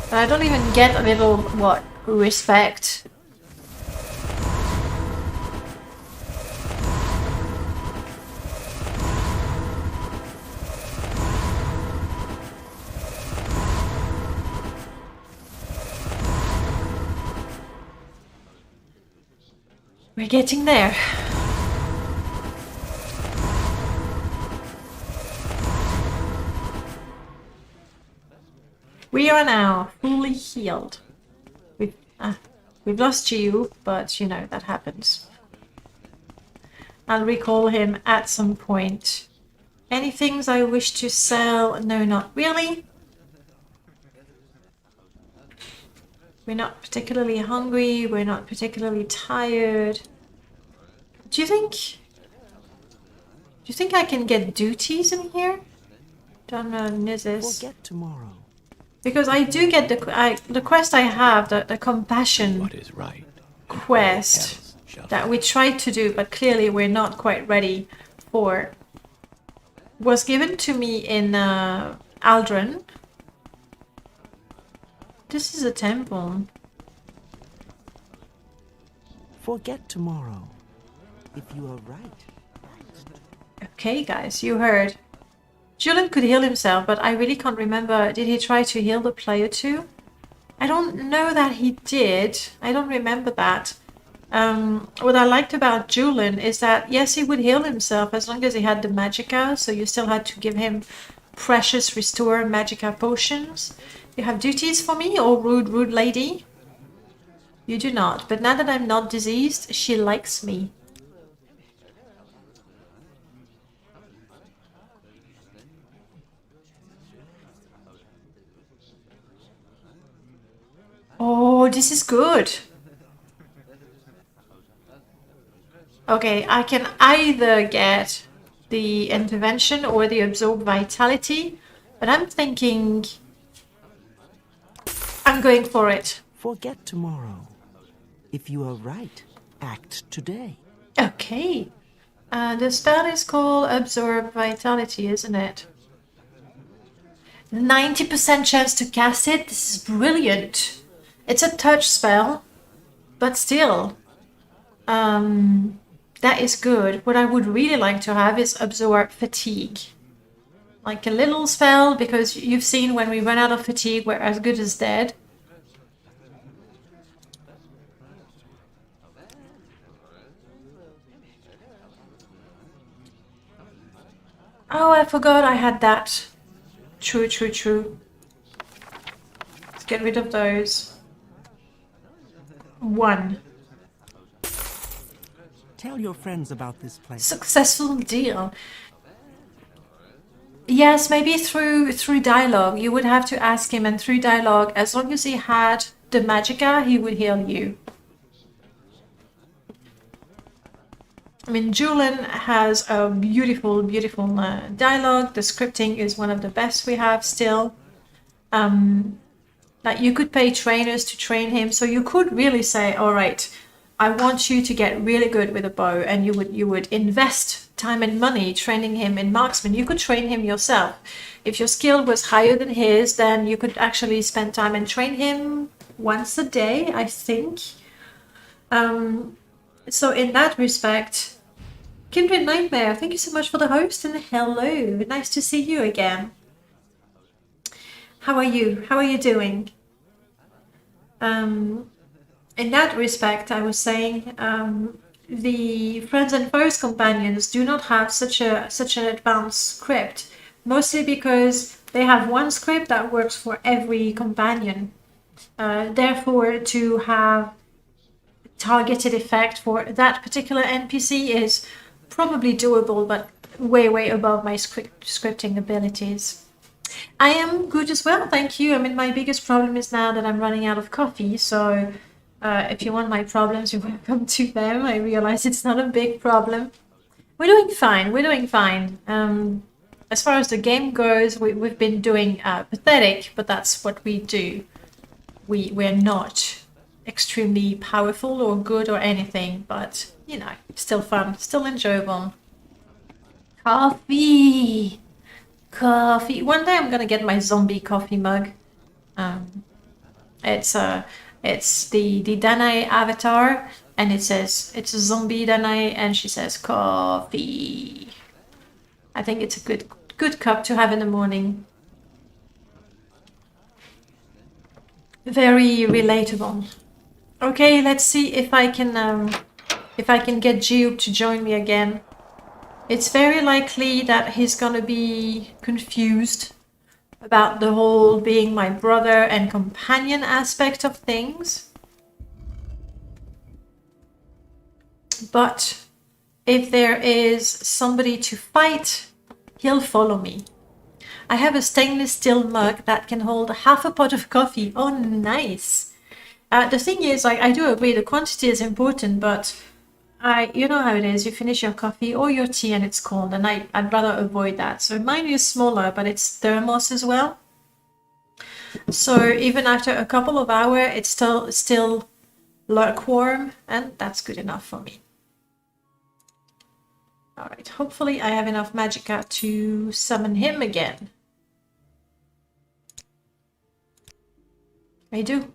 But I don't even get a little, what, respect. We're getting there. We are now fully healed. We've lost Jiub, but you know, that happens. I'll recall him at some point. Any things I wish to sell? No, not really. We're not particularly hungry. We're not particularly tired. Do you think I can get duties in here? Don't know, Nizis. Forget tomorrow. Because I do get the quest I have, the compassion What is right? quest that we tried to do, but clearly we're not quite ready for, was given to me in Aldrin. This is a temple. Forget tomorrow. If you are right. Okay, guys, you heard. Julian could heal himself, but I really can't remember. Did he try to heal the player too? I don't know that he did. I don't remember that. What I liked about Julian is that, yes, he would heal himself as long as he had the magicka, so you still had to give him precious restore magicka potions. You have duties for me, oh rude lady? You do not, but now that I'm not diseased, she likes me. Oh, this is good. Okay, I can either get the intervention or the absorb vitality, but I'm thinking I'm going for it. Forget tomorrow. If you are right, act today. Okay. The spell is called absorb vitality, isn't it? 90% chance to cast it. This is brilliant. It's a touch spell, but still, that is good. What I would really like to have is absorb fatigue. Like a little spell, because you've seen when we run out of fatigue, we're as good as dead. Oh, I forgot I had that. True. Let's get rid of those. 1. Tell your friends about this place. Successful deal. Yes, maybe through dialogue. You would have to ask him, and through dialogue, as long as he had the magicka, he would heal you. I mean, Julian has a beautiful dialogue. The scripting is one of the best we have still. Like you could pay trainers to train him, so you could really say, all right, I want you to get really good with a bow, and you would invest time and money training him in marksman. You could train him yourself. If your skill was higher than his, then you could actually spend time and train him once a day, I think. So in that respect, Kindred Nightmare, thank you so much for the host, and hello, nice to see you again. How are you? How are you doing? In that respect, I was saying the Friends and Foes companions do not have such an advanced script, mostly because they have one script that works for every companion. Therefore, to have targeted effect for that particular NPC is probably doable, but way above my scripting abilities. I am good as well, thank you. I mean, my biggest problem is now that I'm running out of coffee, so if you want my problems, you're welcome to them. I realize it's not a big problem. We're doing fine. As far as the game goes, we've been doing pathetic, but that's what we do. We're not extremely powerful or good or anything, but, you know, still fun, still enjoyable. Coffee! One day I'm gonna get my zombie coffee mug. It's the Danae avatar, and it says it's a zombie Danae, and she says coffee. I think it's a good cup to have in the morning. Very relatable. Okay, let's see if I can get Jiub to join me again. It's very likely that he's gonna be confused about the whole being my brother and companion aspect of things. But if there is somebody to fight, he'll follow me. I have a stainless steel mug that can hold half a pot of coffee. Oh, nice. The thing is, I do agree, the quantity is important, but you know how it is, you finish your coffee or your tea and it's cold, and I'd rather avoid that. So mine is smaller, but it's thermos as well. So even after a couple of hours, it's still lukewarm, and that's good enough for me. All right, hopefully I have enough magicka to summon him again. I do.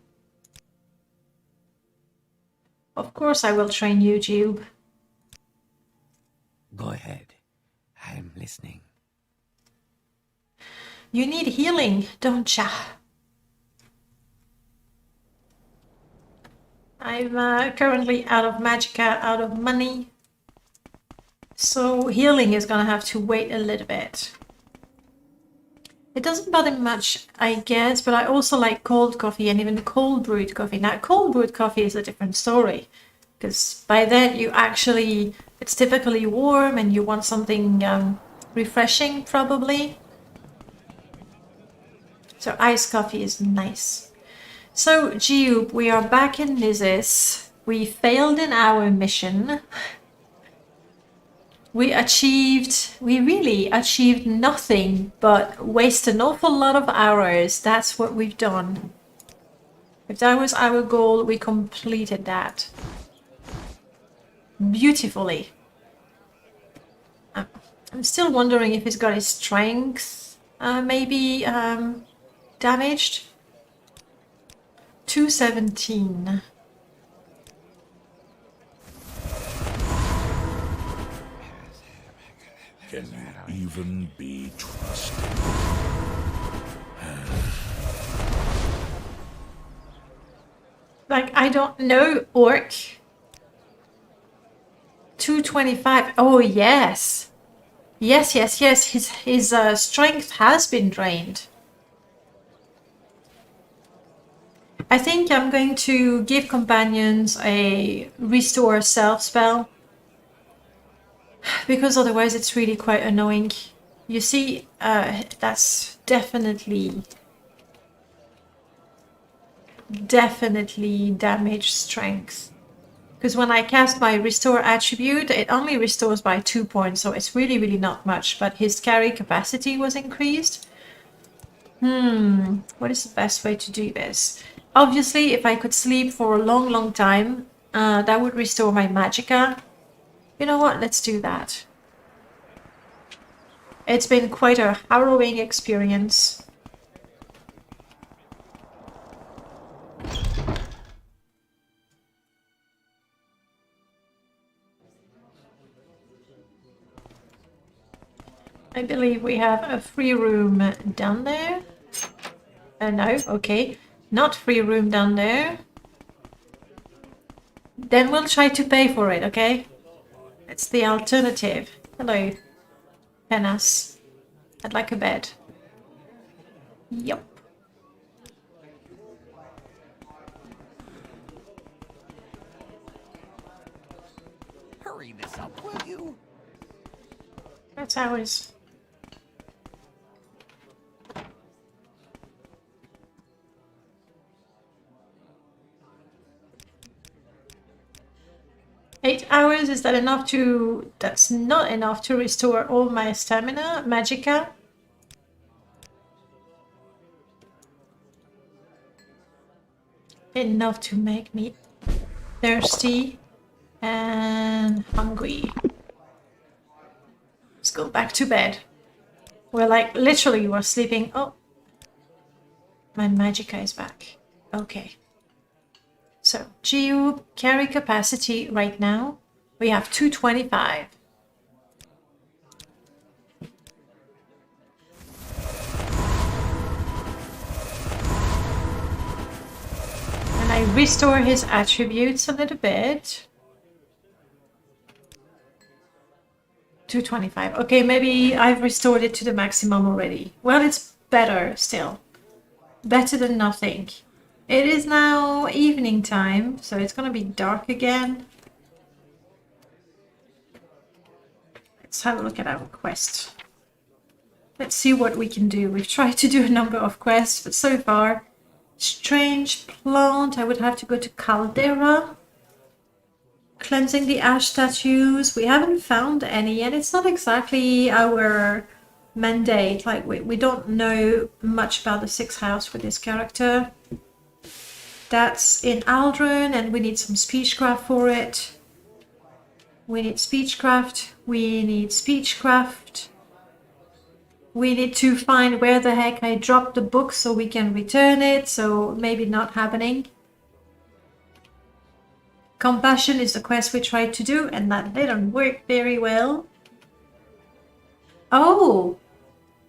Of course I will train you, Jiub. Go ahead. I'm listening. You need healing, don't ya? I'm currently out of magicka, out of money. So healing is gonna have to wait a little bit. It doesn't bother me much, I guess, but I also like cold coffee and even cold brewed coffee. Now, cold brewed coffee is a different story, because by then it's typically warm and you want something refreshing, probably. So iced coffee is nice. So, Jiub, we are back in Nizis. We failed in our mission. We really achieved nothing but waste an awful lot of hours. That's what we've done. If that was our goal, we completed that beautifully. I'm still wondering if he's got his strength maybe damaged. 217. Can you even be trusted? Like, I don't know, Orc. 225. Oh, yes. Yes. His strength has been drained. I think I'm going to give companions a restore self spell, because otherwise it's really quite annoying. You see, that's definitely damaged strength. Because when I cast my restore attribute, it only restores by 2 points, so it's really not much, but his carry capacity was increased. What is the best way to do this? Obviously, if I could sleep for a long, long time, that would restore my magicka. You know what? Let's do that. It's been quite a harrowing experience. I believe we have a free room down there. No, okay. Not free room down there. Then we'll try to pay for it, okay? It's the alternative. Hello, Penas. I'd like a bed. Yup. Hurry this up, will you? That's ours. $8 is that enough to... That's not enough to restore all my stamina, magicka. Enough to make me thirsty and hungry. Let's go back to bed. We're like literally we're sleeping. Oh, my magicka is back. Okay. So Jiub carry capacity right now. We have 225. And I restore his attributes a little bit. 225. Okay, maybe I've restored it to the maximum already. Well, it's better still. Better than nothing. It is now evening time, so it's gonna be dark again. Let's have a look at our quest. Let's see what we can do. We've tried to do a number of quests, but so far, strange plant. I would have to go to Caldera. Cleansing the ash statues. We haven't found any, and it's not exactly our mandate. Like we don't know much about the sixth house with this character. That's in Aldrin, and we need some speechcraft for it. We need speechcraft. We need speechcraft. We need to find where the heck I dropped the book so we can return it. So maybe not happening. Compassion is the quest we tried to do, and that didn't work very well. Oh,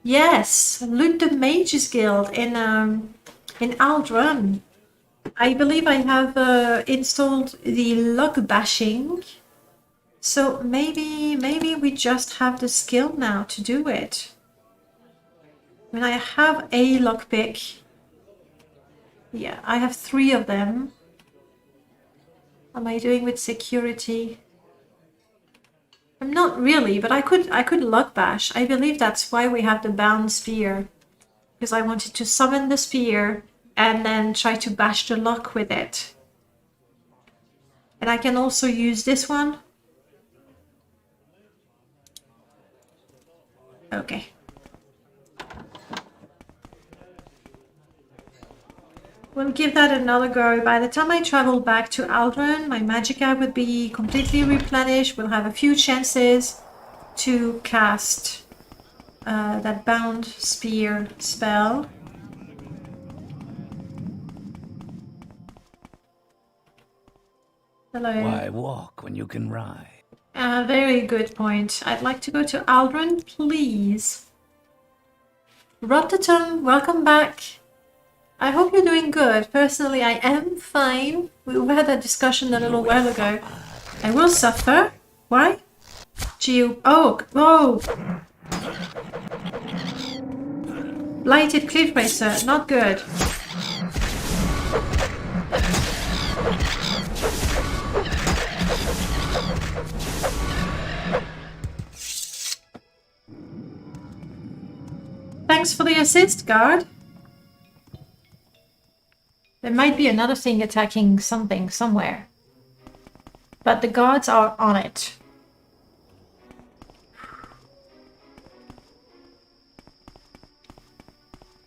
yes, loot the Mages Guild in Aldrun. I believe I have installed the lock bashing, so maybe we just have the skill now to do it. I mean, I have a lockpick. Yeah, I have 3 of them. Am I doing with security? I'm not really, but I could lock bash. I believe that's why we have the bound spear, because I wanted to summon the spear and then try to bash the lock with it. And I can also use this one. Okay. We'll give that another go. By the time I travel back to Aldrin, my magicka would be completely replenished. We'll have a few chances to cast that bound spear spell. Hello. Why walk when you can ride? Very good point. I'd like to go to Aldrin, please. Rotterdam, welcome back. I hope you're doing good. Personally, I am fine. We had that discussion a little while ago. I will suffer. Why? Jiub. Oh, oh! Blighted Cliff Racer, not good. Thanks for the assist, guard. There might be another thing attacking something somewhere. But the guards are on it.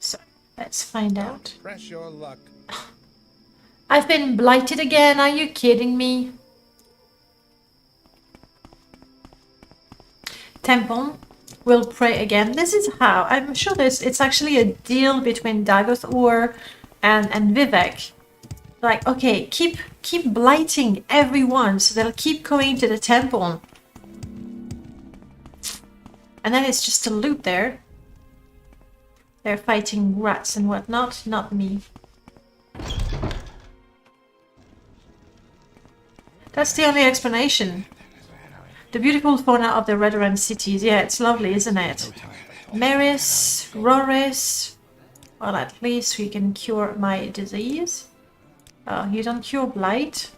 So, Let's find out. Press your luck. I've been blighted again. Are you kidding me? Temple will pray again. This is how. I'm sure it's actually a deal between Dagoth and Vivek. Like, okay, keep blighting everyone so they'll keep going to the temple. And then it's just a loop there. They're fighting rats and whatnot, not me. That's the only explanation. The beautiful fauna of the Redoran cities. Yeah, it's lovely, isn't it? Maris, Roris. Well, at least we can cure my disease. You don't cure blight.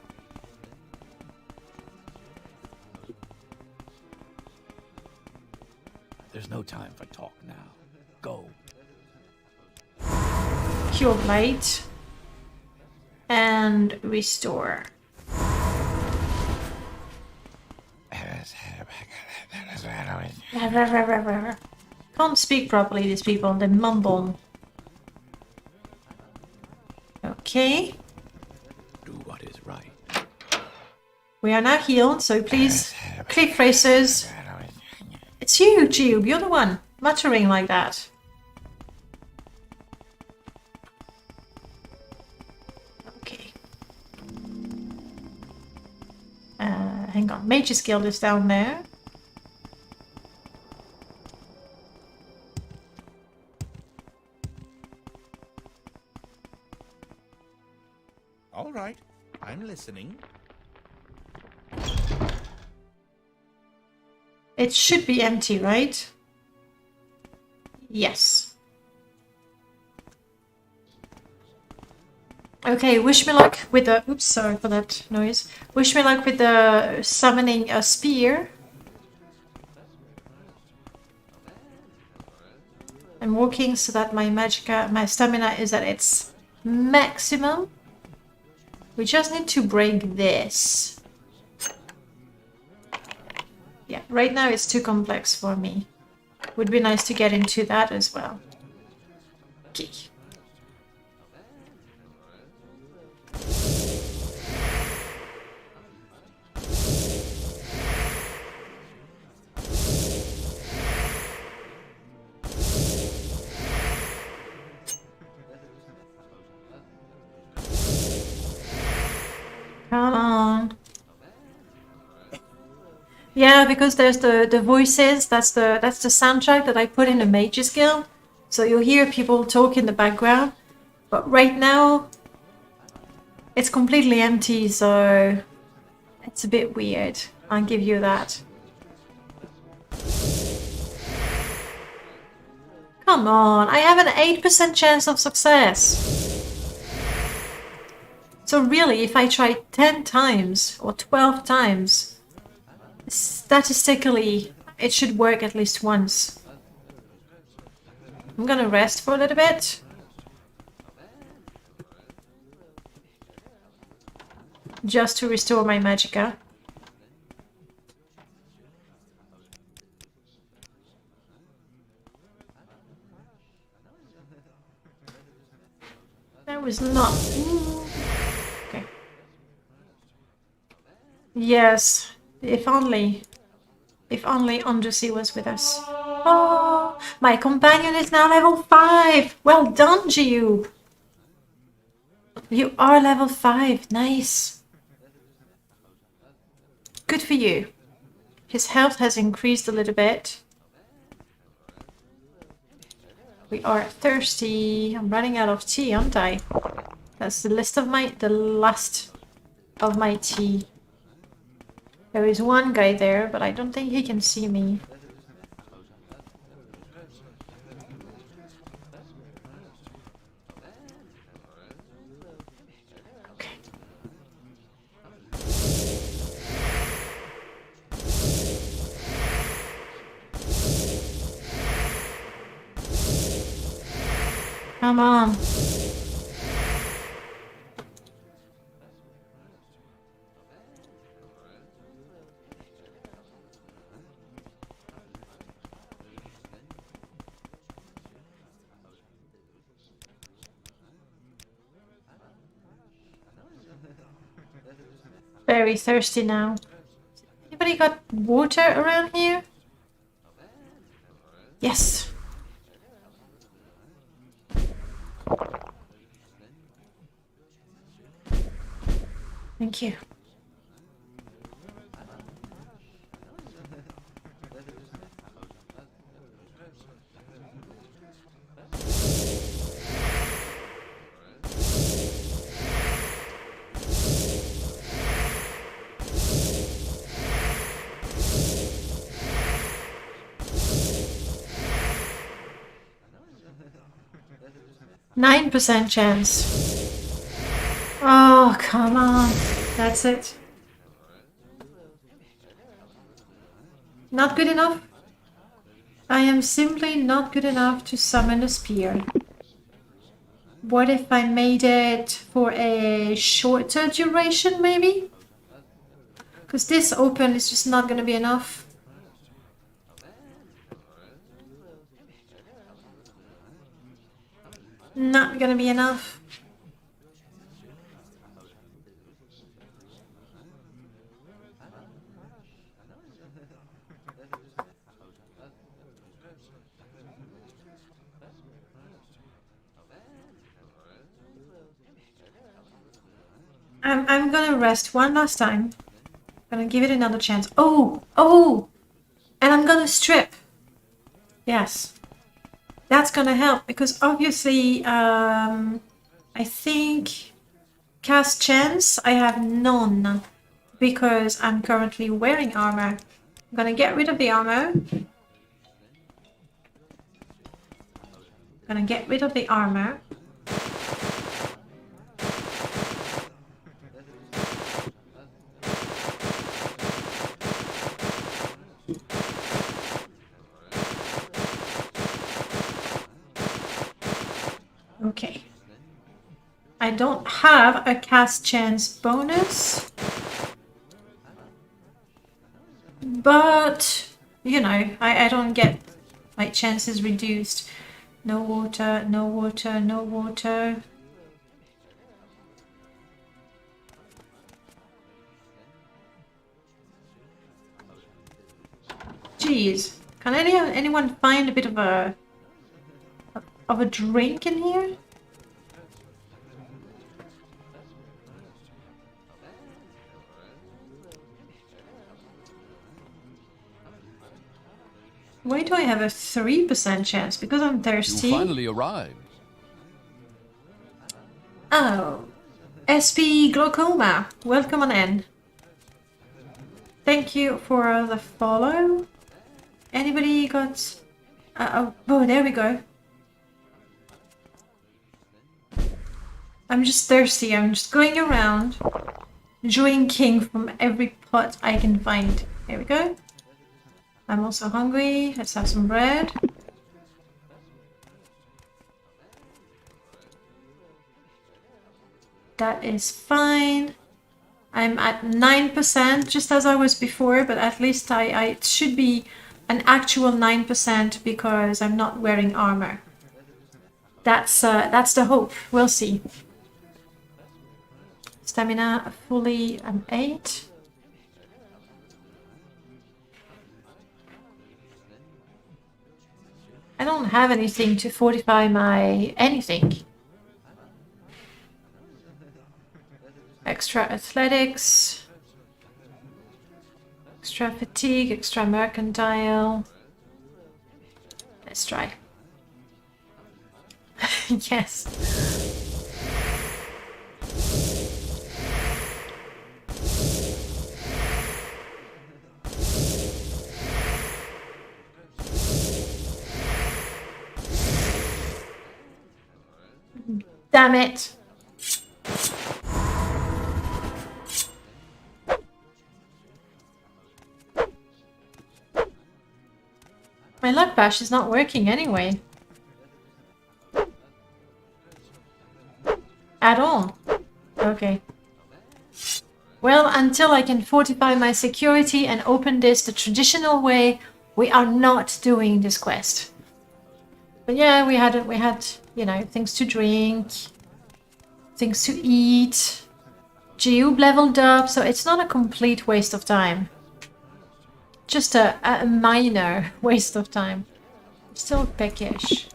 There's no time for talk now. Go. Cure blight. And restore. Can't speak properly, these people. They mumble. Okay. Do what is right. We are now healed, so please, cliff racers. It's you, Jiub. You're the one muttering like that. Okay. Hang on. Mage's Guild is down there. All right, I'm listening. It should be empty, right? Yes. Okay, wish me luck with the... Oops, sorry for that noise. Wish me luck with the summoning a spear. I'm walking so that my magicka, my stamina is at its maximum. We just need to break this. Yeah, right now it's too complex for me. Would be nice to get into that as well. Okay. Come on. Yeah, because there's the voices. That's the soundtrack that I put in a Mage's Guild. So you'll hear people talk in the background. But right now, it's completely empty, so it's a bit weird. I'll give you that. Come on, I have an 8% chance of success. So really, if I try 10 times or 12 times, statistically, it should work at least once. I'm gonna rest for a little bit. Just to restore my magicka. That was not... Okay. Yes, if only Undersea was with us. Oh, my companion is now level 5. Well done, Jiub. You are level 5. Nice. Good for you. His health has increased a little bit. We are thirsty. I'm running out of tea, aren't I? That's the last of my tea. There is one guy there, but I don't think he can see me. Okay. Come on. very thirsty now. Anybody got water around here? Yes. Thank you. Nine percent chance. Oh, come on. That's it. Not good enough? I am simply not good enough to summon a spear. What if I made it for a shorter duration, maybe? Because this open is just not going to be enough. Not going to be enough. I'm gonna rest one last time. Gonna give it another chance. Oh! And I'm gonna strip. Yes. That's gonna help because obviously, I think cast chance, I have none because I'm currently wearing armor. I'm gonna get rid of the armor. Gonna get rid of the armor. Okay. I don't have a cast chance bonus. But, you know, I don't get my chances reduced. No water, no water, no water. Jeez. Can anyone find a bit of a drink in here? Why do I have a 3% chance? Because I'm thirsty. You finally arrived. Oh. SP Glaucoma. Welcome on in. Thank you for the follow. Anybody got... oh, there we go. I'm just thirsty. I'm just going around drinking from every pot I can find. There we go. I'm also hungry. Let's have some bread. That is fine. I'm at 9%, just as I was before, but at least it should be an actual 9% because I'm not wearing armor. That's the hope. We'll see. Stamina fully, I'm 8. I don't have anything to fortify my anything. Extra athletics, extra fatigue, extra mercantile. Let's try. Yes. Damn it. My luck bash is not working anyway. At all. Okay. Well, until I can fortify my security and open this the traditional way, we are not doing this quest. But yeah, we had, you know, things to drink, things to eat. Jiub leveled up, so it's not a complete waste of time. Just a minor waste of time. Still peckish.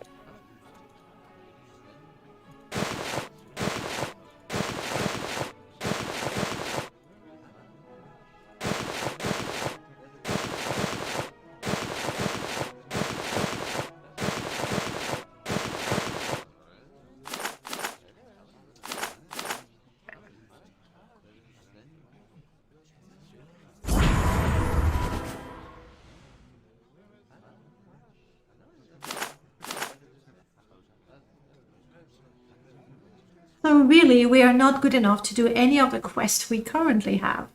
So really, we are not good enough to do any of the quests we currently have.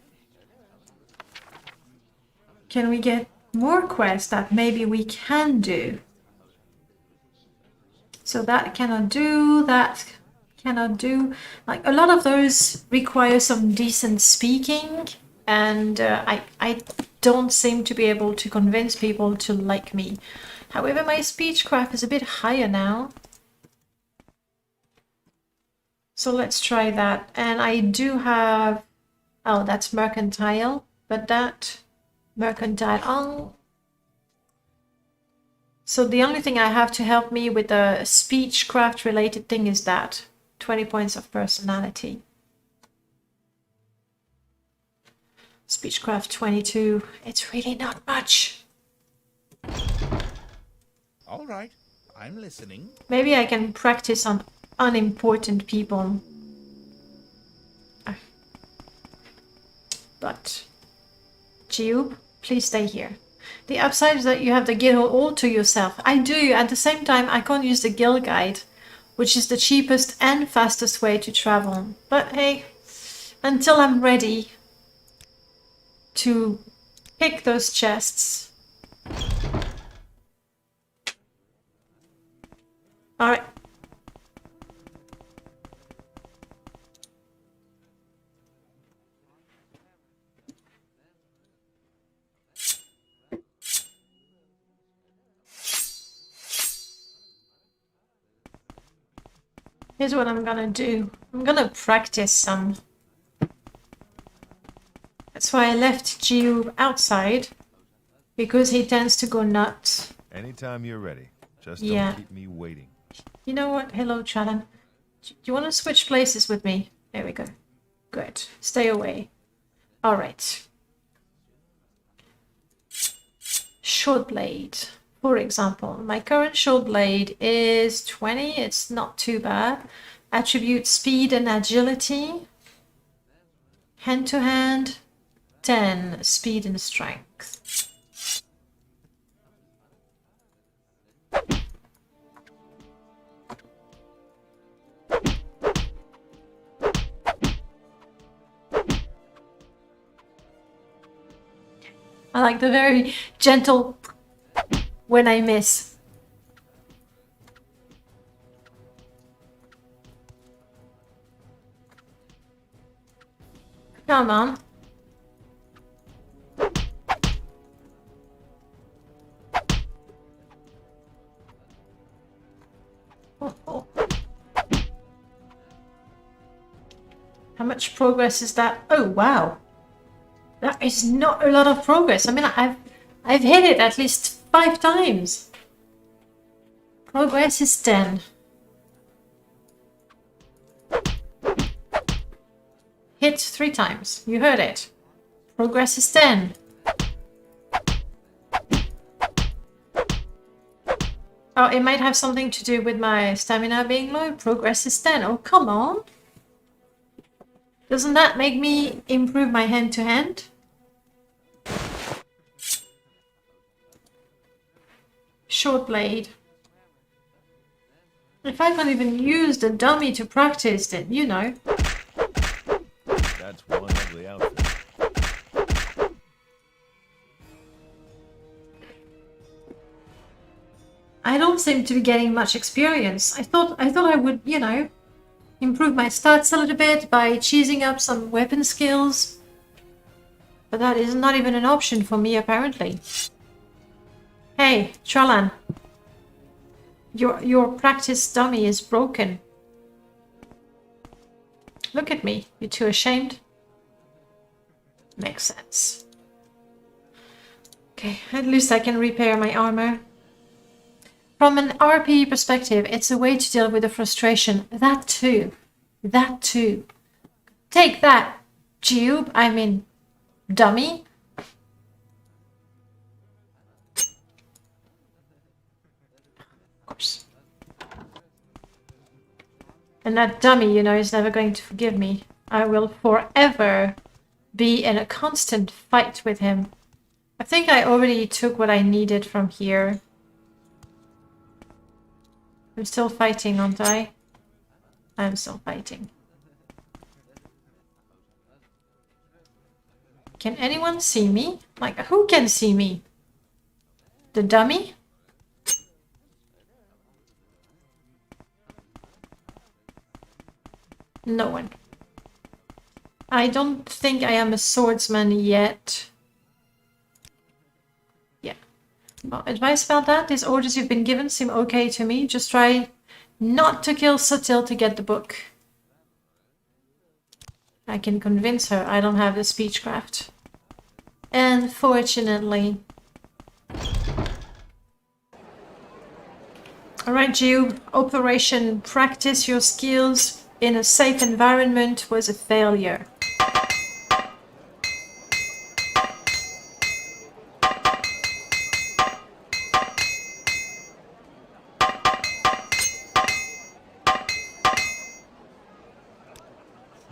Can we get more quests that maybe we can do? So that cannot do, that cannot do. Like, a lot of those require some decent speaking, and I don't seem to be able to convince people to like me. However, my speechcraft is a bit higher now. So let's try that. And I do have, oh, that's mercantile, but that mercantile on. So the only thing I have to help me with the speechcraft related thing is that 20 points of personality. Speechcraft 22, it's really not much. All right, I'm listening. Maybe I can practice on unimportant people. But Jiub, please stay here. The upside is that you have the guild all to yourself. I do. At the same time, I can't use the guild guide, which is the cheapest and fastest way to travel. But hey, until I'm ready to pick those chests. Alright. Here's what I'm gonna do. I'm gonna practice some. That's why I left Jiub outside, because he tends to go nuts. Anytime you're ready. Just Yeah. don't keep me waiting. You know what? Hello, Chalan. Do you want to switch places with me? There we go. Good. Stay away. All right. Short blade. For example, my current short blade is 20. It's not too bad. Attribute speed and agility. Hand to hand, 10. Speed and strength. I like the very gentle when I miss. Come on. Oh, oh. How much progress is that? Oh, wow. That is not a lot of progress. I mean, I've hit it at least 5 times. Progress is 10. Hit 3 times. You heard it. Progress is 10. Oh, it might have something to do with my stamina being low. Progress is 10. Oh, come on. Doesn't that make me improve my hand-to-hand? Short blade. If I can't even use the dummy to practice, then you know. That's one ugly outfit. I don't seem to be getting much experience. I thought I would, you know, improve my stats a little bit by cheesing up some weapon skills. But that is not even an option for me, apparently. Hey, Tralan. Your practice dummy is broken. Look at me. You too ashamed? Makes sense. Okay, at least I can repair my armor. From an RP perspective, it's a way to deal with the frustration. That too. That too. Take that, Jiub. I mean, dummy. Of course. And that dummy, you know, is never going to forgive me. I will forever be in a constant fight with him. I think I already took what I needed from here. I'm still fighting, aren't I? I'm still fighting. Can anyone see me? Like, who can see me? The dummy? No one. I don't think I am a swordsman yet. Yeah. Well, advice about that? These orders you've been given seem okay to me. Just try not to kill Satil to get the book. I can convince her I don't have the speechcraft. Unfortunately. Alright, Jiub. Operation Practice Your Skills in a Safe Environment was a failure.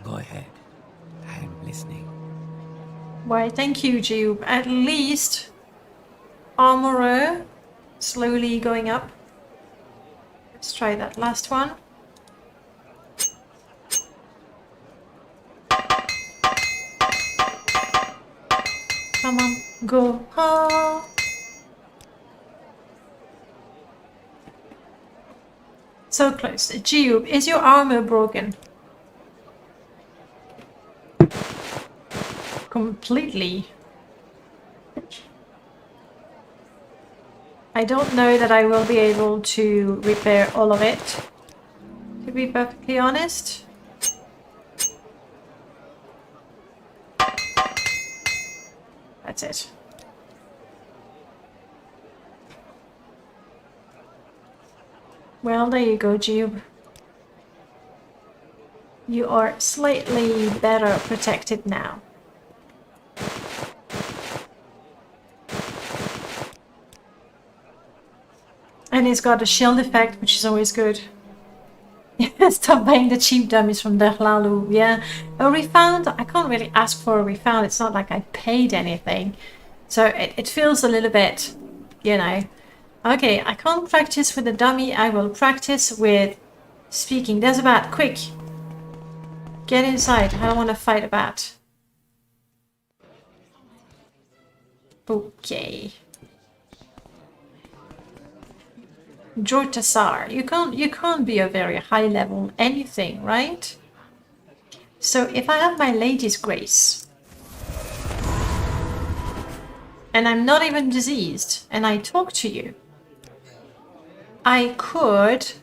Go ahead. I'm listening. Why, thank you, Jiub. At least armorer slowly going up. Let's try that last one. Come on, go. Oh. So close. Jiub, is your armor broken? Completely. I don't know that I will be able to repair all of it, to be perfectly honest. That's it. Well, there you go, Jiub. You are slightly better protected now. And it's got a shield effect, which is always good. Stop buying the cheap dummies from Derlalu. Yeah, a refund. I can't really ask for a refund. It's not like I paid anything. So it feels a little bit, you know. Okay, I can't practice with the dummy. I will practice with speaking. There's a bat. Quick. Get inside. I don't want to fight a bat. Okay. Jortasar, you can't be a very high level anything, right? So if I have my lady's grace and I'm not even diseased and I talk to you, I could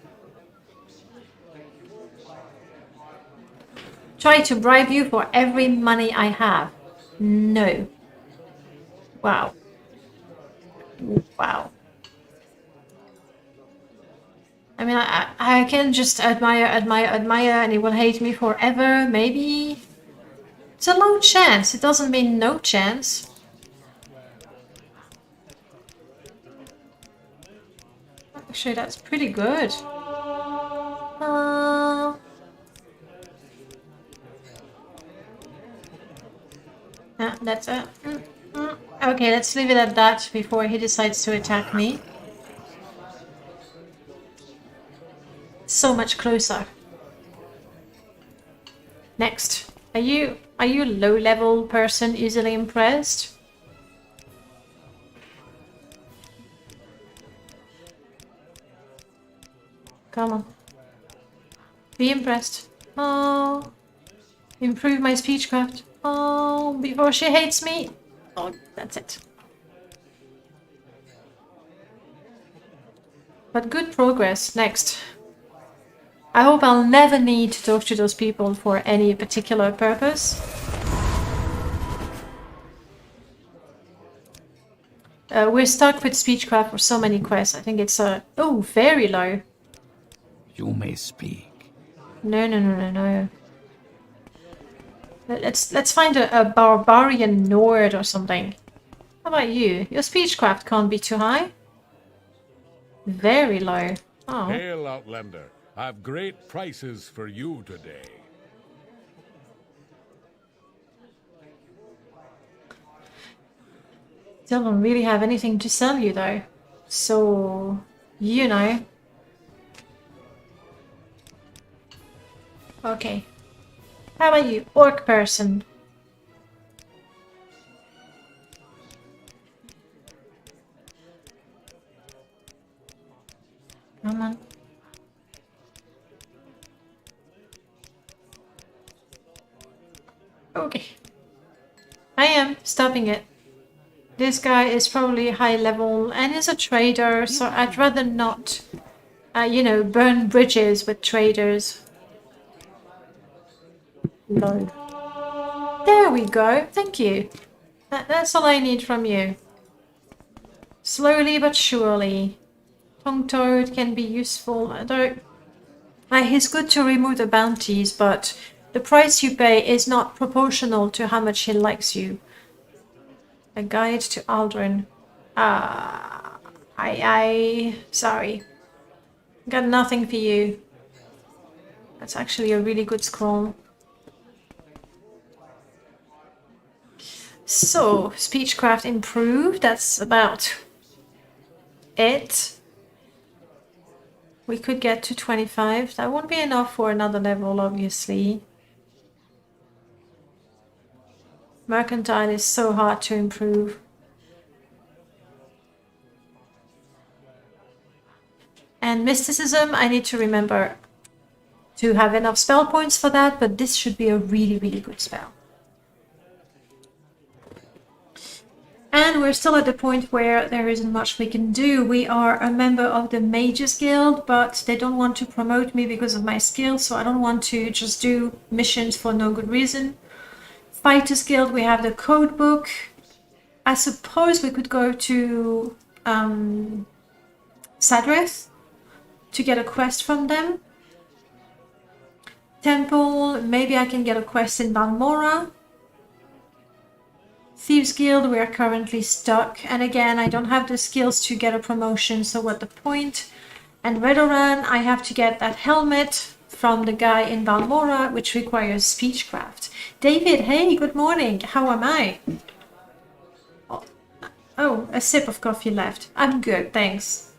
try to bribe you for every money I have. No. Wow. Wow. I mean, I can just admire, and he will hate me forever, maybe. It's a low chance. It doesn't mean no chance. Actually, that's pretty good. That's it. Okay, let's leave it at that before he decides to attack me. So much closer. Next. Are you a low level person easily impressed? Come on. Be impressed. Oh. Improve my speechcraft. Oh, before she hates me. Oh, that's it. But good progress. Next. I hope I'll never need to talk to those people for any particular purpose. We're stuck with speechcraft for so many quests. I think it's oh, very low. You may speak. No. Let's find a barbarian Nord or something. How about you? Your speechcraft can't be too high. Very low. Oh. Hail, Outlander. I've great prices for you today. Still don't really have anything to sell you though. So, you know. Okay. How about you, orc person? Come on. Okay. I am stopping it. This guy is probably high level and is a trader, so I'd rather not, you know, burn bridges with traders. Load. There we go. Thank you. That's all I need from you. Slowly but surely. Tongue Toad can be useful. Although, it's good to remove the bounties, but the price you pay is not proportional to how much he likes you. A guide to Aldrin. Sorry. Got nothing for you. That's actually a really good scroll. So, speechcraft improved. That's about it. We could get to 25. That won't be enough for another level, obviously. Mercantile is so hard to improve. And mysticism, I need to remember to have enough spell points for that, but this should be a really, really good spell. And we're still at the point where there isn't much we can do. We are a member of the Mages Guild, but they don't want to promote me because of my skills, so I don't want to just do missions for no good reason. Fighters Guild, we have the code book. I suppose we could go to Sadrith to get a quest from them. Temple, maybe I can get a quest in Balmora. Thieves Guild, we are currently stuck. And again, I don't have the skills to get a promotion, so what the point? And Redoran, I have to get that helmet from the guy in Balmora, which requires speechcraft. David, hey, good morning. How am I? Oh, a sip of coffee left. I'm good, thanks.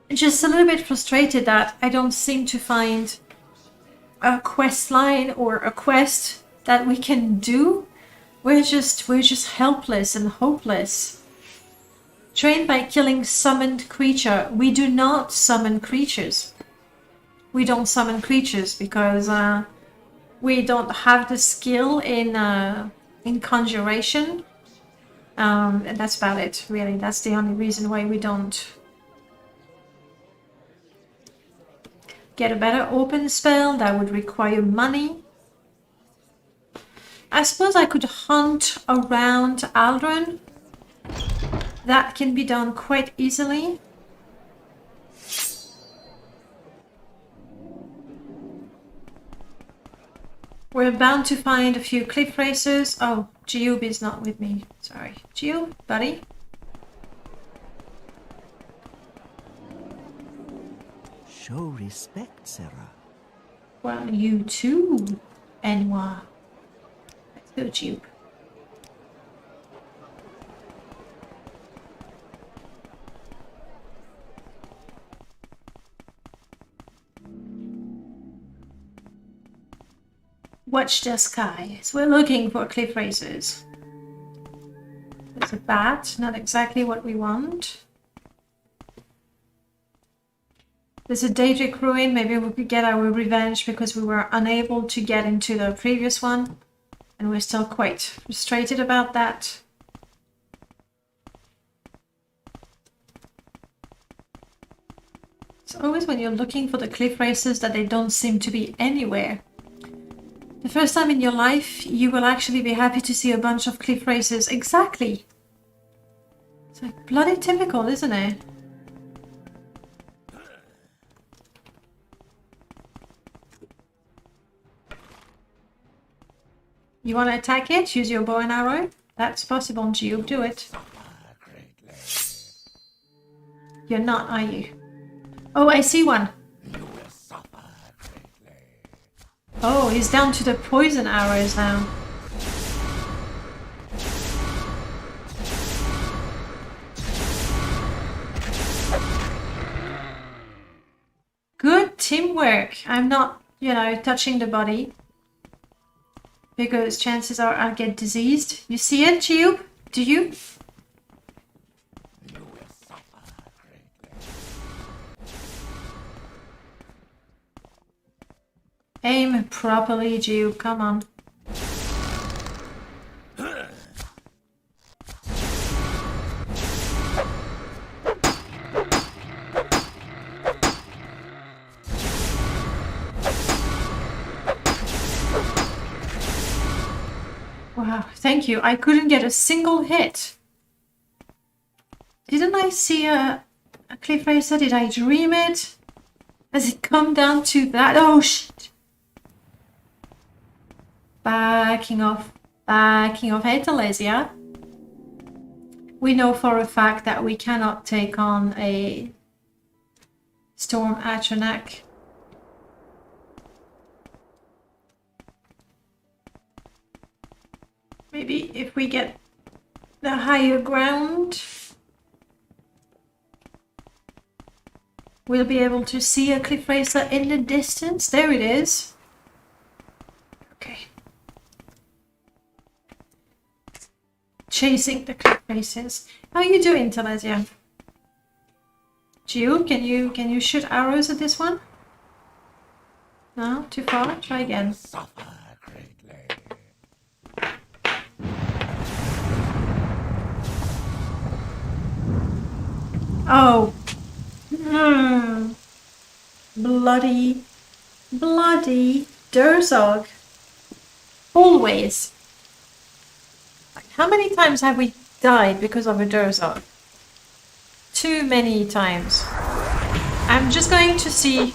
Just a little bit frustrated that I don't seem to find a quest line or a quest that we can do. We're just helpless and hopeless. Trained by killing summoned creature. We do not summon creatures. We don't summon creatures because we don't have the skill in conjuration. And that's about it, really. That's the only reason why we don't get a better open spell. That would require money. I suppose I could hunt around Aldrin. That can be done quite easily. We're bound to find a few cliff racers. Oh, Jiub is not with me. Sorry. Jiub, buddy? Show respect, Sarah. Well, you too, Enwa. Let's go, Jiub. Watch the skies. We're looking for cliff racers. There's a bat, not exactly what we want. There's a Daedric ruin. Maybe we could get our revenge because we were unable to get into the previous one. And we're still quite frustrated about that. It's always when you're looking for the cliff races that they don't seem to be anywhere. The first time in your life, you will actually be happy to see a bunch of cliff races. Exactly. It's like bloody typical, isn't it? You want to attack it? Use your bow and arrow? That's possible, Jiub. Do it. You're not, are you? Oh, I see one. Oh, he's down to the poison arrows now. Good teamwork. I'm not, you know, touching the body. Because chances are I'll get diseased. You see it, Jiub? Do you? Aim properly, Jiub. Come on. Wow, thank you. I couldn't get a single hit. Didn't I see a cliff racer? Did I dream it? Has it come down to that? Oh, shit. Backing off. Backing off. Hey, Telesia. We know for a fact that we cannot take on a Storm Atronach. Maybe if we get the higher ground, we'll be able to see a cliff racer in the distance. There it is. Okay. Chasing the cliff racers. How are you doing, Telesia? Jiub, can you shoot arrows at this one? No, too far. Try again. Oh. Bloody Durzog. Always. Like, how many times have we died because of a Durzog? Too many times. I'm just going to see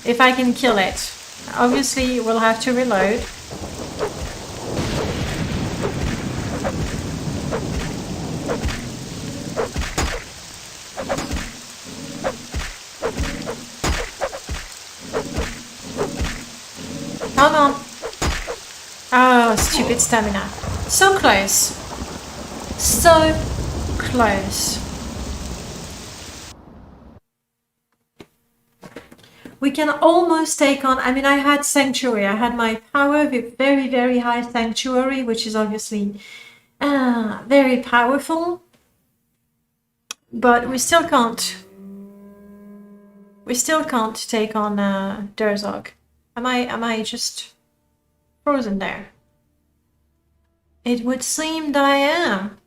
if I can kill it. Obviously, we'll have to reload. Hold on. Oh, stupid stamina. So close. So close. We can almost take on... I mean, I had Sanctuary. I had my power with very, very high Sanctuary, which is obviously very powerful. But we still can't... We still can't take on Durzog. Am I just frozen there? It would seem that I am.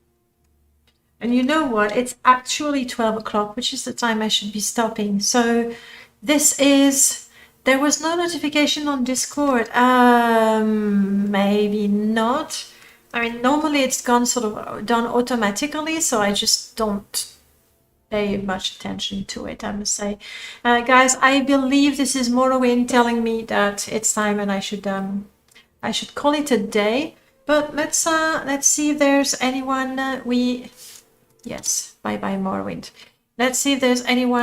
And you know what? It's actually 12 o'clock, which is the time I should be stopping. So this is... There was no notification on Discord. Maybe not. I mean, normally it's gone sort of done automatically, so I just don't pay much attention to it, I must say. Guys, I believe this is Morrowind telling me that it's time and I should call it a day. But let's see if there's anyone yes, bye bye Morrowind. Let's see if there's anyone